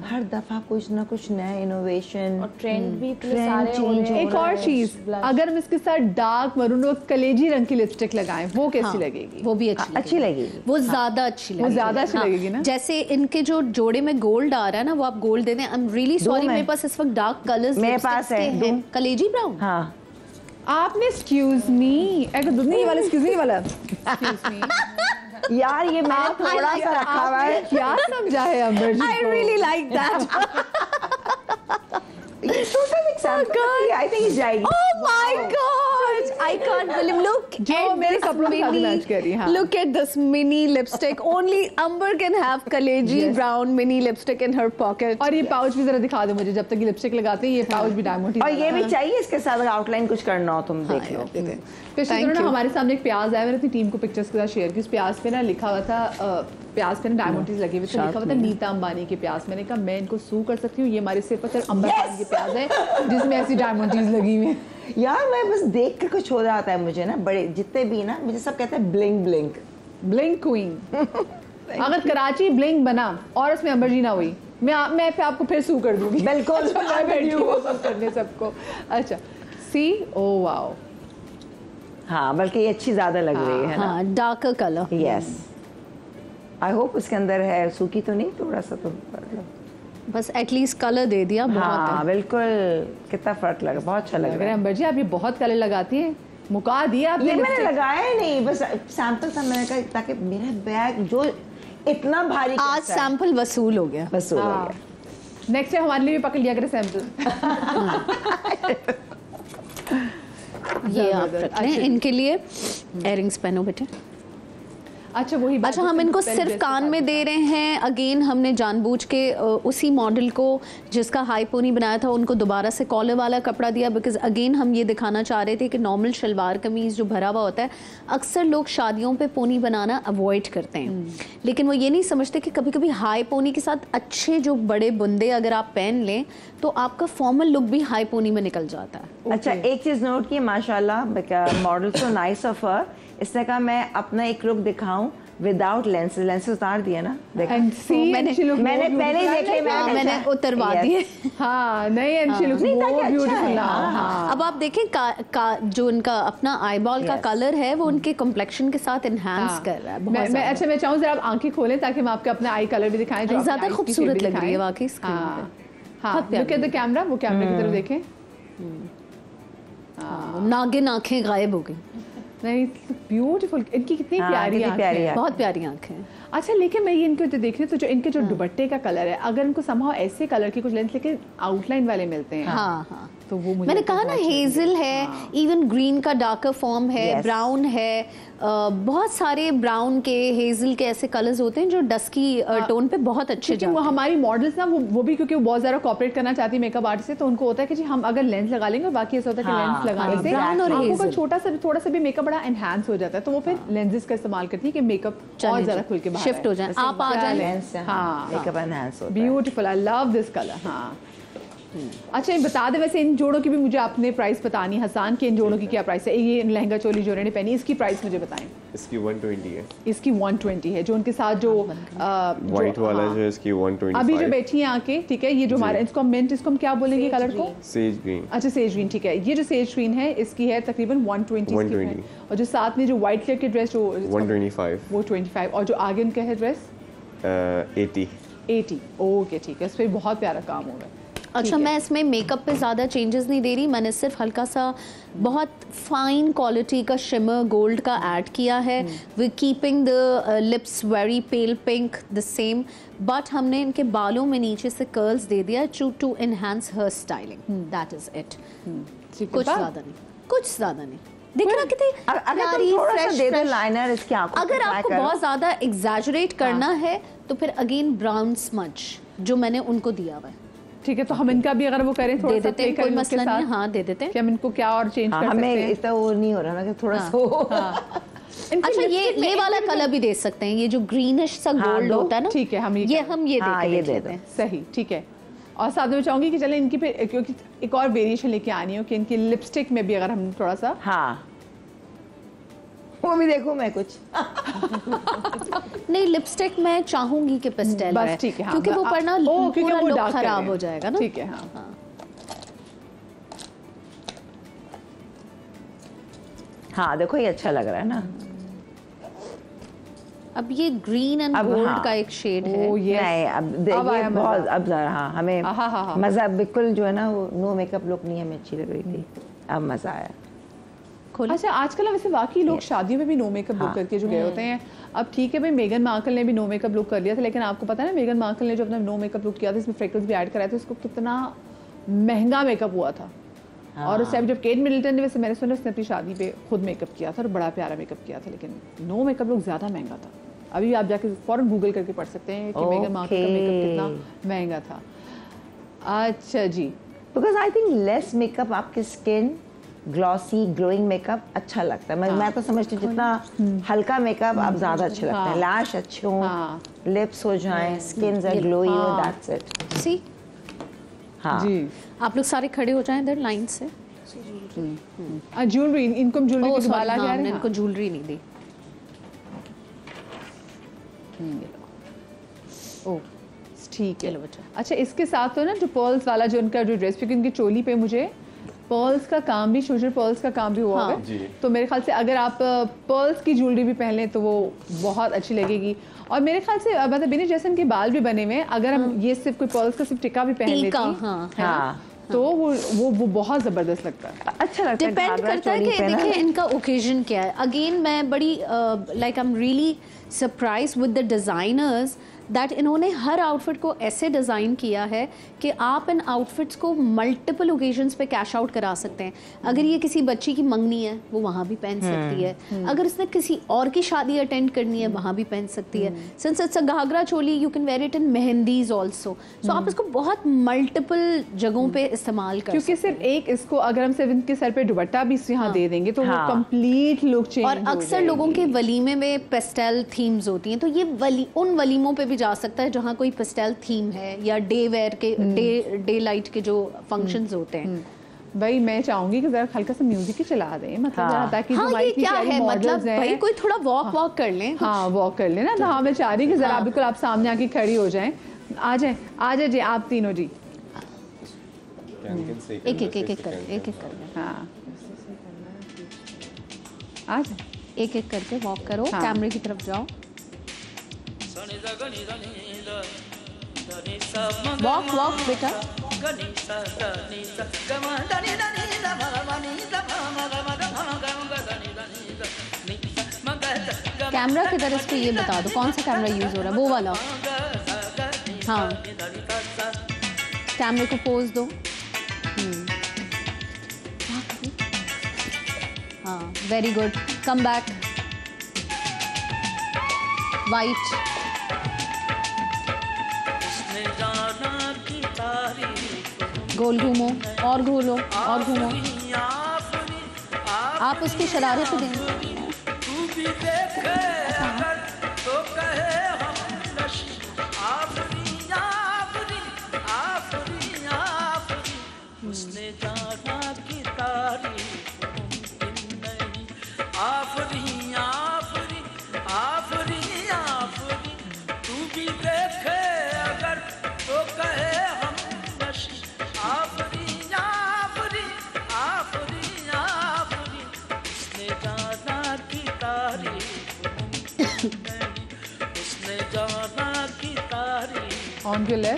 हर दफा कुछ ना कुछ नया इनोवेशन और ट्रेंड भी इतने सारे हो रहे हैं। एक और चीज, अगर हम इसके साथ डार्क मरून और कलेजी रंग की लिपस्टिक लगाएं, वो कैसी लगेगी? वो भी अच्छी लगेगी। वो ज्यादा अच्छी लगेगी। वो ज्यादा अच्छी लगेगी ना। जैसे इनके जो जोड़े में गोल्ड आ रहा है ना, वो आप गोल्ड दे दें। आई एम रियली सॉरी, मेरे पास इस वक्त डार्क कलर्स मेरे पास है, कलेजी ब्राउन। हाँ आपने एक्सक्यूज मी, अगर दूसरी वाला एक्सक्यूज मी वाला एक्सक्यूज मी यार, ये मैंने थोड़ा सा रखा हुआ है। क्या समझा है अंबर जी को? I really like that. ये छोटा सा एग्जांपल है, आई थिंक जाएगी। Oh my God! I can't believe. Look जो at मेरे this कपड़ों के साथ मैच कर रही है। mini. Look at this mini lipstick. Only Amber can have kaleji brown mini lipstick in her pocket. और ये पाउच भी जरा दिखा दो मुझे, जब तक ये लिपस्टिक लगाते हैं ये पाउच भी डायमंड। और ये भी चाहिए इसके साथ, अगर आउटलाइन कुछ करना हो तुम देख लो। पिछले दिनों ना हमारे सामने एक प्याज आया, मैंने अपनी टीम को पिक्चर्स के साथ शेयर की। उस प्याज पे ना लिखा हुआ था, प्याज पे ना डायमंड लगे हुए थे, लिखा हुआ था नीता अंबानी के प्याज। मैंने कहा मैं इनको सू कर सकती हूँ, ये हमारे सिर पर सिर्फ अंबर खान के प्याज है जिसमें ऐसी डायमंड लगी हुई है। यार मैं बस देख कर कुछ हो जाता है मुझे ना, बड़े जितने भी ना मुझे सब कहते हैं ब्लिंग ब्लिंग ब्लिंग क्वीन। अगर कराची ब्लिंग बना और उसमें अंबर जी ना हुई, मैं पे आपको फिर सू कर दूंगी। बिल्कुल करने सबको। अच्छा, सी ओ वाओ। हाँ, बल्कि ये अच्छी ज्यादा लग रही है ना, darker colour. Yes, I hope उसके अंदर है, सूखी तो नहीं, थोड़ा सा तो बस एटलीस्ट कलर दे दिया, बहुत हाँ, है। बिल्कुल। कितना फर्क लगा, बहुत अच्छा लग रहा है। अंबर जी आप ये बहुत कलर लगाती हैं, मुका दिया आपने। ये मैंने लगाया ही नहीं, बस सैंपल था, मैंने कहा ताकि मेरा बैग जो इतना भारी आज सैंपल वसूल हो गया। वसूल हो गया। नेक्स्ट टाइम हमारे लिए भी पकड़ लिया करे सैंपल। ये आप रख लें इनके लिए। इयरिंग्स पहनो बेटे। अच्छा वही अच्छा, हम इनको सिर्फ कान में दे रहे हैं। अगेन हमने जानबूझ के उसी मॉडल को जिसका हाई पोनी बनाया था उनको दोबारा से कॉलर वाला कपड़ा दिया, बिकॉज अगेन हम ये दिखाना चाह रहे थे कि नॉर्मल शलवार कमीज जो भरा हुआ होता है, अक्सर लोग शादियों पे पोनी बनाना अवॉइड करते हैं, लेकिन वो ये नहीं समझते कि कभी कभी हाई पोनी के साथ अच्छे जो बड़े बुंदे अगर आप पहन लें तो आपका फॉर्मल लुक भी हाई पोनी में निकल जाता है। अच्छा, एक चीज नोट की, माशाल्लाह model so nice of her. इसने कहा मैं अपना एक लुक दिखाऊं विदाउट लेंसेज। लेंसेज उतार दिया ना, देखा मैंने पहले ही देखे, मैंने उतरवा दिए। हाँ, नहीं अच्छी लुक ब्यूटीफुल। अब आप देखें जो इनका अपना आईबॉल का कलर है वो उनके कॉम्प्लेक्शन के साथ एनहांस कर रहा है। अच्छा, मैं चाहूँ जरा आप आंखें खोलें ताकि हम आपके अपना आई कलर भी दिखाएं। ज्यादा खूबसूरत लग रही है वाकई स्क्रीन पे। हाँ, लुक एट द कैमरा, वो कैमरे की तरफ देखें। नागिन आंखें गायब हो गई। नहीं, ब्यूटीफुल। इनकी कितनी प्यारी आंखें हैं, बहुत प्यारी आंखें हैं। अच्छा, लेकिन मैं ये इनके तो देख रही हूँ, तो जो इनके जो दुपट्टे का कलर है, अगर इनको समहाउ ऐसे कलर की कुछ लेंस लेके आउटलाइन वाले मिलते हैं, हाँ हाँ, तो वो मुझे मैंने लगता कहा ना बहुत अच्छी हेजल है, इवन ग्रीन का डार्कर फॉर्म है, Yes. ब्राउन है, बहुत सारे ब्राउन के, हेजल के ऐसे कलर्स होते हैं जो डस्की टोन पे बहुत अच्छे क्योंकि जाते वो हैं। हमारी मॉडल्स ना वो भी क्योंकि वो बहुत ज़्यादा कॉपरेट करना चाहती है मेकअप आर्टिस्ट से, तो उनको होता है कि जी हम अगर लेंस लगा लेंगे, और बाकी ऐसा होता है कि हाँ, लेंस लगाने हाँ, से brown और आंखों का hazel। छोटा सा थोड़ा सा भी मेकअप बड़ा एनहांस हो जाता है, तो वो फिर लेंसेज का इस्तेमाल करती है कि मेकअप और ज़्यादा खुल के बाहर शिफ्ट हो जाए, आप आ जाए। लेंस हाँ। मेकअप एनहांस होता है। Beautiful, I love this colour. हाँ अच्छा, बता दे वैसे इन जोड़ों की भी मुझे आपने प्राइस बतानी है हसन, कि इन जोड़ों की क्या प्राइस है। ये लहंगा चोली जो उन्होंने पहनी, इसकी प्राइस मुझे बताएं। इसकी 120 है। इसकी 120 है, जो उनके साथ जो व्हाइट वाला जो है इसकी 125। अभी जो बैठी है आके, ठीक है, ये जो हमारा इसको मिंट, इसको हम क्या बोलेंगे कलर को? Sage green. अच्छा सेज ग्रीन, ठीक है। ये जो सेज ग्रीन है इसकी है तकरीबन 120 की 120। है। और जो साथ में जो व्हाइट कलर की ड्रेस जो 125। वो 25, और जो आगे उनका है ड्रेस 80। ओके ठीक है, इस पर बहुत प्यारा काम होगा। अच्छा, मैं इसमें मेकअप पे ज़्यादा चेंजेस नहीं दे रही, मैंने सिर्फ हल्का सा बहुत फाइन क्वालिटी का शिमर गोल्ड का ऐड किया है, we keeping the lips very pale pink the same, but हमने इनके बालों में नीचे से कर्ल्स दे दिया to enhance her styling, that is it. कुछ ज़्यादा नहीं, कुछ ज़्यादा नहीं। देखो ना कितनी अगर प्यारी, तुम थोड़ा सा fresh, दे दो fresh। लाइनर इसकी आंखों पे अगर apply आपको करो। बहुत ज़्यादा एग्जैजरेट करना है तो फिर अगेन ब्राउन स्मज जो मैंने उनको दिया हुआ है ठीक है, तो हम इनका भी अगर वो करें थोड़ा दे सा देते हैं, कोई मसला नहीं है। हाँ दे देते हैं। कि हम इनको क्या और चेंज कर सकते हमें हैं। इतना वो नहीं हो रहा ना कि थोड़ा सा इनकी अच्छा, lipstick में ये एक वाला भी- कलर भी दे सकते हैं, ये जो ग्रीनिश सा हाँ, गोल्ड दो। होता है ना, ठीक है, हम ये करें। हम ये हाँ, देके ये देख दे लेते दो। हैं। सही, ठीक है। और साथ में मैं चाहूंगी कि चलें इनकी फिर, क्योंकि एक और वेरिएशन लेके आनी हो कि इनकी लिपस्टिक में भी अगर हम थोड़ा सा हाँ वो भी देखो मैं कुछ नहीं, लिपस्टिक मैं चाहूंगी कि पेस्टेल बस रहे, ठीक है, हाँ, क्योंकि वो पर ना क्योंकि पूरा वो लुक dark कर खराब रहे हो हैं। जाएगा ना। ठीक है, हाँ। हाँ देखो ये अच्छा लग रहा है ना। अब ये ग्रीन एंड अब गोल्ड हाँ। का एक शेड है। ओ ये नहीं अब अब ये आया मज़ा। बहुत अब ज़रा हाँ हमें हाँ। मज़ा बिल्कुल जो है ना वो नो मेकअप लुक नहीं हमें अच्छी लग रही थी, अब मज़ा आया। खोलो। अच्छा, आजकल वैसे वाकई लोग शादियों में भी नो मेकअप लुक हाँ। करके जो गए होते हैं। अब ठीक है भाई, मेगन मार्कल ने भी नो मेकअप लुक कर लिया था, लेकिन आपको पता है ना मेगन मार्कल ने जो अपना नो मेकअप लुक किया था, इसमें फ्रेकल्स भी ऐड कराए थे, उसको कितना महंगा मेकअप हुआ था। और उस टाइम जब केट मिडलटन ने, वैसे मैंने सुना उसने अपनी शादी पे खुद मेकअप किया था और बड़ा प्यारा मेकअप किया था, लेकिन नो मेकअप लुक ज़्यादा महंगा था। अभी आप जाके फौरन गूगल करके पढ़ सकते हैं कि मेगन मार्कल का मेकअप कितना महंगा था। अच्छा जी, because I think less makeup आपकी स्किन ग्लॉसी ग्लोइंग मेकअप अच्छा लगता है। मैं तो समझती हूँ जितना हल्का मेकअप आप ज़्यादा अच्छे लगते हैं। लैश अच्छे हों, हाँ। लिप्स हो जाएं, स्किन ग्लोई हो, दैट्स इट। सी हाँ जी। आप लोग सारे खड़े हो जाएं इधर लाइन से। ज्वेलरी, इनको ज्वेलरी ओह की सॉरी, बाला हाँ, क्या हमने है? इनको ज्वेलरी नहीं दी। ओ ठीक है। चलो बच्चा। अच्छा, इसके साथ तो ना जो पर्ल्स वाला जो उनका जो ड्रेस, क्योंकि उनकी चोली पे मुझे पर्ल्स का काम भी, छोटे पर्ल्स का काम भी हुआ हाँ। है, जी। तो मेरे ख्याल से अगर आप पर्ल्स की ज्वेलरी भी पहन लें तो वो बहुत अच्छी लगेगी। और मेरे ख्याल से मतलब बिनी जैसन के बाल भी बने हुए हैं, अगर हम ये सिर्फ कोई पर्ल्स का सिर्फ टिक्का भी पहन लेते टीका, हैं, हाँ। है ना, हाँ। तो वो बहुत ज़बरदस्त लगता है। अच्छा लगता है। डिपेंड घाघरा करता है चोली कि पे ना। देखिए इनका ओकेजन क्या है। अगेन मैं बड़ी like I am really surprise with the designers that इन्होंने हर आउटफिट को ऐसे डिज़ाइन किया है कि आप इन आउटफिट्स को मल्टीपल ओकेजन्स पे कैश आउट करा सकते हैं। अगर ये किसी बच्ची की मंगनी है वो वहाँ भी पहन सकती है, अगर उसने किसी और की शादी अटेंड करनी है वहाँ भी पहन सकती है। Since it's a ghagra choli you can wear it in mehndis also, so आप इसको बहुत मल्टीपल जगहों पे इस्तेमाल कर क्योंकि सिर्फ एक इसको अगर हम सिर्फ इनके सर पे दुपट्टा भी यहाँ दे देंगे तो हाँ। वो कंप्लीट लुक चेंज और अक्सर लोगों के वलीमे में पेस्टेल थीम्स होती हैं, तो ये उन वलीमों पे भी जा सकता है जहाँ कोई पेस्टेल थीम है या डे वेयर के डे लाइट के जो फंक्शंस होते हैं। भाई मैं चाहूंगी कि जरा हल्का सा म्यूजिक ही चला दें, मतलब हाँ। जरा, ताकि जो हाँ हमारी ये इतनी क्या प्यारी है, मतलब models हैं, भाई कोई थोड़ा वॉक कर लें। हाँ वॉक कर लेना। तो हाँ मैं चाह रही हूँ कि जरा हाँ। बिल्कुल आप सामने आके खड़ी हो जाएं। आ जाए जी आप तीनों जी। एक कर हाँ आ जाए। एक करके वॉक करो, हाँ। कैमरे की तरफ जाओ, वॉक बेटा। कैमरा किधर, इस पे ये बता दो कौन सा कैमरा यूज हो रहा है, वो वाला। हाँ कैमरे को पोज दो। Very good, come back, white, गोल घूमो और घूलो और घूमो, आप उसकी शरारत दें।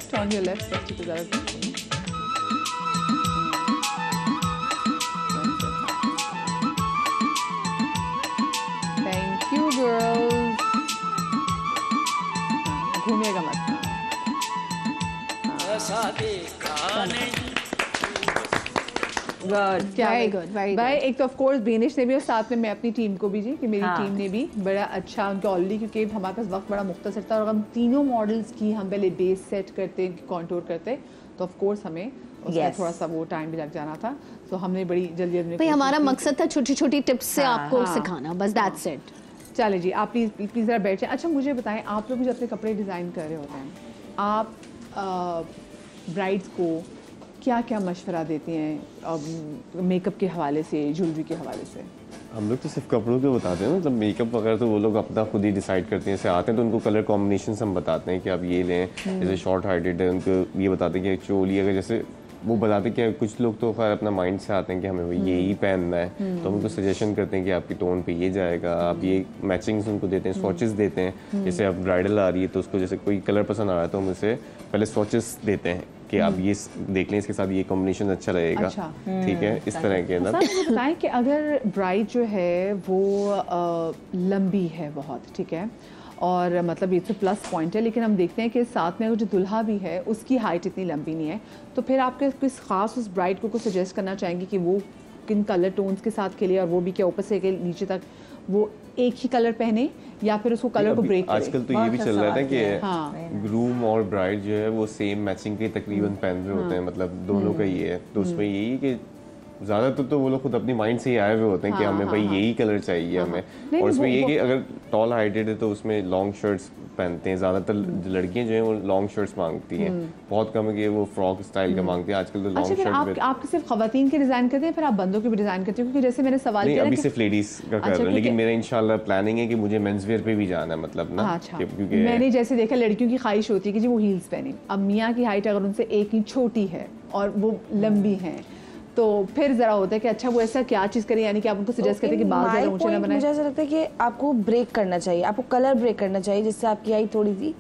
On your left, बच्ची को ज़रा Thank you, girls. घूमिएगा मत। Very good, very भाई good. एक तो ऑफ कोर्स बेनिश ने भी और साथ में मैं अपनी टीम को भी जी कि मेरी हाँ। टीम ने भी बड़ा अच्छा उनका ऑलरेडी, क्योंकि हमारे पास वक्त बड़ा मुख्तसर था और हम तीनों मॉडल्स की हम पहले बेस सेट करते कॉन्टूर करते, तो ऑफ कोर्स हमें उसमें Yes. थोड़ा सा वो टाइम भी लग जाना था, तो हमने बड़ी जल्दी भाई हमारा मकसद था छोटी छोटी टिप्स से आपको हाँ। सिखाना, बस दैट्स इट। चले जी, आप प्लीज़ ज़रा बैठ जाएं। अच्छा मुझे बताएं, आप लोग जो अपने कपड़े डिज़ाइन कर रहे होते हैं, आप ब्राइड्स को क्या क्या मशवरा देती हैं मेकअप के हवाले से, ज्वेलरी के हवाले से? हम लोग तो सिर्फ कपड़ों के बताते हैं, मतलब मेकअप वगैरह तो वो लोग अपना खुद ही डिसाइड करते हैं। जैसे आते हैं तो उनको कलर कॉम्बिनेशन हम बताते हैं कि आप ये लें, जैसे शॉर्ट हाइटेड है उनको ये बताते हैं कि चोली अगर जैसे वो बताते हैं कि कुछ लोग तो खैर अपना माइंड से आते हैं कि हमें ये ही पहनना है, तो हम उनको सजेशन करते हैं कि आपकी टोन पे ये जाएगा, आप ये मैचिंग्स उनको देते हैं, स्वॉचेस देते हैं। जैसे अब ब्राइडल आ रही है तो उसको जैसे कोई कलर पसंद आ रहा है तो हम उसे पहले स्वॉचेस देते हैं कि आप ये देख लें, इसके साथ ये कॉम्बिनेशन अच्छा लगेगा, अच्छा। ठीक है, इस तरह के अंदर। मुझे बताएं कि अगर ब्राइड जो है वो लंबी है बहुत, ठीक है, और मतलब ये तो प्लस पॉइंट है, लेकिन हम देखते हैं कि साथ में जो दुल्हा भी है उसकी हाइट इतनी लंबी नहीं है, तो फिर आपके किस खास उस ब्राइड को सजेस्ट करना चाहेंगे कि वो किन कलर टोन्स के साथ खेले, और वो भी क्या ऊपर से नीचे तक वो एक ही कलर पहने या फिर उसको कलर को ब्रेक करे? आजकल तो ये भी चल रहा है ना कि हाँ। ग्रूम और ब्राइड जो है वो सेम मैचिंग के तकरीबन पहन रहे होते हैं, मतलब दोनों का ये है, तो उसमें यही है कि ज़्यादातर तो वो लोग खुद अपनी माइंड से ही आए हुए होते हैं कि हमें भाई यही कलर चाहिए हमें। और उसमें ये कि अगर टॉल हाइटेड है तो उसमें लॉन्ग शर्ट्स पहनते हैं, ज़्यादातर लड़कियां जो हैं वो लॉन्ग शर्ट्स मांगती हैं, बहुत कम है कि वो फ्रॉक स्टाइल का मांगती हैं आजकल तो अच्छा, लॉन्ग फिर शर्ट। आप सिर्फ खवातीन के डिज़ाइन करते हैं, फिर आप बंदों के भी डिज़ाइन करते हैं? क्योंकि जैसे मैंने सवाल नहीं, किया अभी ना सिर्फ लेडीज का कर रहे हैं, लेकिन मेरा इंशाल्लाह प्लानिंग है कि मुझे मेंस वेयर पे भी जाना है, मतलब ना अच्छा, क्योंकि मैंने जैसे देखा लड़कियों की ख्वाहिश होती है कि जी वो हील्स पहने, अब मियाँ की हाइट अगर उनसे एक इंच छोटी है और वो लंबी है तो फिर जरा होता है कि अच्छा वो ऐसा क्या चीज़ करें, यानी कि आप उनको सजेस्ट करते हैं कि बाल ज़्यादा ऊंचे ना बनाएं? मुझे ऐसा लगता है कि आपको ब्रेक करना चाहिए, आपको कलर ब्रेक करना चाहिए जिससे आपकी हाइट थोड़ी सी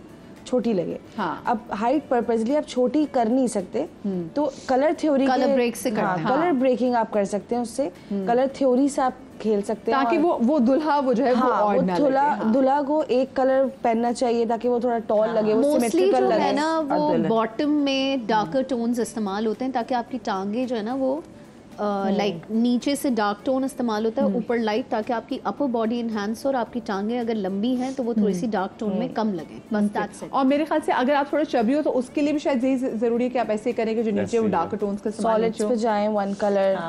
छोटी लगे। हाँ। अब हाइट पर्पसली आप छोटी कर नहीं सकते, तो कलर थ्योरी कलर ब्रेक से करना है। कलर ब्रेकिंग आप कर सकते हैं, उससे कलर थ्योरी से आप खेल सकते हैं, ताकि वो दुल्हा वो जो है वो ऑड ना लगे। दुल्हा को एक कलर पहनना चाहिए ताकि वो थोड़ा टॉल लगे, वो मोस्टली सिमेट्रिकल जो लगे। है ना वो बॉटम में डार्कर टोन्स इस्तेमाल होते हैं ताकि आपकी टांगे जो है ना वो लाइक नीचे से डार्क टोन इस्तेमाल होता है, ऊपर लाइट, ताकि आपकी अपर बॉडी इनहांस हो और आपकी टांगे अगर लंबी हैं तो वो थोड़ी सी डार्क टोन में कम लगे, बस दैट्स इट। और मेरे ख्याल से अगर आप थोड़ा चबी हो तो उसके लिए भी शायद यही जरूरी है कि आप ऐसे करें कि जो नीचे वो डार्क टोन्स का इस्तेमाल सॉलिड्स पे जाएं, वन कलर,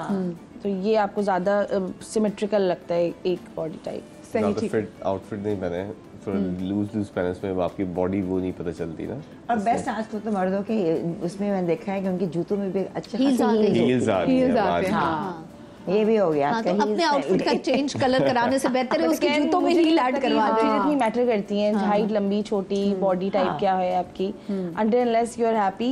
तो ये आपको ज्यादा सिमेट्रिकल लगता है एक बॉडी टाइप। सही, ठीक है। फिट आउटफिट नहीं पहने, थोड़ा लूज पहने, उसमें आपकी बॉडी वो नहीं पता चलती ना। और बेस्ट आजकल तो मर्दों के उसमें मैंने देखा है कि उनके जूतों में भी अच्छे Heels आ गए। हील्स आ रही Heels हैं आते हैं, आजकल। हाँ। ये भी हो गया हाँ, तो आजकल अपने heels आउटफिट का चेंज कलर कराने से बेहतर है उसके जूतों में मुझे हील लगता ऐड है कि करवा ये दें। चीज़ें इतनी मैटर करती हैं, हाइट लंबी छोटी, बॉडी टाइप क्या है आपकी, until unless you are happy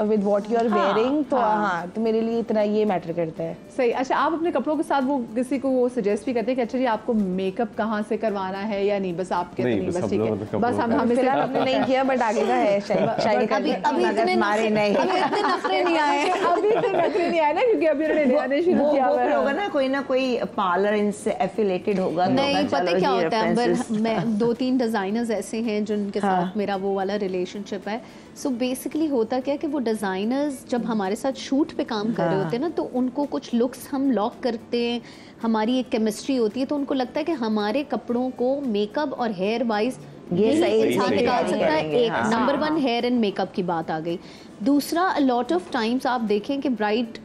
with what you are wearing, तो हाँ, तो मेरे लिए इतना ये मैटर करता है। सही। अच्छा, आप अपने कपड़ों के साथ वो किसी को वो सजेस्ट भी करते हैं कि अच्छा जी आपको मेकअप कहाँ से करवाना है या नहीं, बस आप कहते नहीं, नहीं बस बस हम ठीक लोग है, अपने बस कपड़ों हम का- फिलहाल हमने नहीं किया, बट आगे का है शायद अभी इतने मारे नहीं। अभी इतने नखरे नहीं आए। अभी तो नखरे नहीं आए ना, क्योंकि अभी उन्होंने नया शुरू किया हुआ है। अगर होगा ना कोई पार्लर इनसे एफिलेटेड होगा तो नहीं, चलो पता क्या जी होता है references। मैं 2-3 डिज़ाइनर्स ऐसे हैं जिनके हाँ। साथ मेरा वो वाला रिलेशनशिप है। सो बेसिकली होता क्या है कि वो डिज़ाइनर्स जब हमारे साथ शूट पे काम कर रहे होते हैं ना, तो उनको कुछ लुक्स हम लॉक करते हैं, हमारी एक केमिस्ट्री होती है, तो उनको लगता है कि हमारे कपड़ों को मेकअप और हेयर वाइज ये सही इंसान सही निकाल सही सकता है। करेंगे, एक हाँ। नंबर 1 हेयर एंड मेकअप की बात आ गई। दूसरा, लॉट ऑफ टाइम्स आप देखें कि ब्राइड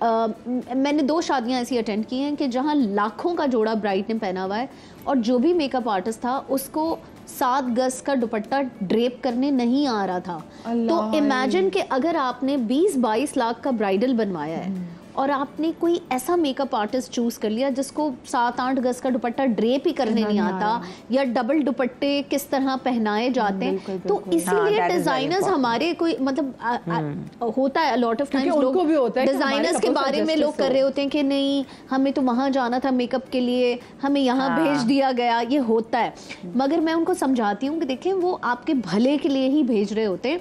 मैंने 2 शादियां ऐसी अटेंड की हैं कि जहां लाखों का जोड़ा ब्राइड ने पहना हुआ है और जो भी मेकअप आर्टिस्ट था उसको 7 गज का दुपट्टा ड्रेप करने नहीं आ रहा था। तो इमेजिन कि अगर आपने 20-22 लाख का ब्राइडल बनवाया है और आपने कोई ऐसा मेकअप आर्टिस्ट चूज कर लिया जिसको 7-8 गज का दुपट्टा ड्रेप ही करने नहीं आता, या डबल दुपट्टे किस तरह पहनाए जाते हैं, तो इसीलिए that is very designers important। हमारे कोई मतलब होता है लॉट ऑफ टाइम्स उनको भी होता है कि हमारे डिजाइनर्स के कपड़ों का बारे में justice लोग कर हो। रहे होते हैं कि नहीं हमें तो वहां जाना था मेकअप के लिए, हमें यहाँ भेज दिया गया, ये होता है। मगर मैं उनको समझाती हूँ कि देखें वो आपके भले के लिए ही भेज रहे होते हैं,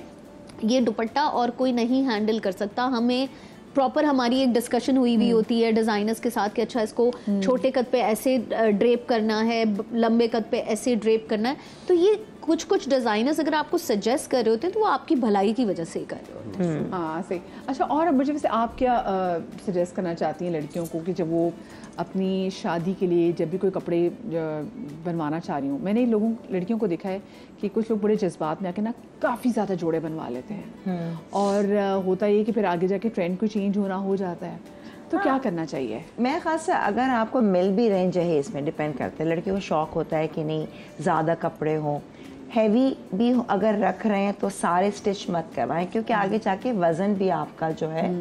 ये दुपट्टा और कोई नहीं हैंडल कर सकता। हमें प्रॉपर हमारी एक डिस्कशन हुई होती है डिज़ाइनर्स के साथ कि अच्छा इसको छोटे कद पे ऐसे ड्रेप करना है, लंबे कद पे ऐसे ड्रेप करना है। तो ये कुछ डिज़ाइनर्स अगर आपको सजेस्ट कर रहे होते हैं तो वो आपकी भलाई की वजह से ही कर रहे होते हैं। हाँ सही। अच्छा, और मुझे वैसे आप क्या सजेस्ट करना चाहती हैं लड़कियों को कि जब वो अपनी शादी के लिए जब भी कोई कपड़े बनवाना चाह रही हूँ, मैंने लड़कियों को देखा है कि कुछ लोग बड़े जज्बात में आके ना काफ़ी ज़्यादा जोड़े बनवा लेते हैं और होता ये कि फिर आगे जाके ट्रेंड को चेंज होना हो जाता है, तो क्या करना चाहिए? मैं खास से अगर आपको मिल भी रहे जहेज में डिपेंड करते हैं, लड़कियों को शौक होता है कि नहीं ज़्यादा कपड़े हों, हैवी भी अगर रख रहे हैं तो सारे स्टिच मत करवाएं, क्योंकि आगे जाके वज़न भी आपका जो है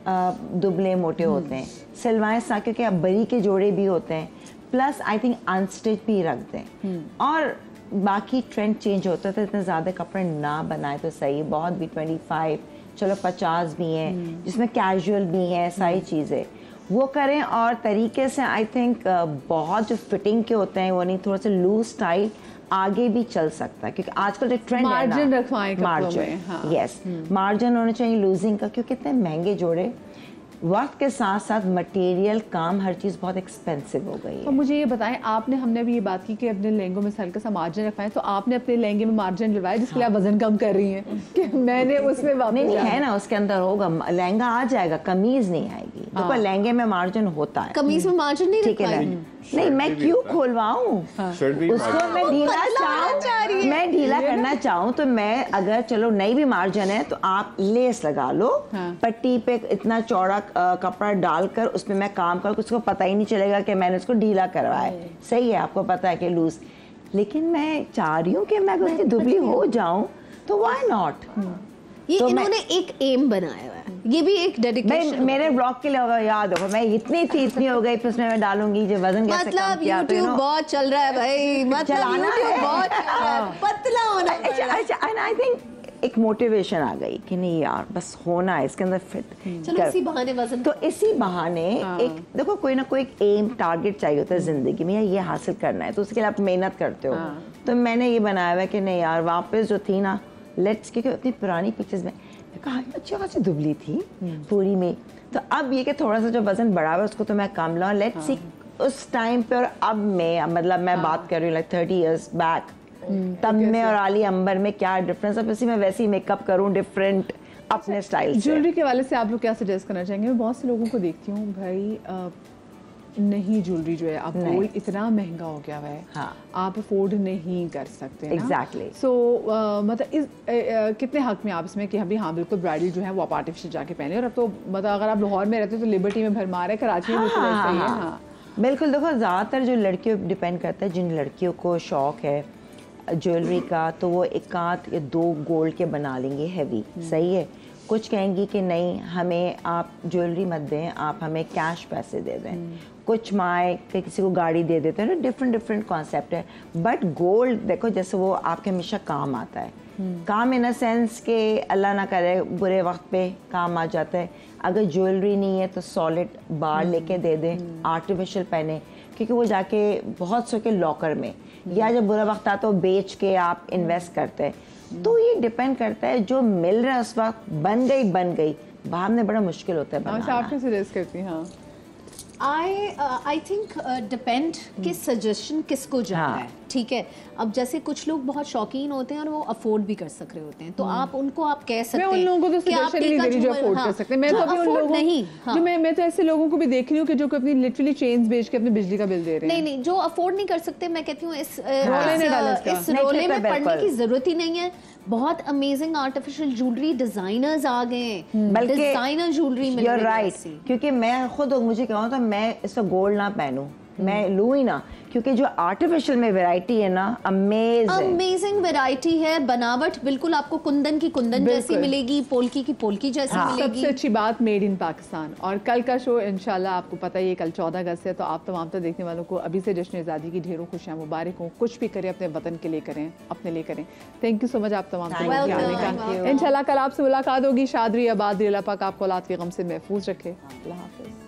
दुबले मोटे होते हैं। सिलवाएं सा, क्योंकि अब बरी के जोड़े भी होते हैं, प्लस आई थिंक अनस्टिच भी रख दें। और बाकी ट्रेंड चेंज होता है तो इतने ज़्यादा कपड़े ना बनाए तो सही। बहुत भी 25, चलो 50 भी हैं जिसमें कैजुअल भी हैं, सारी चीज़ें वो करें। और तरीके से आई थिंक बहुत जो फिटिंग के होते हैं वो नहीं, थोड़ा सा लूज स्टाइल आगे भी चल सकता है, क्योंकि आजकल जो ट्रेंड है ना, मार्जिन रखवाएं कपड़ों में। हाँ। यस, मार्जिन होने चाहिए लूजिंग का, क्योंकि इतने महंगे जोड़े, वक्त के साथ साथ मटेरियल, काम, हर चीज़ बहुत एक्सपेंसिव हो गई है। तो मुझे ये बताएं, आपने हमने भी ये बात की कि अपने लहंगों में हल्का सा मार्जिन रखवाएं, तो आपने अपने लहंगे में मार्जिन डलवाया जिसके लिए आप वजन कम कर रही हैं कि मैंने उसमें वापस नहीं जाना है ना, उसके अंदर होगा, लहंगा आ जाएगा, कमीज नहीं आएगी। देखो लहंगे में मार्जिन होता है, कमीज में मार्जिन नहीं ठीक है रखवाई। ना? नहीं, मैं क्यों खोलवाऊं शर्ट भी उसको? मैं ढीला चाहूँ, मैं ढीला करना चाहूँ तो मैं, अगर चलो नहीं भी मार्जिन है तो आप लेस लगा लो, पट्टी पे इतना चौड़ा कपड़ा डालकर उसमें मैं काम करूँ, उसको पता ही नहीं चलेगा कि मैंने उसको ढीला करवाया। सही है, आपको पता है कि लूज, लेकिन मैं चाह रही हूँ कि मैं अगर उसकी दुबली हो जाऊँ तो व्हाई नॉट। ये तो इन्होंने एक एम बनाया हुआ है, ये भी एक डेडिकेशन। मेरे ब्लॉग के लिए होगा, याद होगा मैं इतनी थी, इतनी हो गई, फिर उसमें मैं डालूंगी जो वजन कैसे कम मतलब किया, तो YouTube बहुत चल रहा है भाई, मतलब चलाना YouTube है। बहुत चल रहा है, पतला होना पड़ रहा है। अच्छा, एंड आई थिंक एक मोटिवेशन आ गई कि नहीं यार बस होना है इसके अंदर फिट। चलो इसी बहाने वजन तो इसी बहाने एक देखो, कोई ना कोई एक एम, टारगेट चाहिए होता है जिंदगी में, या ये हासिल करना है, तो उसके लिए आप मेहनत करते हो। तो मैंने ये बनाया हुआ है कि नहीं यार, वापस जो थी ना, लेट्स, क्योंकि अपनी पुरानी पिक्चर्स में कहा अच्छी खासी दुबली थी पूरी में, तो अब ये कि थोड़ा सा जो वजन बढ़ा हुआ है उसको तो मैं कम लाऊं, लेट्स सी उस टाइम पे और अब में, मतलब मैं बात कर रही हूँ लाइक 30 इयर्स बैक, तब में और आली अंबर में क्या डिफरेंस। अब इसी में वैसे ही मेकअप करूँ डिफरेंट अपने स्टाइल से। ज्वेलरी के वाले से आप लोग क्या सजेस्ट करना चाहेंगे? मैं बहुत से लोगों को देखती हूँ भाई, नहीं ज्वेलरी जो है अब गोल्ड इतना महंगा हो गया हुआ है, हाँ। आप अफोर्ड नहीं कर सकते ना। Exactly. सो मतलब इस कितने हक में आप इसमें कि अभी हाँ बिल्कुल ब्राइडल जो है वो आप आर्टिफिशियल जाके पहने, और अब तो मतलब अगर आप लाहौर में रहते हो तो लिबर्टी में भरमार है, कराची में बिल्कुल ऐसा ही है। हाँ बिल्कुल, देखो ज़्यादातर जो लड़कियों पर डिपेंड करता है, जिन लड़कियों को शौक है ज्वेलरी का, तो वो 1 आध या 2 गोल्ड के बना लेंगे हैवी, सही है। कुछ कहेंगी कि नहीं हमें आप ज्वेलरी मत दें, आप हमें कैश पैसे दे दें। कुछ माए कि किसी को गाड़ी दे देते हैं ना, डिफरेंट कॉन्सेप्ट है। बट गोल्ड देखो, जैसे वो आपके हमेशा काम आता है, काम इन अ सेंस के अल्लाह ना करे बुरे वक्त पे काम आ जाता है। अगर ज्वेलरी नहीं है तो सॉलिड बार लेके दे दें, आर्टिफिशियल पहने, क्योंकि वो जाके बहुत सौ के लॉकर में, या जब बुरा वक्त आता है तो बेच के आप इन्वेस्ट करते हैं। तो ये डिपेंड करता है, जो मिल रहा है उस वक्त, बन गई, बाद में बड़ा मुश्किल होता है बनाना। आप क्या सजेस्ट करती हैं? हाँ आई थिंक डिपेंड कि सजेशन किसको जा रहा है, ठीक है। अब जैसे कुछ लोग बहुत शौकीन होते हैं और वो अफोर्ड भी कर सक रहे होते हैं, तो आप उनको आप कह सकते हैं। मैं उन लोगों को तो सजेशन नहीं दे रही जो अफोर्ड कर सकते हैं। मैं तो अभी उन लोगों नहीं, जो मैं तो ऐसे लोगों को भी देख रही हूँ कि जो अपनी लिटरली चेन्स बेच के अपने बिजली का बिल दे रहे हैं। नहीं, जो अफोर्ड नहीं कर सकते, मैं कहती हूँ इस रोले में पढ़ने की जरूरत ही नहीं है। बहुत अमेजिंग आर्टिफिशियल ज्वेलरी डिजाइनर्स आ गए हैं, बल्कि डिजाइनर ज्वेलरी मिल रही है। राइट, क्योंकि मैं खुद मुझे कहूँ तो मैं इसका गोल्ड ना पहनूं, मैं लूँ ही ना, क्योंकि जो आर्टिफिशियल में वैरायटी है ना, अमेजिंग वैरायटी है। बनावट बिल्कुल आपको कुंदन की कुंदन जैसी मिलेगी, पोल्की की पोल्की जैसी मिलेगी। सबसे अच्छी बात मेड इन पाकिस्तान। और कल का शो इंशाल्लाह आपको पता ही है कल 14 अगस्त है, तो आप तमाम तो देखने वालों को अभी से जश्न आज़ादी की ढेरों खुशियां मुबारक हों। कुछ भी करें अपने वतन के लिए करें, अपने लिए करें। थैंक यू सो मच आप तमाम को आने का। इंशाल्लाह कल आपसे मुलाकात होगी। शाद रही, आबाद रही, अल्लाह पाक आपको औलाद के गम से महफूज रखे। अल्लाह हाफिज़।